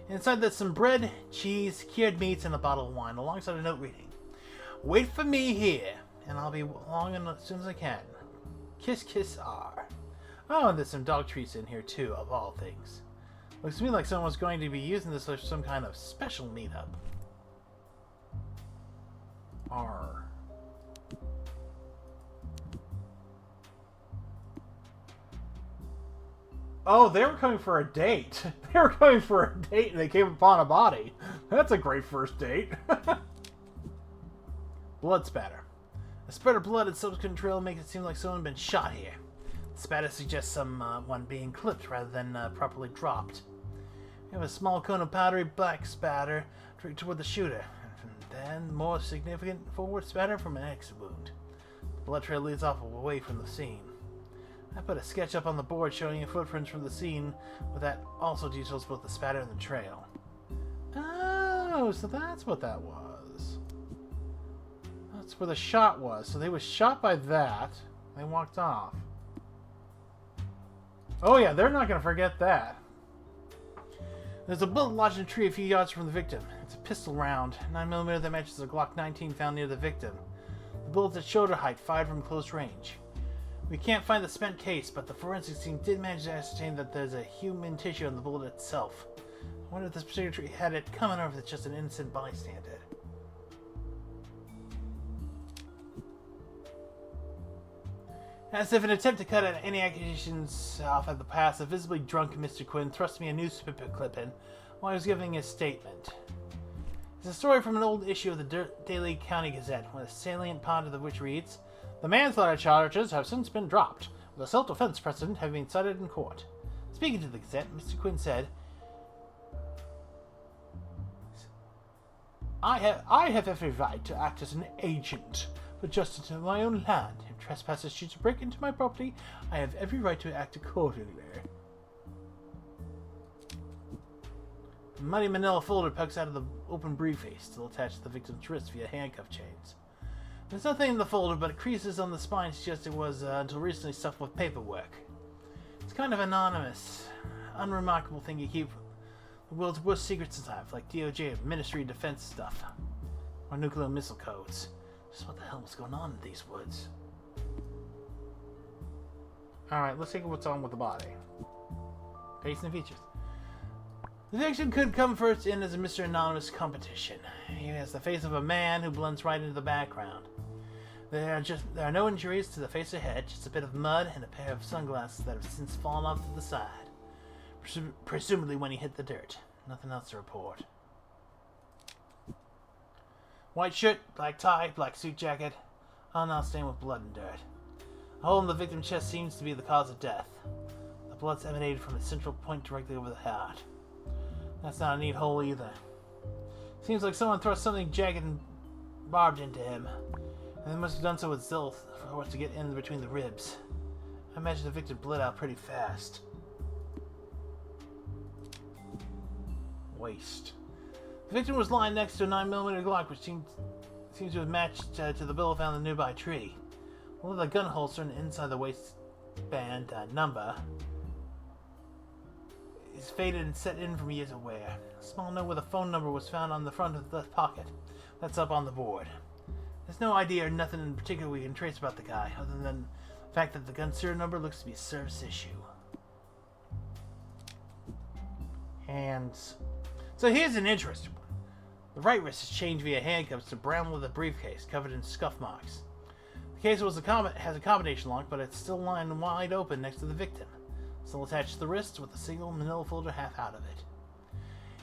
Inside there's some bread, cheese, cured meats, and a bottle of wine, alongside a note reading. Wait for me here, and I'll be along as soon as I can. Kiss, kiss, R. Oh, and there's some dog treats in here too, of all things. Looks to me like someone's going to be using this for some kind of special meetup. R. Oh, they were coming for a date. They were coming for a date and they came upon a body. That's a great first date. Blood spatter. A spread of blood and subsequent trail makes it seem like someone had been shot here. The spatter suggests someone being clipped rather than properly dropped. We have a small cone of powdery black spatter directed toward the shooter. And then more significant forward spatter from an exit wound. The blood trail leads off away from the scene. I put a sketch up on the board showing you footprints from the scene, but that also details both the spatter and the trail. Oh, so that's what that was. That's where the shot was. So they were shot by that. They walked off. Oh yeah, they're not going to forget that. There's a bullet lodged in a tree a few yards from the victim. It's a pistol round, 9mm that matches a Glock 19 found near the victim. The bullet's at shoulder height, fired from close range. We can't find the spent case, but the forensics team did manage to ascertain that there's a human tissue on the bullet itself. I wonder if this particular tree had it coming, or if it's just an innocent bystander. As if in an attempt to cut any accusations off at the past, the visibly drunk Mr. Quinn thrust me a newspaper clipping while he was giving his statement. It's a story from an old issue of the Daily County Gazette, with a salient part of which reads, "The manslaughter charges have since been dropped, with a self-defense precedent having been cited in court." Speaking to the Gazette, Mr. Quinn said, I have every right to act as an agent for justice in my own land. If trespassers choose to break into my property, I have every right to act accordingly." A muddy manila folder pokes out of the open briefcase, still attached to the victim's wrist via handcuff chains. There's nothing in the folder, but creases on the spine suggest it was, until recently, stuffed with paperwork. It's kind of anonymous, unremarkable thing you keep the world's worst secrets inside, like DOJ or Ministry of Defense stuff, or nuclear missile codes. Just what the hell was going on in these woods? Alright, let's take what's on with the body. Face and features. The victim could come first in as a Mr. Anonymous competition. He has the face of a man who blends right into the background. There are no injuries to the face or head, just a bit of mud and a pair of sunglasses that have since fallen off to the side. Presumably when he hit the dirt. Nothing else to report. White shirt, black tie, black suit jacket, all now stained with blood and dirt. A hole in the victim's chest seems to be the cause of death. The blood's emanated from a central point directly over the heart. That's not a neat hole either. Seems like someone thrust something jagged and barbed into him, and they must have done so with zeal for it to get in between the ribs. I imagine the victim bled out pretty fast. Waist. The victim was lying next to a 9mm Glock, which seems to have matched to the bullet found in a nearby tree. One of the gun holster inside the waistband number is faded and set in from years of wear. A small note with a phone number was found on the front of the left pocket. That's up on the board. There's no idea or nothing in particular we can trace about the guy, other than the fact that the gun serial number looks to be a service issue. Hands. So here's an interesting one. The right wrist is chained via handcuffs to brown leather briefcase covered in scuff marks. The case has a combination lock, but it's still lying wide open next to the victim, still attached to the wrist with a single manila folder half out of it.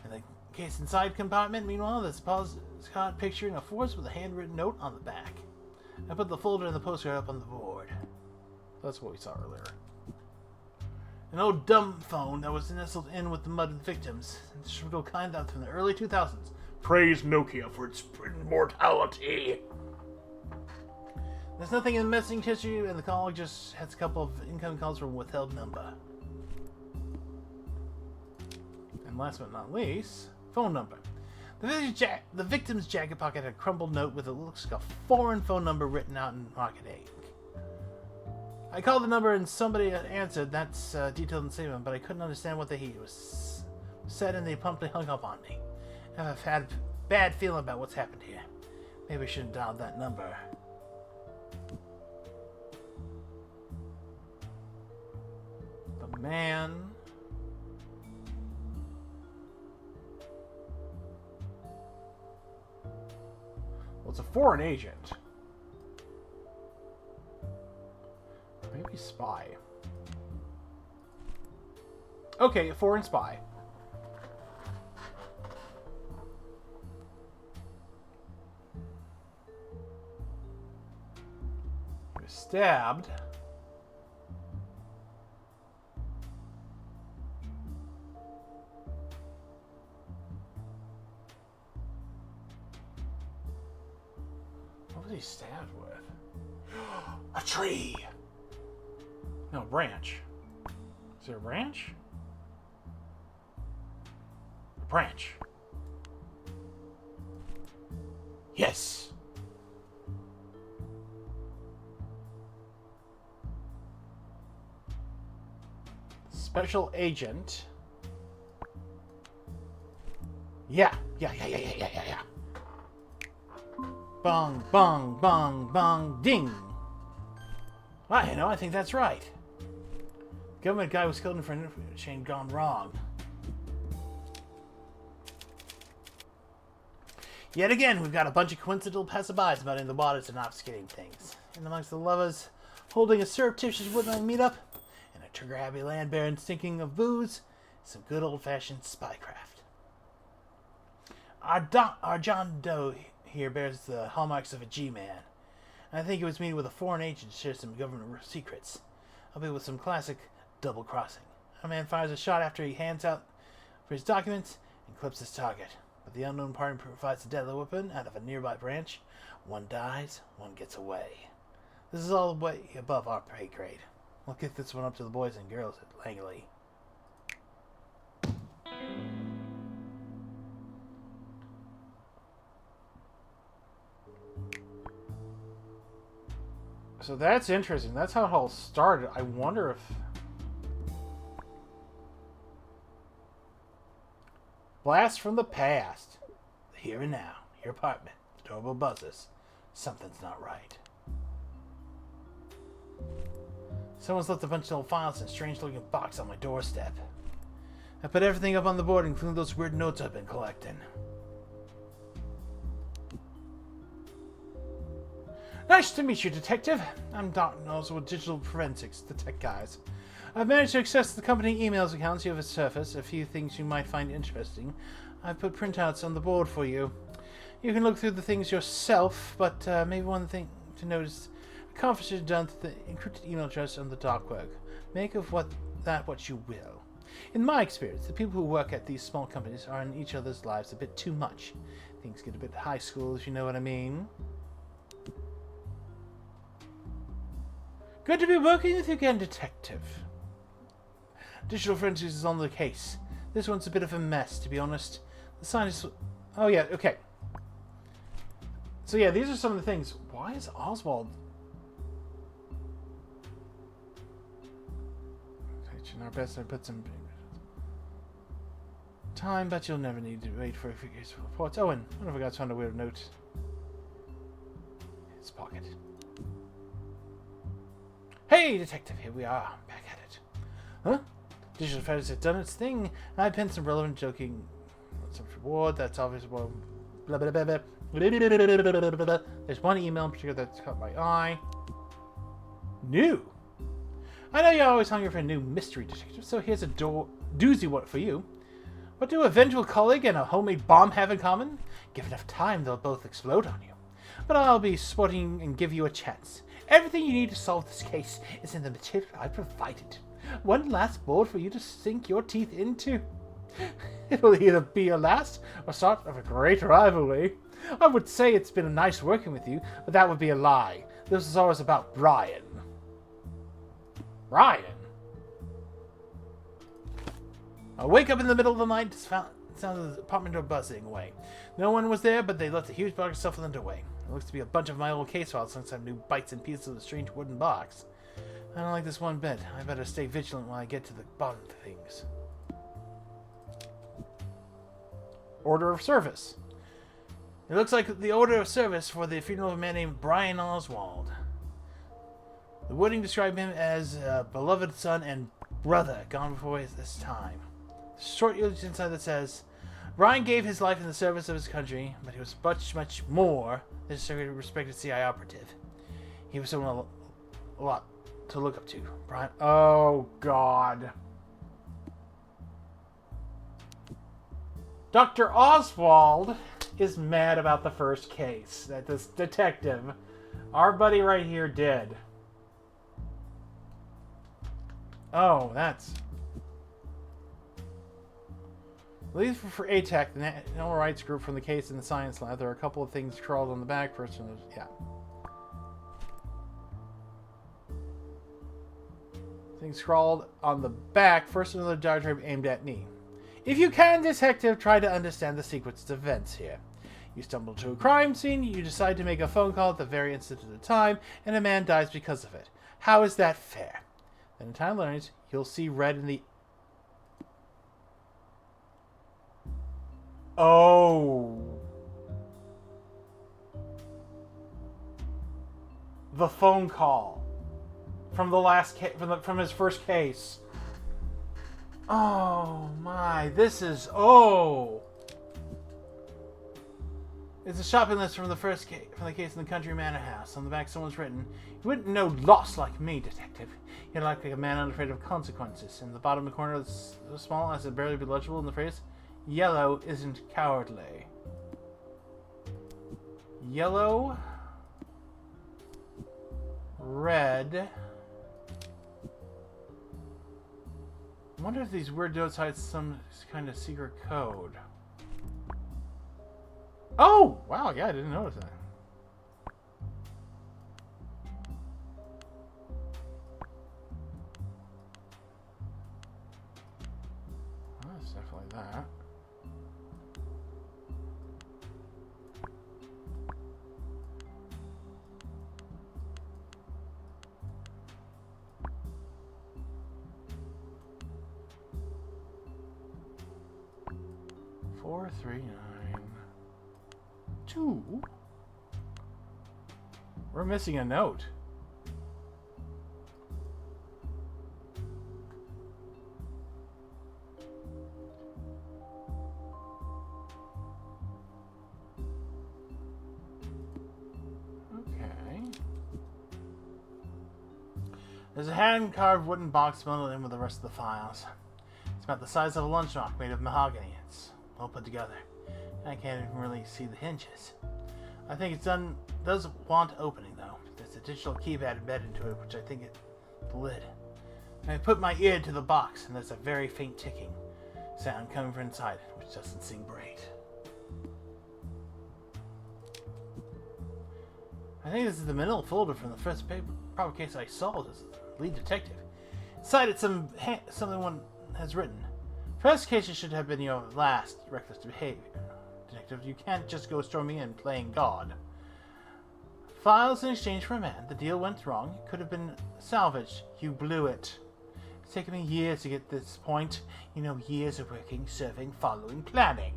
In the case inside compartment, meanwhile, there's a postcard picturing a force with a handwritten note on the back. I put the folder and the postcard up on the board. That's what we saw earlier. An old dumb phone that was nestled in with the mud of the victims. Instrumental kind out from the early 2000s. Praise Nokia for its immortality. There's nothing in the messaging history, and the call just has a couple of incoming calls from a withheld number. And last but not least, phone number. The victim's jacket pocket had a crumpled note with what looks like a foreign phone number written out in market ink. I called the number and somebody answered. That's detailed in the statement, but I couldn't understand what he was said, and they promptly hung up on me. I have a bad feeling about what's happened here. Maybe I shouldn't dial that number. The man. Well, it's a foreign agent. Maybe spy. Okay, a foreign spy. He was stabbed. What was he stabbed with? A tree! No, branch. Is there a branch? A branch. Yes! Special agent. Yeah. Bong, bong, bong, bong, ding. I think that's right. Government guy was killed in front of a chain gone wrong. Yet again, we've got a bunch of coincidental passerbys muddying the waters and obfuscating things. And amongst the lovers, holding a surreptitious woodland meetup, and a trigger-happy land baron stinking of booze, some good old-fashioned spycraft. Our John Doe here bears the hallmarks of a G-man. I think he was meeting with a foreign agent to share some government secrets. I'll be with some classic double-crossing. A man fires a shot after he hands out for his documents and clips his target. But the unknown party provides a deadly weapon out of a nearby branch. One dies, one gets away. This is all way above our pay grade. We'll get this one up to the boys and girls at Langley. So that's interesting. That's how it all started. I wonder if... Blast from the past. The here and now. Your apartment. The doorbell buzzes. Something's not right. Someone's left a bunch of old files in a strange-looking box on my doorstep. I put everything up on the board, including those weird notes I've been collecting. Nice to meet you, Detective. I'm Doc Knowles with Digital Forensics, the tech guys. I've managed to access the company emails accounts you have surfaced, a few things you might find interesting. I've put printouts on the board for you. You can look through the things yourself, but maybe one thing to notice, a conference is done to the encrypted email address on the dark web. Make of what you will. In my experience, the people who work at these small companies are in each other's lives a bit too much. Things get a bit high school, if you know what I mean. Good to be working with you again, Detective. Digital Forensics is on the case. This one's a bit of a mess, to be honest. The sign is... Oh, yeah, okay. So, yeah, these are some of the things. Why is Oswald... Our best, I put some... Time, but you'll never need to wait for reports. Oh, and one of the guys found a weird note. His pocket. Hey, Detective, here we are, back at it. Huh? Digital Forensics has done its thing, and I pinned some relevant joking some reward. That's obviously well blah, blah, blah, blah, blah, blah, blah. There's one email in particular that's caught my eye. New. I know you're always hungry for a new mystery detective, so here's a doozy one for you. What do a vengeful colleague and a homemade bomb have in common? Give enough time, they'll both explode on you. But I'll be sporting and give you a chance. Everything you need to solve this case is in the material I provided. One last board for you to sink your teeth into. It'll either be your last or start of a great rivalry. I would say it's been nice working with you, but that would be a lie. This is always about Brian. Brian? I wake up in the middle of the night to sound of the apartment door buzzing away. No one was there, but they left a huge box of stuff in the doorway. It looks to be a bunch of my old case files and some new bites and pieces of the strange wooden box. I don't like this one bit. I better stay vigilant when I get to the bottom of things. Order of service. It looks like the order of service for the funeral of a man named Brian Oswald. The wording described him as a beloved son and brother gone before this time. Short eulogy inside that says, Brian gave his life in the service of his country, but he was much, much more than just a respected CIA operative. He was someone a lot to look up to. Brian. Oh, God. Dr. Oswald is mad about the first case that this detective, our buddy right here, did. Oh, that's... At least for ATAC, the Animal Rights Group from the case in the science lab, there are a couple of things scrawled on the back. First one is, yeah. Things scrawled on the back. First, another diatribe aimed at me. If you can, detective, try to understand the sequence of events here. You stumble to a crime scene, you decide to make a phone call at the very instant of the time, and a man dies because of it. How is that fair? Then in time learns, you'll see red in the... Oh. The phone call from the last from his first case. Oh my, this is It's a shopping list from the first case, from the case in the Country Manor House. On the back, someone's written, "You wouldn't know loss like me, detective. You're like a man unafraid of consequences." In the bottom corner, it's so small as to barely be legible in the phrase, "Yellow isn't cowardly." Yellow, red. I wonder if these weird notes hide some kind of secret code. Oh! Wow, yeah, I didn't notice that. Oh, that's definitely that. Four, 3, 9. 2? We're missing a note. Okay. There's a hand-carved wooden box bundled in with the rest of the files. It's about the size of a lunch rock made of mahogany. It's all put together. I can't even really see the hinges. I think it's does want opening though. There's a digital keypad embedded into it, which I think is the lid. And I put my ear to the box, and there's a very faint ticking sound coming from inside it, which doesn't seem great. I think this is the manila folder from the first proper case I solved as lead detective. Inside it, something one has written. First case should have been your last reckless behavior. Detective, you can't just go storming in playing God. Files in exchange for a man. The deal went wrong. It could have been salvaged. You blew it. It's taken me years to get to this point. You know, years of working, serving, following, planning.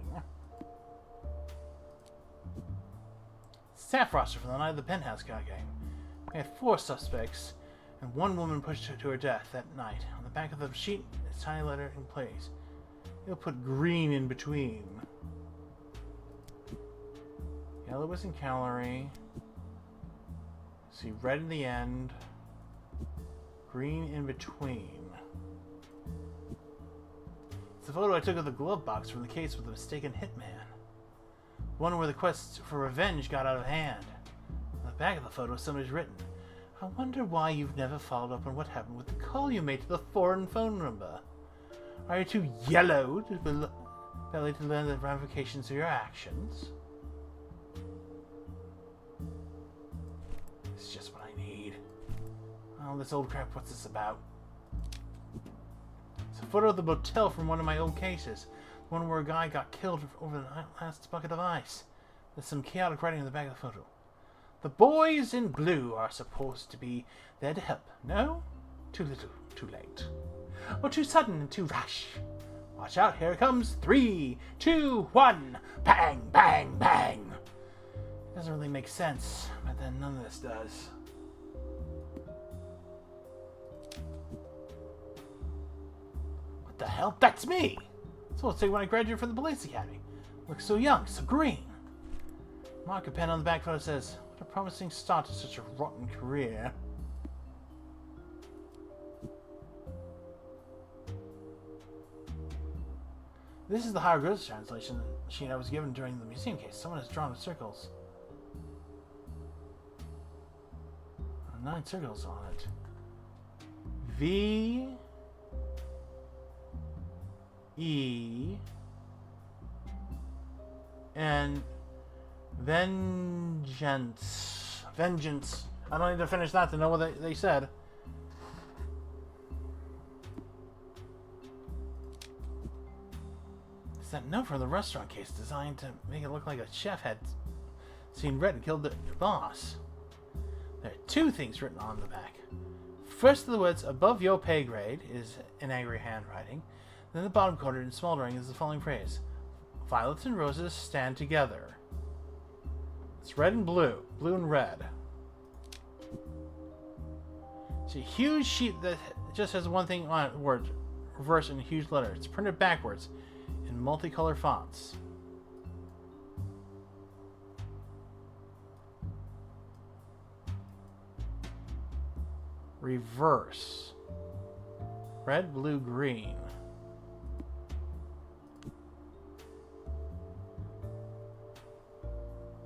Staff roster from the night of the penthouse guy game. We had 4 suspects, and 1 woman pushed her to her death that night. On the back of the sheet, it's a tiny letter in place. You'll put green in between. Yellow was in calorie. See, red in the end. Green in between. It's the photo I took of the glove box from the case with the mistaken hitman. One where the quest for revenge got out of hand. On the back of the photo, somebody's written, "I wonder why you've never followed up on what happened with the call you made to the foreign phone number. Are you too yellow belly to learn the ramifications of your actions?" It's just what I need. Oh, this old crap, what's this about? It's a photo of the motel from one of my old cases. One where a guy got killed over the last bucket of ice. There's some chaotic writing on the back of the photo. The boys in blue are supposed to be there to help. No? Too little, too late. Or too sudden and too rash. Watch out, here it comes. 3, 2, 1. Bang, bang, bang. It doesn't really make sense, but then none of this does. What the hell? That's me! So let's say when I graduated from the police academy. Look so young, so green. Marker pen on the back photo says, "What a promising start to such a rotten career." This is the hieroglyphics translation sheet I was given during the museum case. Someone has drawn circles. 9 circles on it. V E and vengeance. Vengeance. I don't need to finish that to know what they said. It's that note from the restaurant case designed to make it look like a chef had seen red and killed the boss. There are 2 things written on the back. First of the words, "above your pay grade," is in angry handwriting. Then the bottom corner in small writing is the following phrase: "Violets and roses stand together." It's red and blue. Blue and red. It's a huge sheet that just has one thing on it, word reverse in a huge letter. It's printed backwards in multicolor fonts. Reverse. Red, blue, green.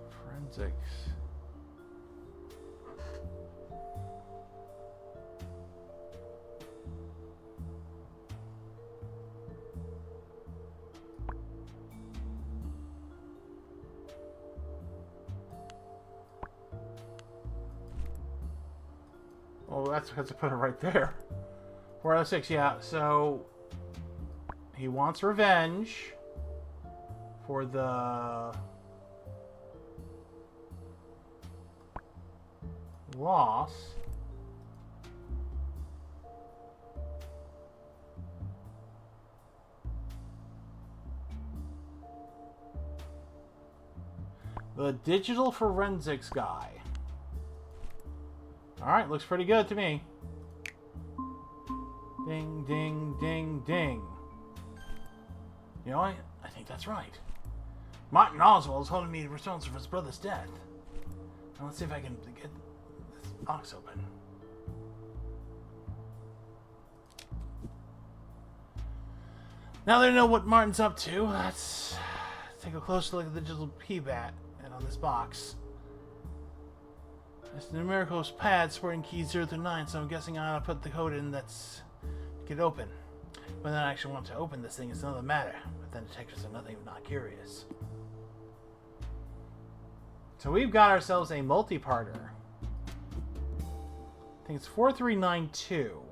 Forensics. Oh, that's because I put it right there. 406, yeah. So he wants revenge for the loss. The digital forensics guy. Alright, looks pretty good to me. Ding, ding, ding, ding. You know, I think that's right. Martin Oswald is holding me responsible for his brother's death. Now let's see if I can get this box open. Now that I know what Martin's up to, let's take a closer look at the digital keypad on this box. It's the numerical pad sporting keys 0 through 9, so I'm guessing I ought to put the code in that's to get open. Whether I actually want to open this thing is another matter, but then detectives are nothing if not curious. So we've got ourselves a multi-parter. I think it's 4392.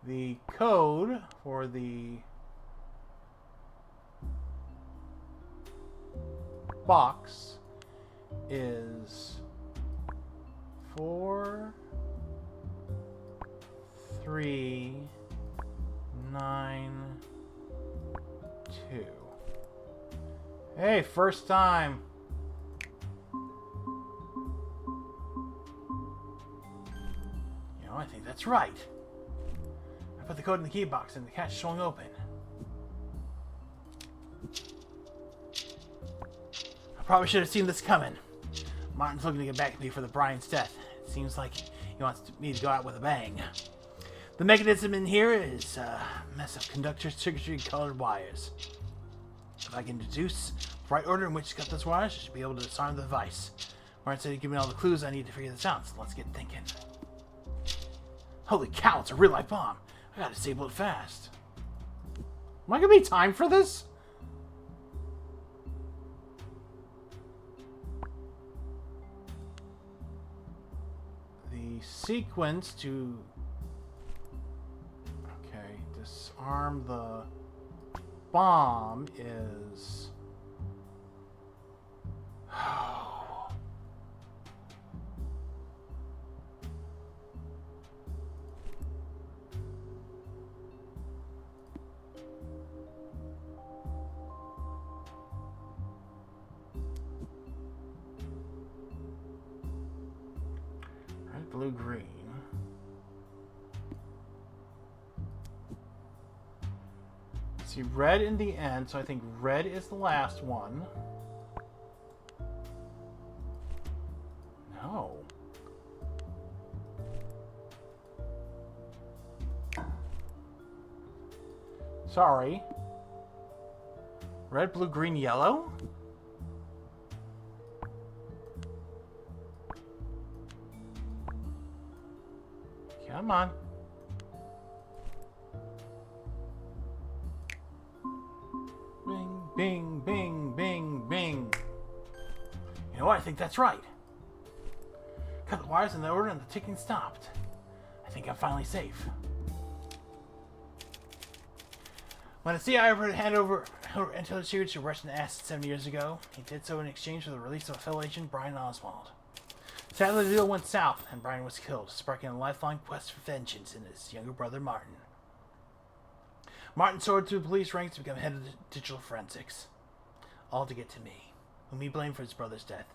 The code for the box is 4392. Hey, first time. You know, I think that's right. I put the code in the key box and the catch swung open. Probably should have seen this coming. Martin's looking to get back at me for the Brian's death. It seems like he wants me to go out with a bang. The mechanism in here is a mess of conductors, circuitry, and colored wires. If I can deduce the right order in which to cut those wires, I should be able to disarm the device. Martin said he'd give me all the clues I need to figure this out, so let's get thinking. Holy cow, it's a real-life bomb. I gotta disable it fast. Am I gonna be timed for this? The sequence to... Okay, disarm the bomb is... Red, blue, green. See, red in the end, so I think red is the last one. No. Sorry. Red, blue, green, yellow? Come on. Bing, bing, bing, bing, bing. You know what? I think that's right. Cut the wires in the order and the ticking stopped. I think I'm finally safe. When the CIA handed over intel secrets to Russian ANTS 7 years ago, he did so in exchange for the release of a fellow agent, Brian Oswald. Sadly, the deal went south, and Brian was killed, sparking a lifelong quest for vengeance in his younger brother, Martin. Martin soared through the police ranks to become head of digital forensics. All to get to me, whom he blamed for his brother's death.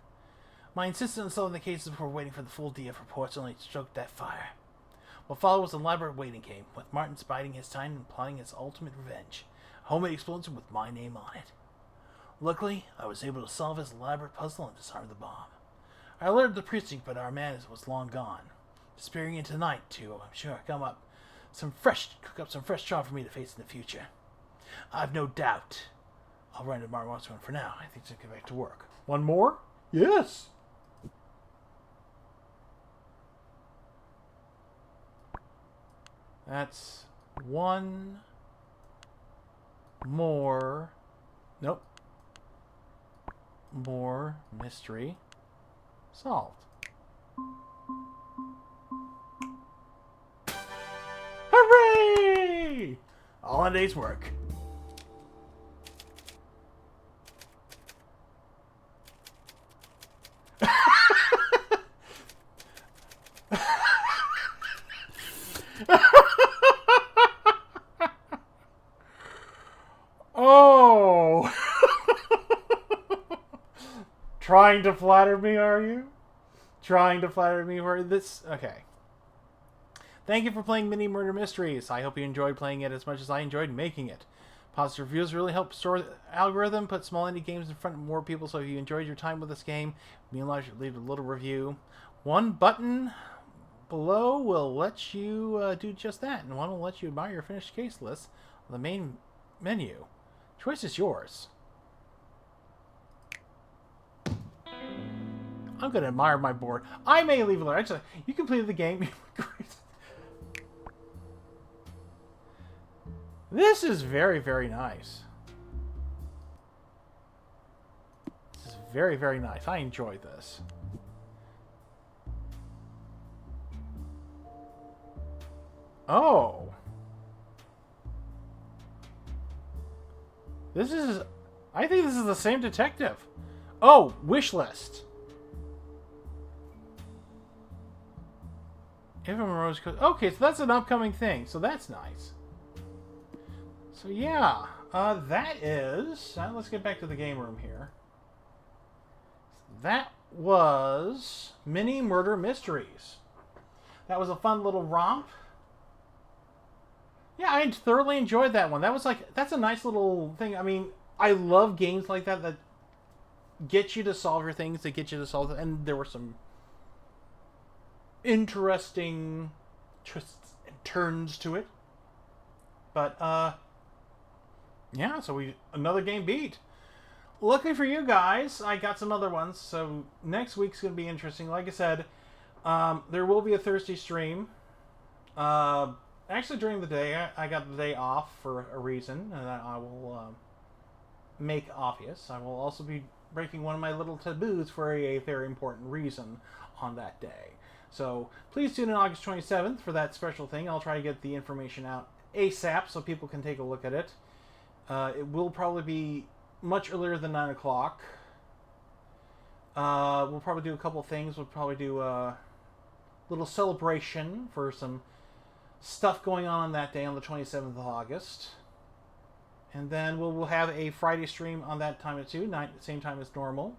My insistence on solving the cases before waiting for the full DF reports only stroked that fire. What followed was an elaborate waiting game, with Martin biding his time and plotting his ultimate revenge. A homemade explosion with my name on it. Luckily, I was able to solve his elaborate puzzle and disarm the bomb. I alerted the precinct, but our man was long gone. Disappearing into the night, too, I'm sure cook up some fresh trouble for me to face in the future. I've no doubt I'll run to Martin once one for now. I think I'll get back to work. One more? Yes! That's one more. Nope. More mystery solved. Hooray! All in a day's work. Oh! Trying to flatter me, are you? Trying to flatter me for this? Okay. Thank you for playing Mini Murder Mysteries. I hope you enjoyed playing it as much as I enjoyed making it. Positive reviews really help store the algorithm, put small indie games in front of more people, so if you enjoyed your time with this game, meanwhile, you should leave a little review. One button below will let you do just that, and one will let you admire your finished case list on the main menu. Choice is yours. I'm going to admire my board. I may leave it there. Actually, you completed the game. This is very, very nice. This is very, very nice. I enjoyed this. Oh. This is... I think this is the same detective. Oh, wish list. Evan Rose... Okay, so that's an upcoming thing. So that's nice. So yeah, that is... let's get back to the game room here. That was Mini Murder Mysteries. That was a fun little romp. Yeah, I thoroughly enjoyed that one. That was like... That's a nice little thing. I mean, I love games like that get you to solve your things. They get you to solve it. And there were some interesting twists and turns to it. But, yeah, so another game beat. Luckily for you guys, I got some other ones. So next week's going to be interesting. Like I said, there will be a Thursday stream. Actually, during the day, I got the day off for a reason, and I will make obvious. I will also be breaking one of my little taboos for a very important reason on that day. So please tune in August 27th for that special thing. I'll try to get the information out ASAP so people can take a look at it. It will probably be much earlier than 9 o'clock. We'll probably do a couple things. We'll probably do a little celebration for some stuff going on that day on the 27th of August. And then we'll have a Friday stream on that time too, same time as normal.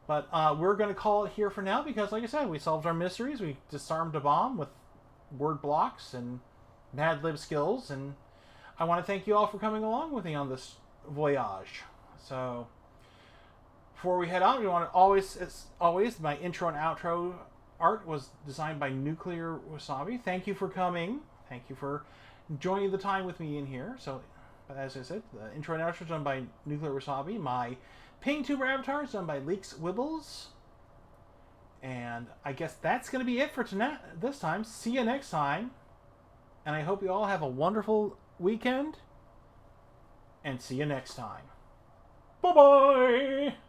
But we're going to call it here for now because, like I said, we solved our mysteries. We disarmed a bomb with word blocks and Mad Lib skills. And I want to thank you all for coming along with me on this voyage. So before we head out, we want to as always, my intro and outro art was designed by Nuclear Wasabi. Thank you for coming. Thank you for joining the time with me in here. So, as I said, the intro and outro is done by Nuclear Wasabi. My Ping Tuber avatar is done by Leaks Wibbles. And I guess that's going to be it for tonight. This time. See you next time. And I hope you all have a wonderful weekend. And see you next time. Bye-bye!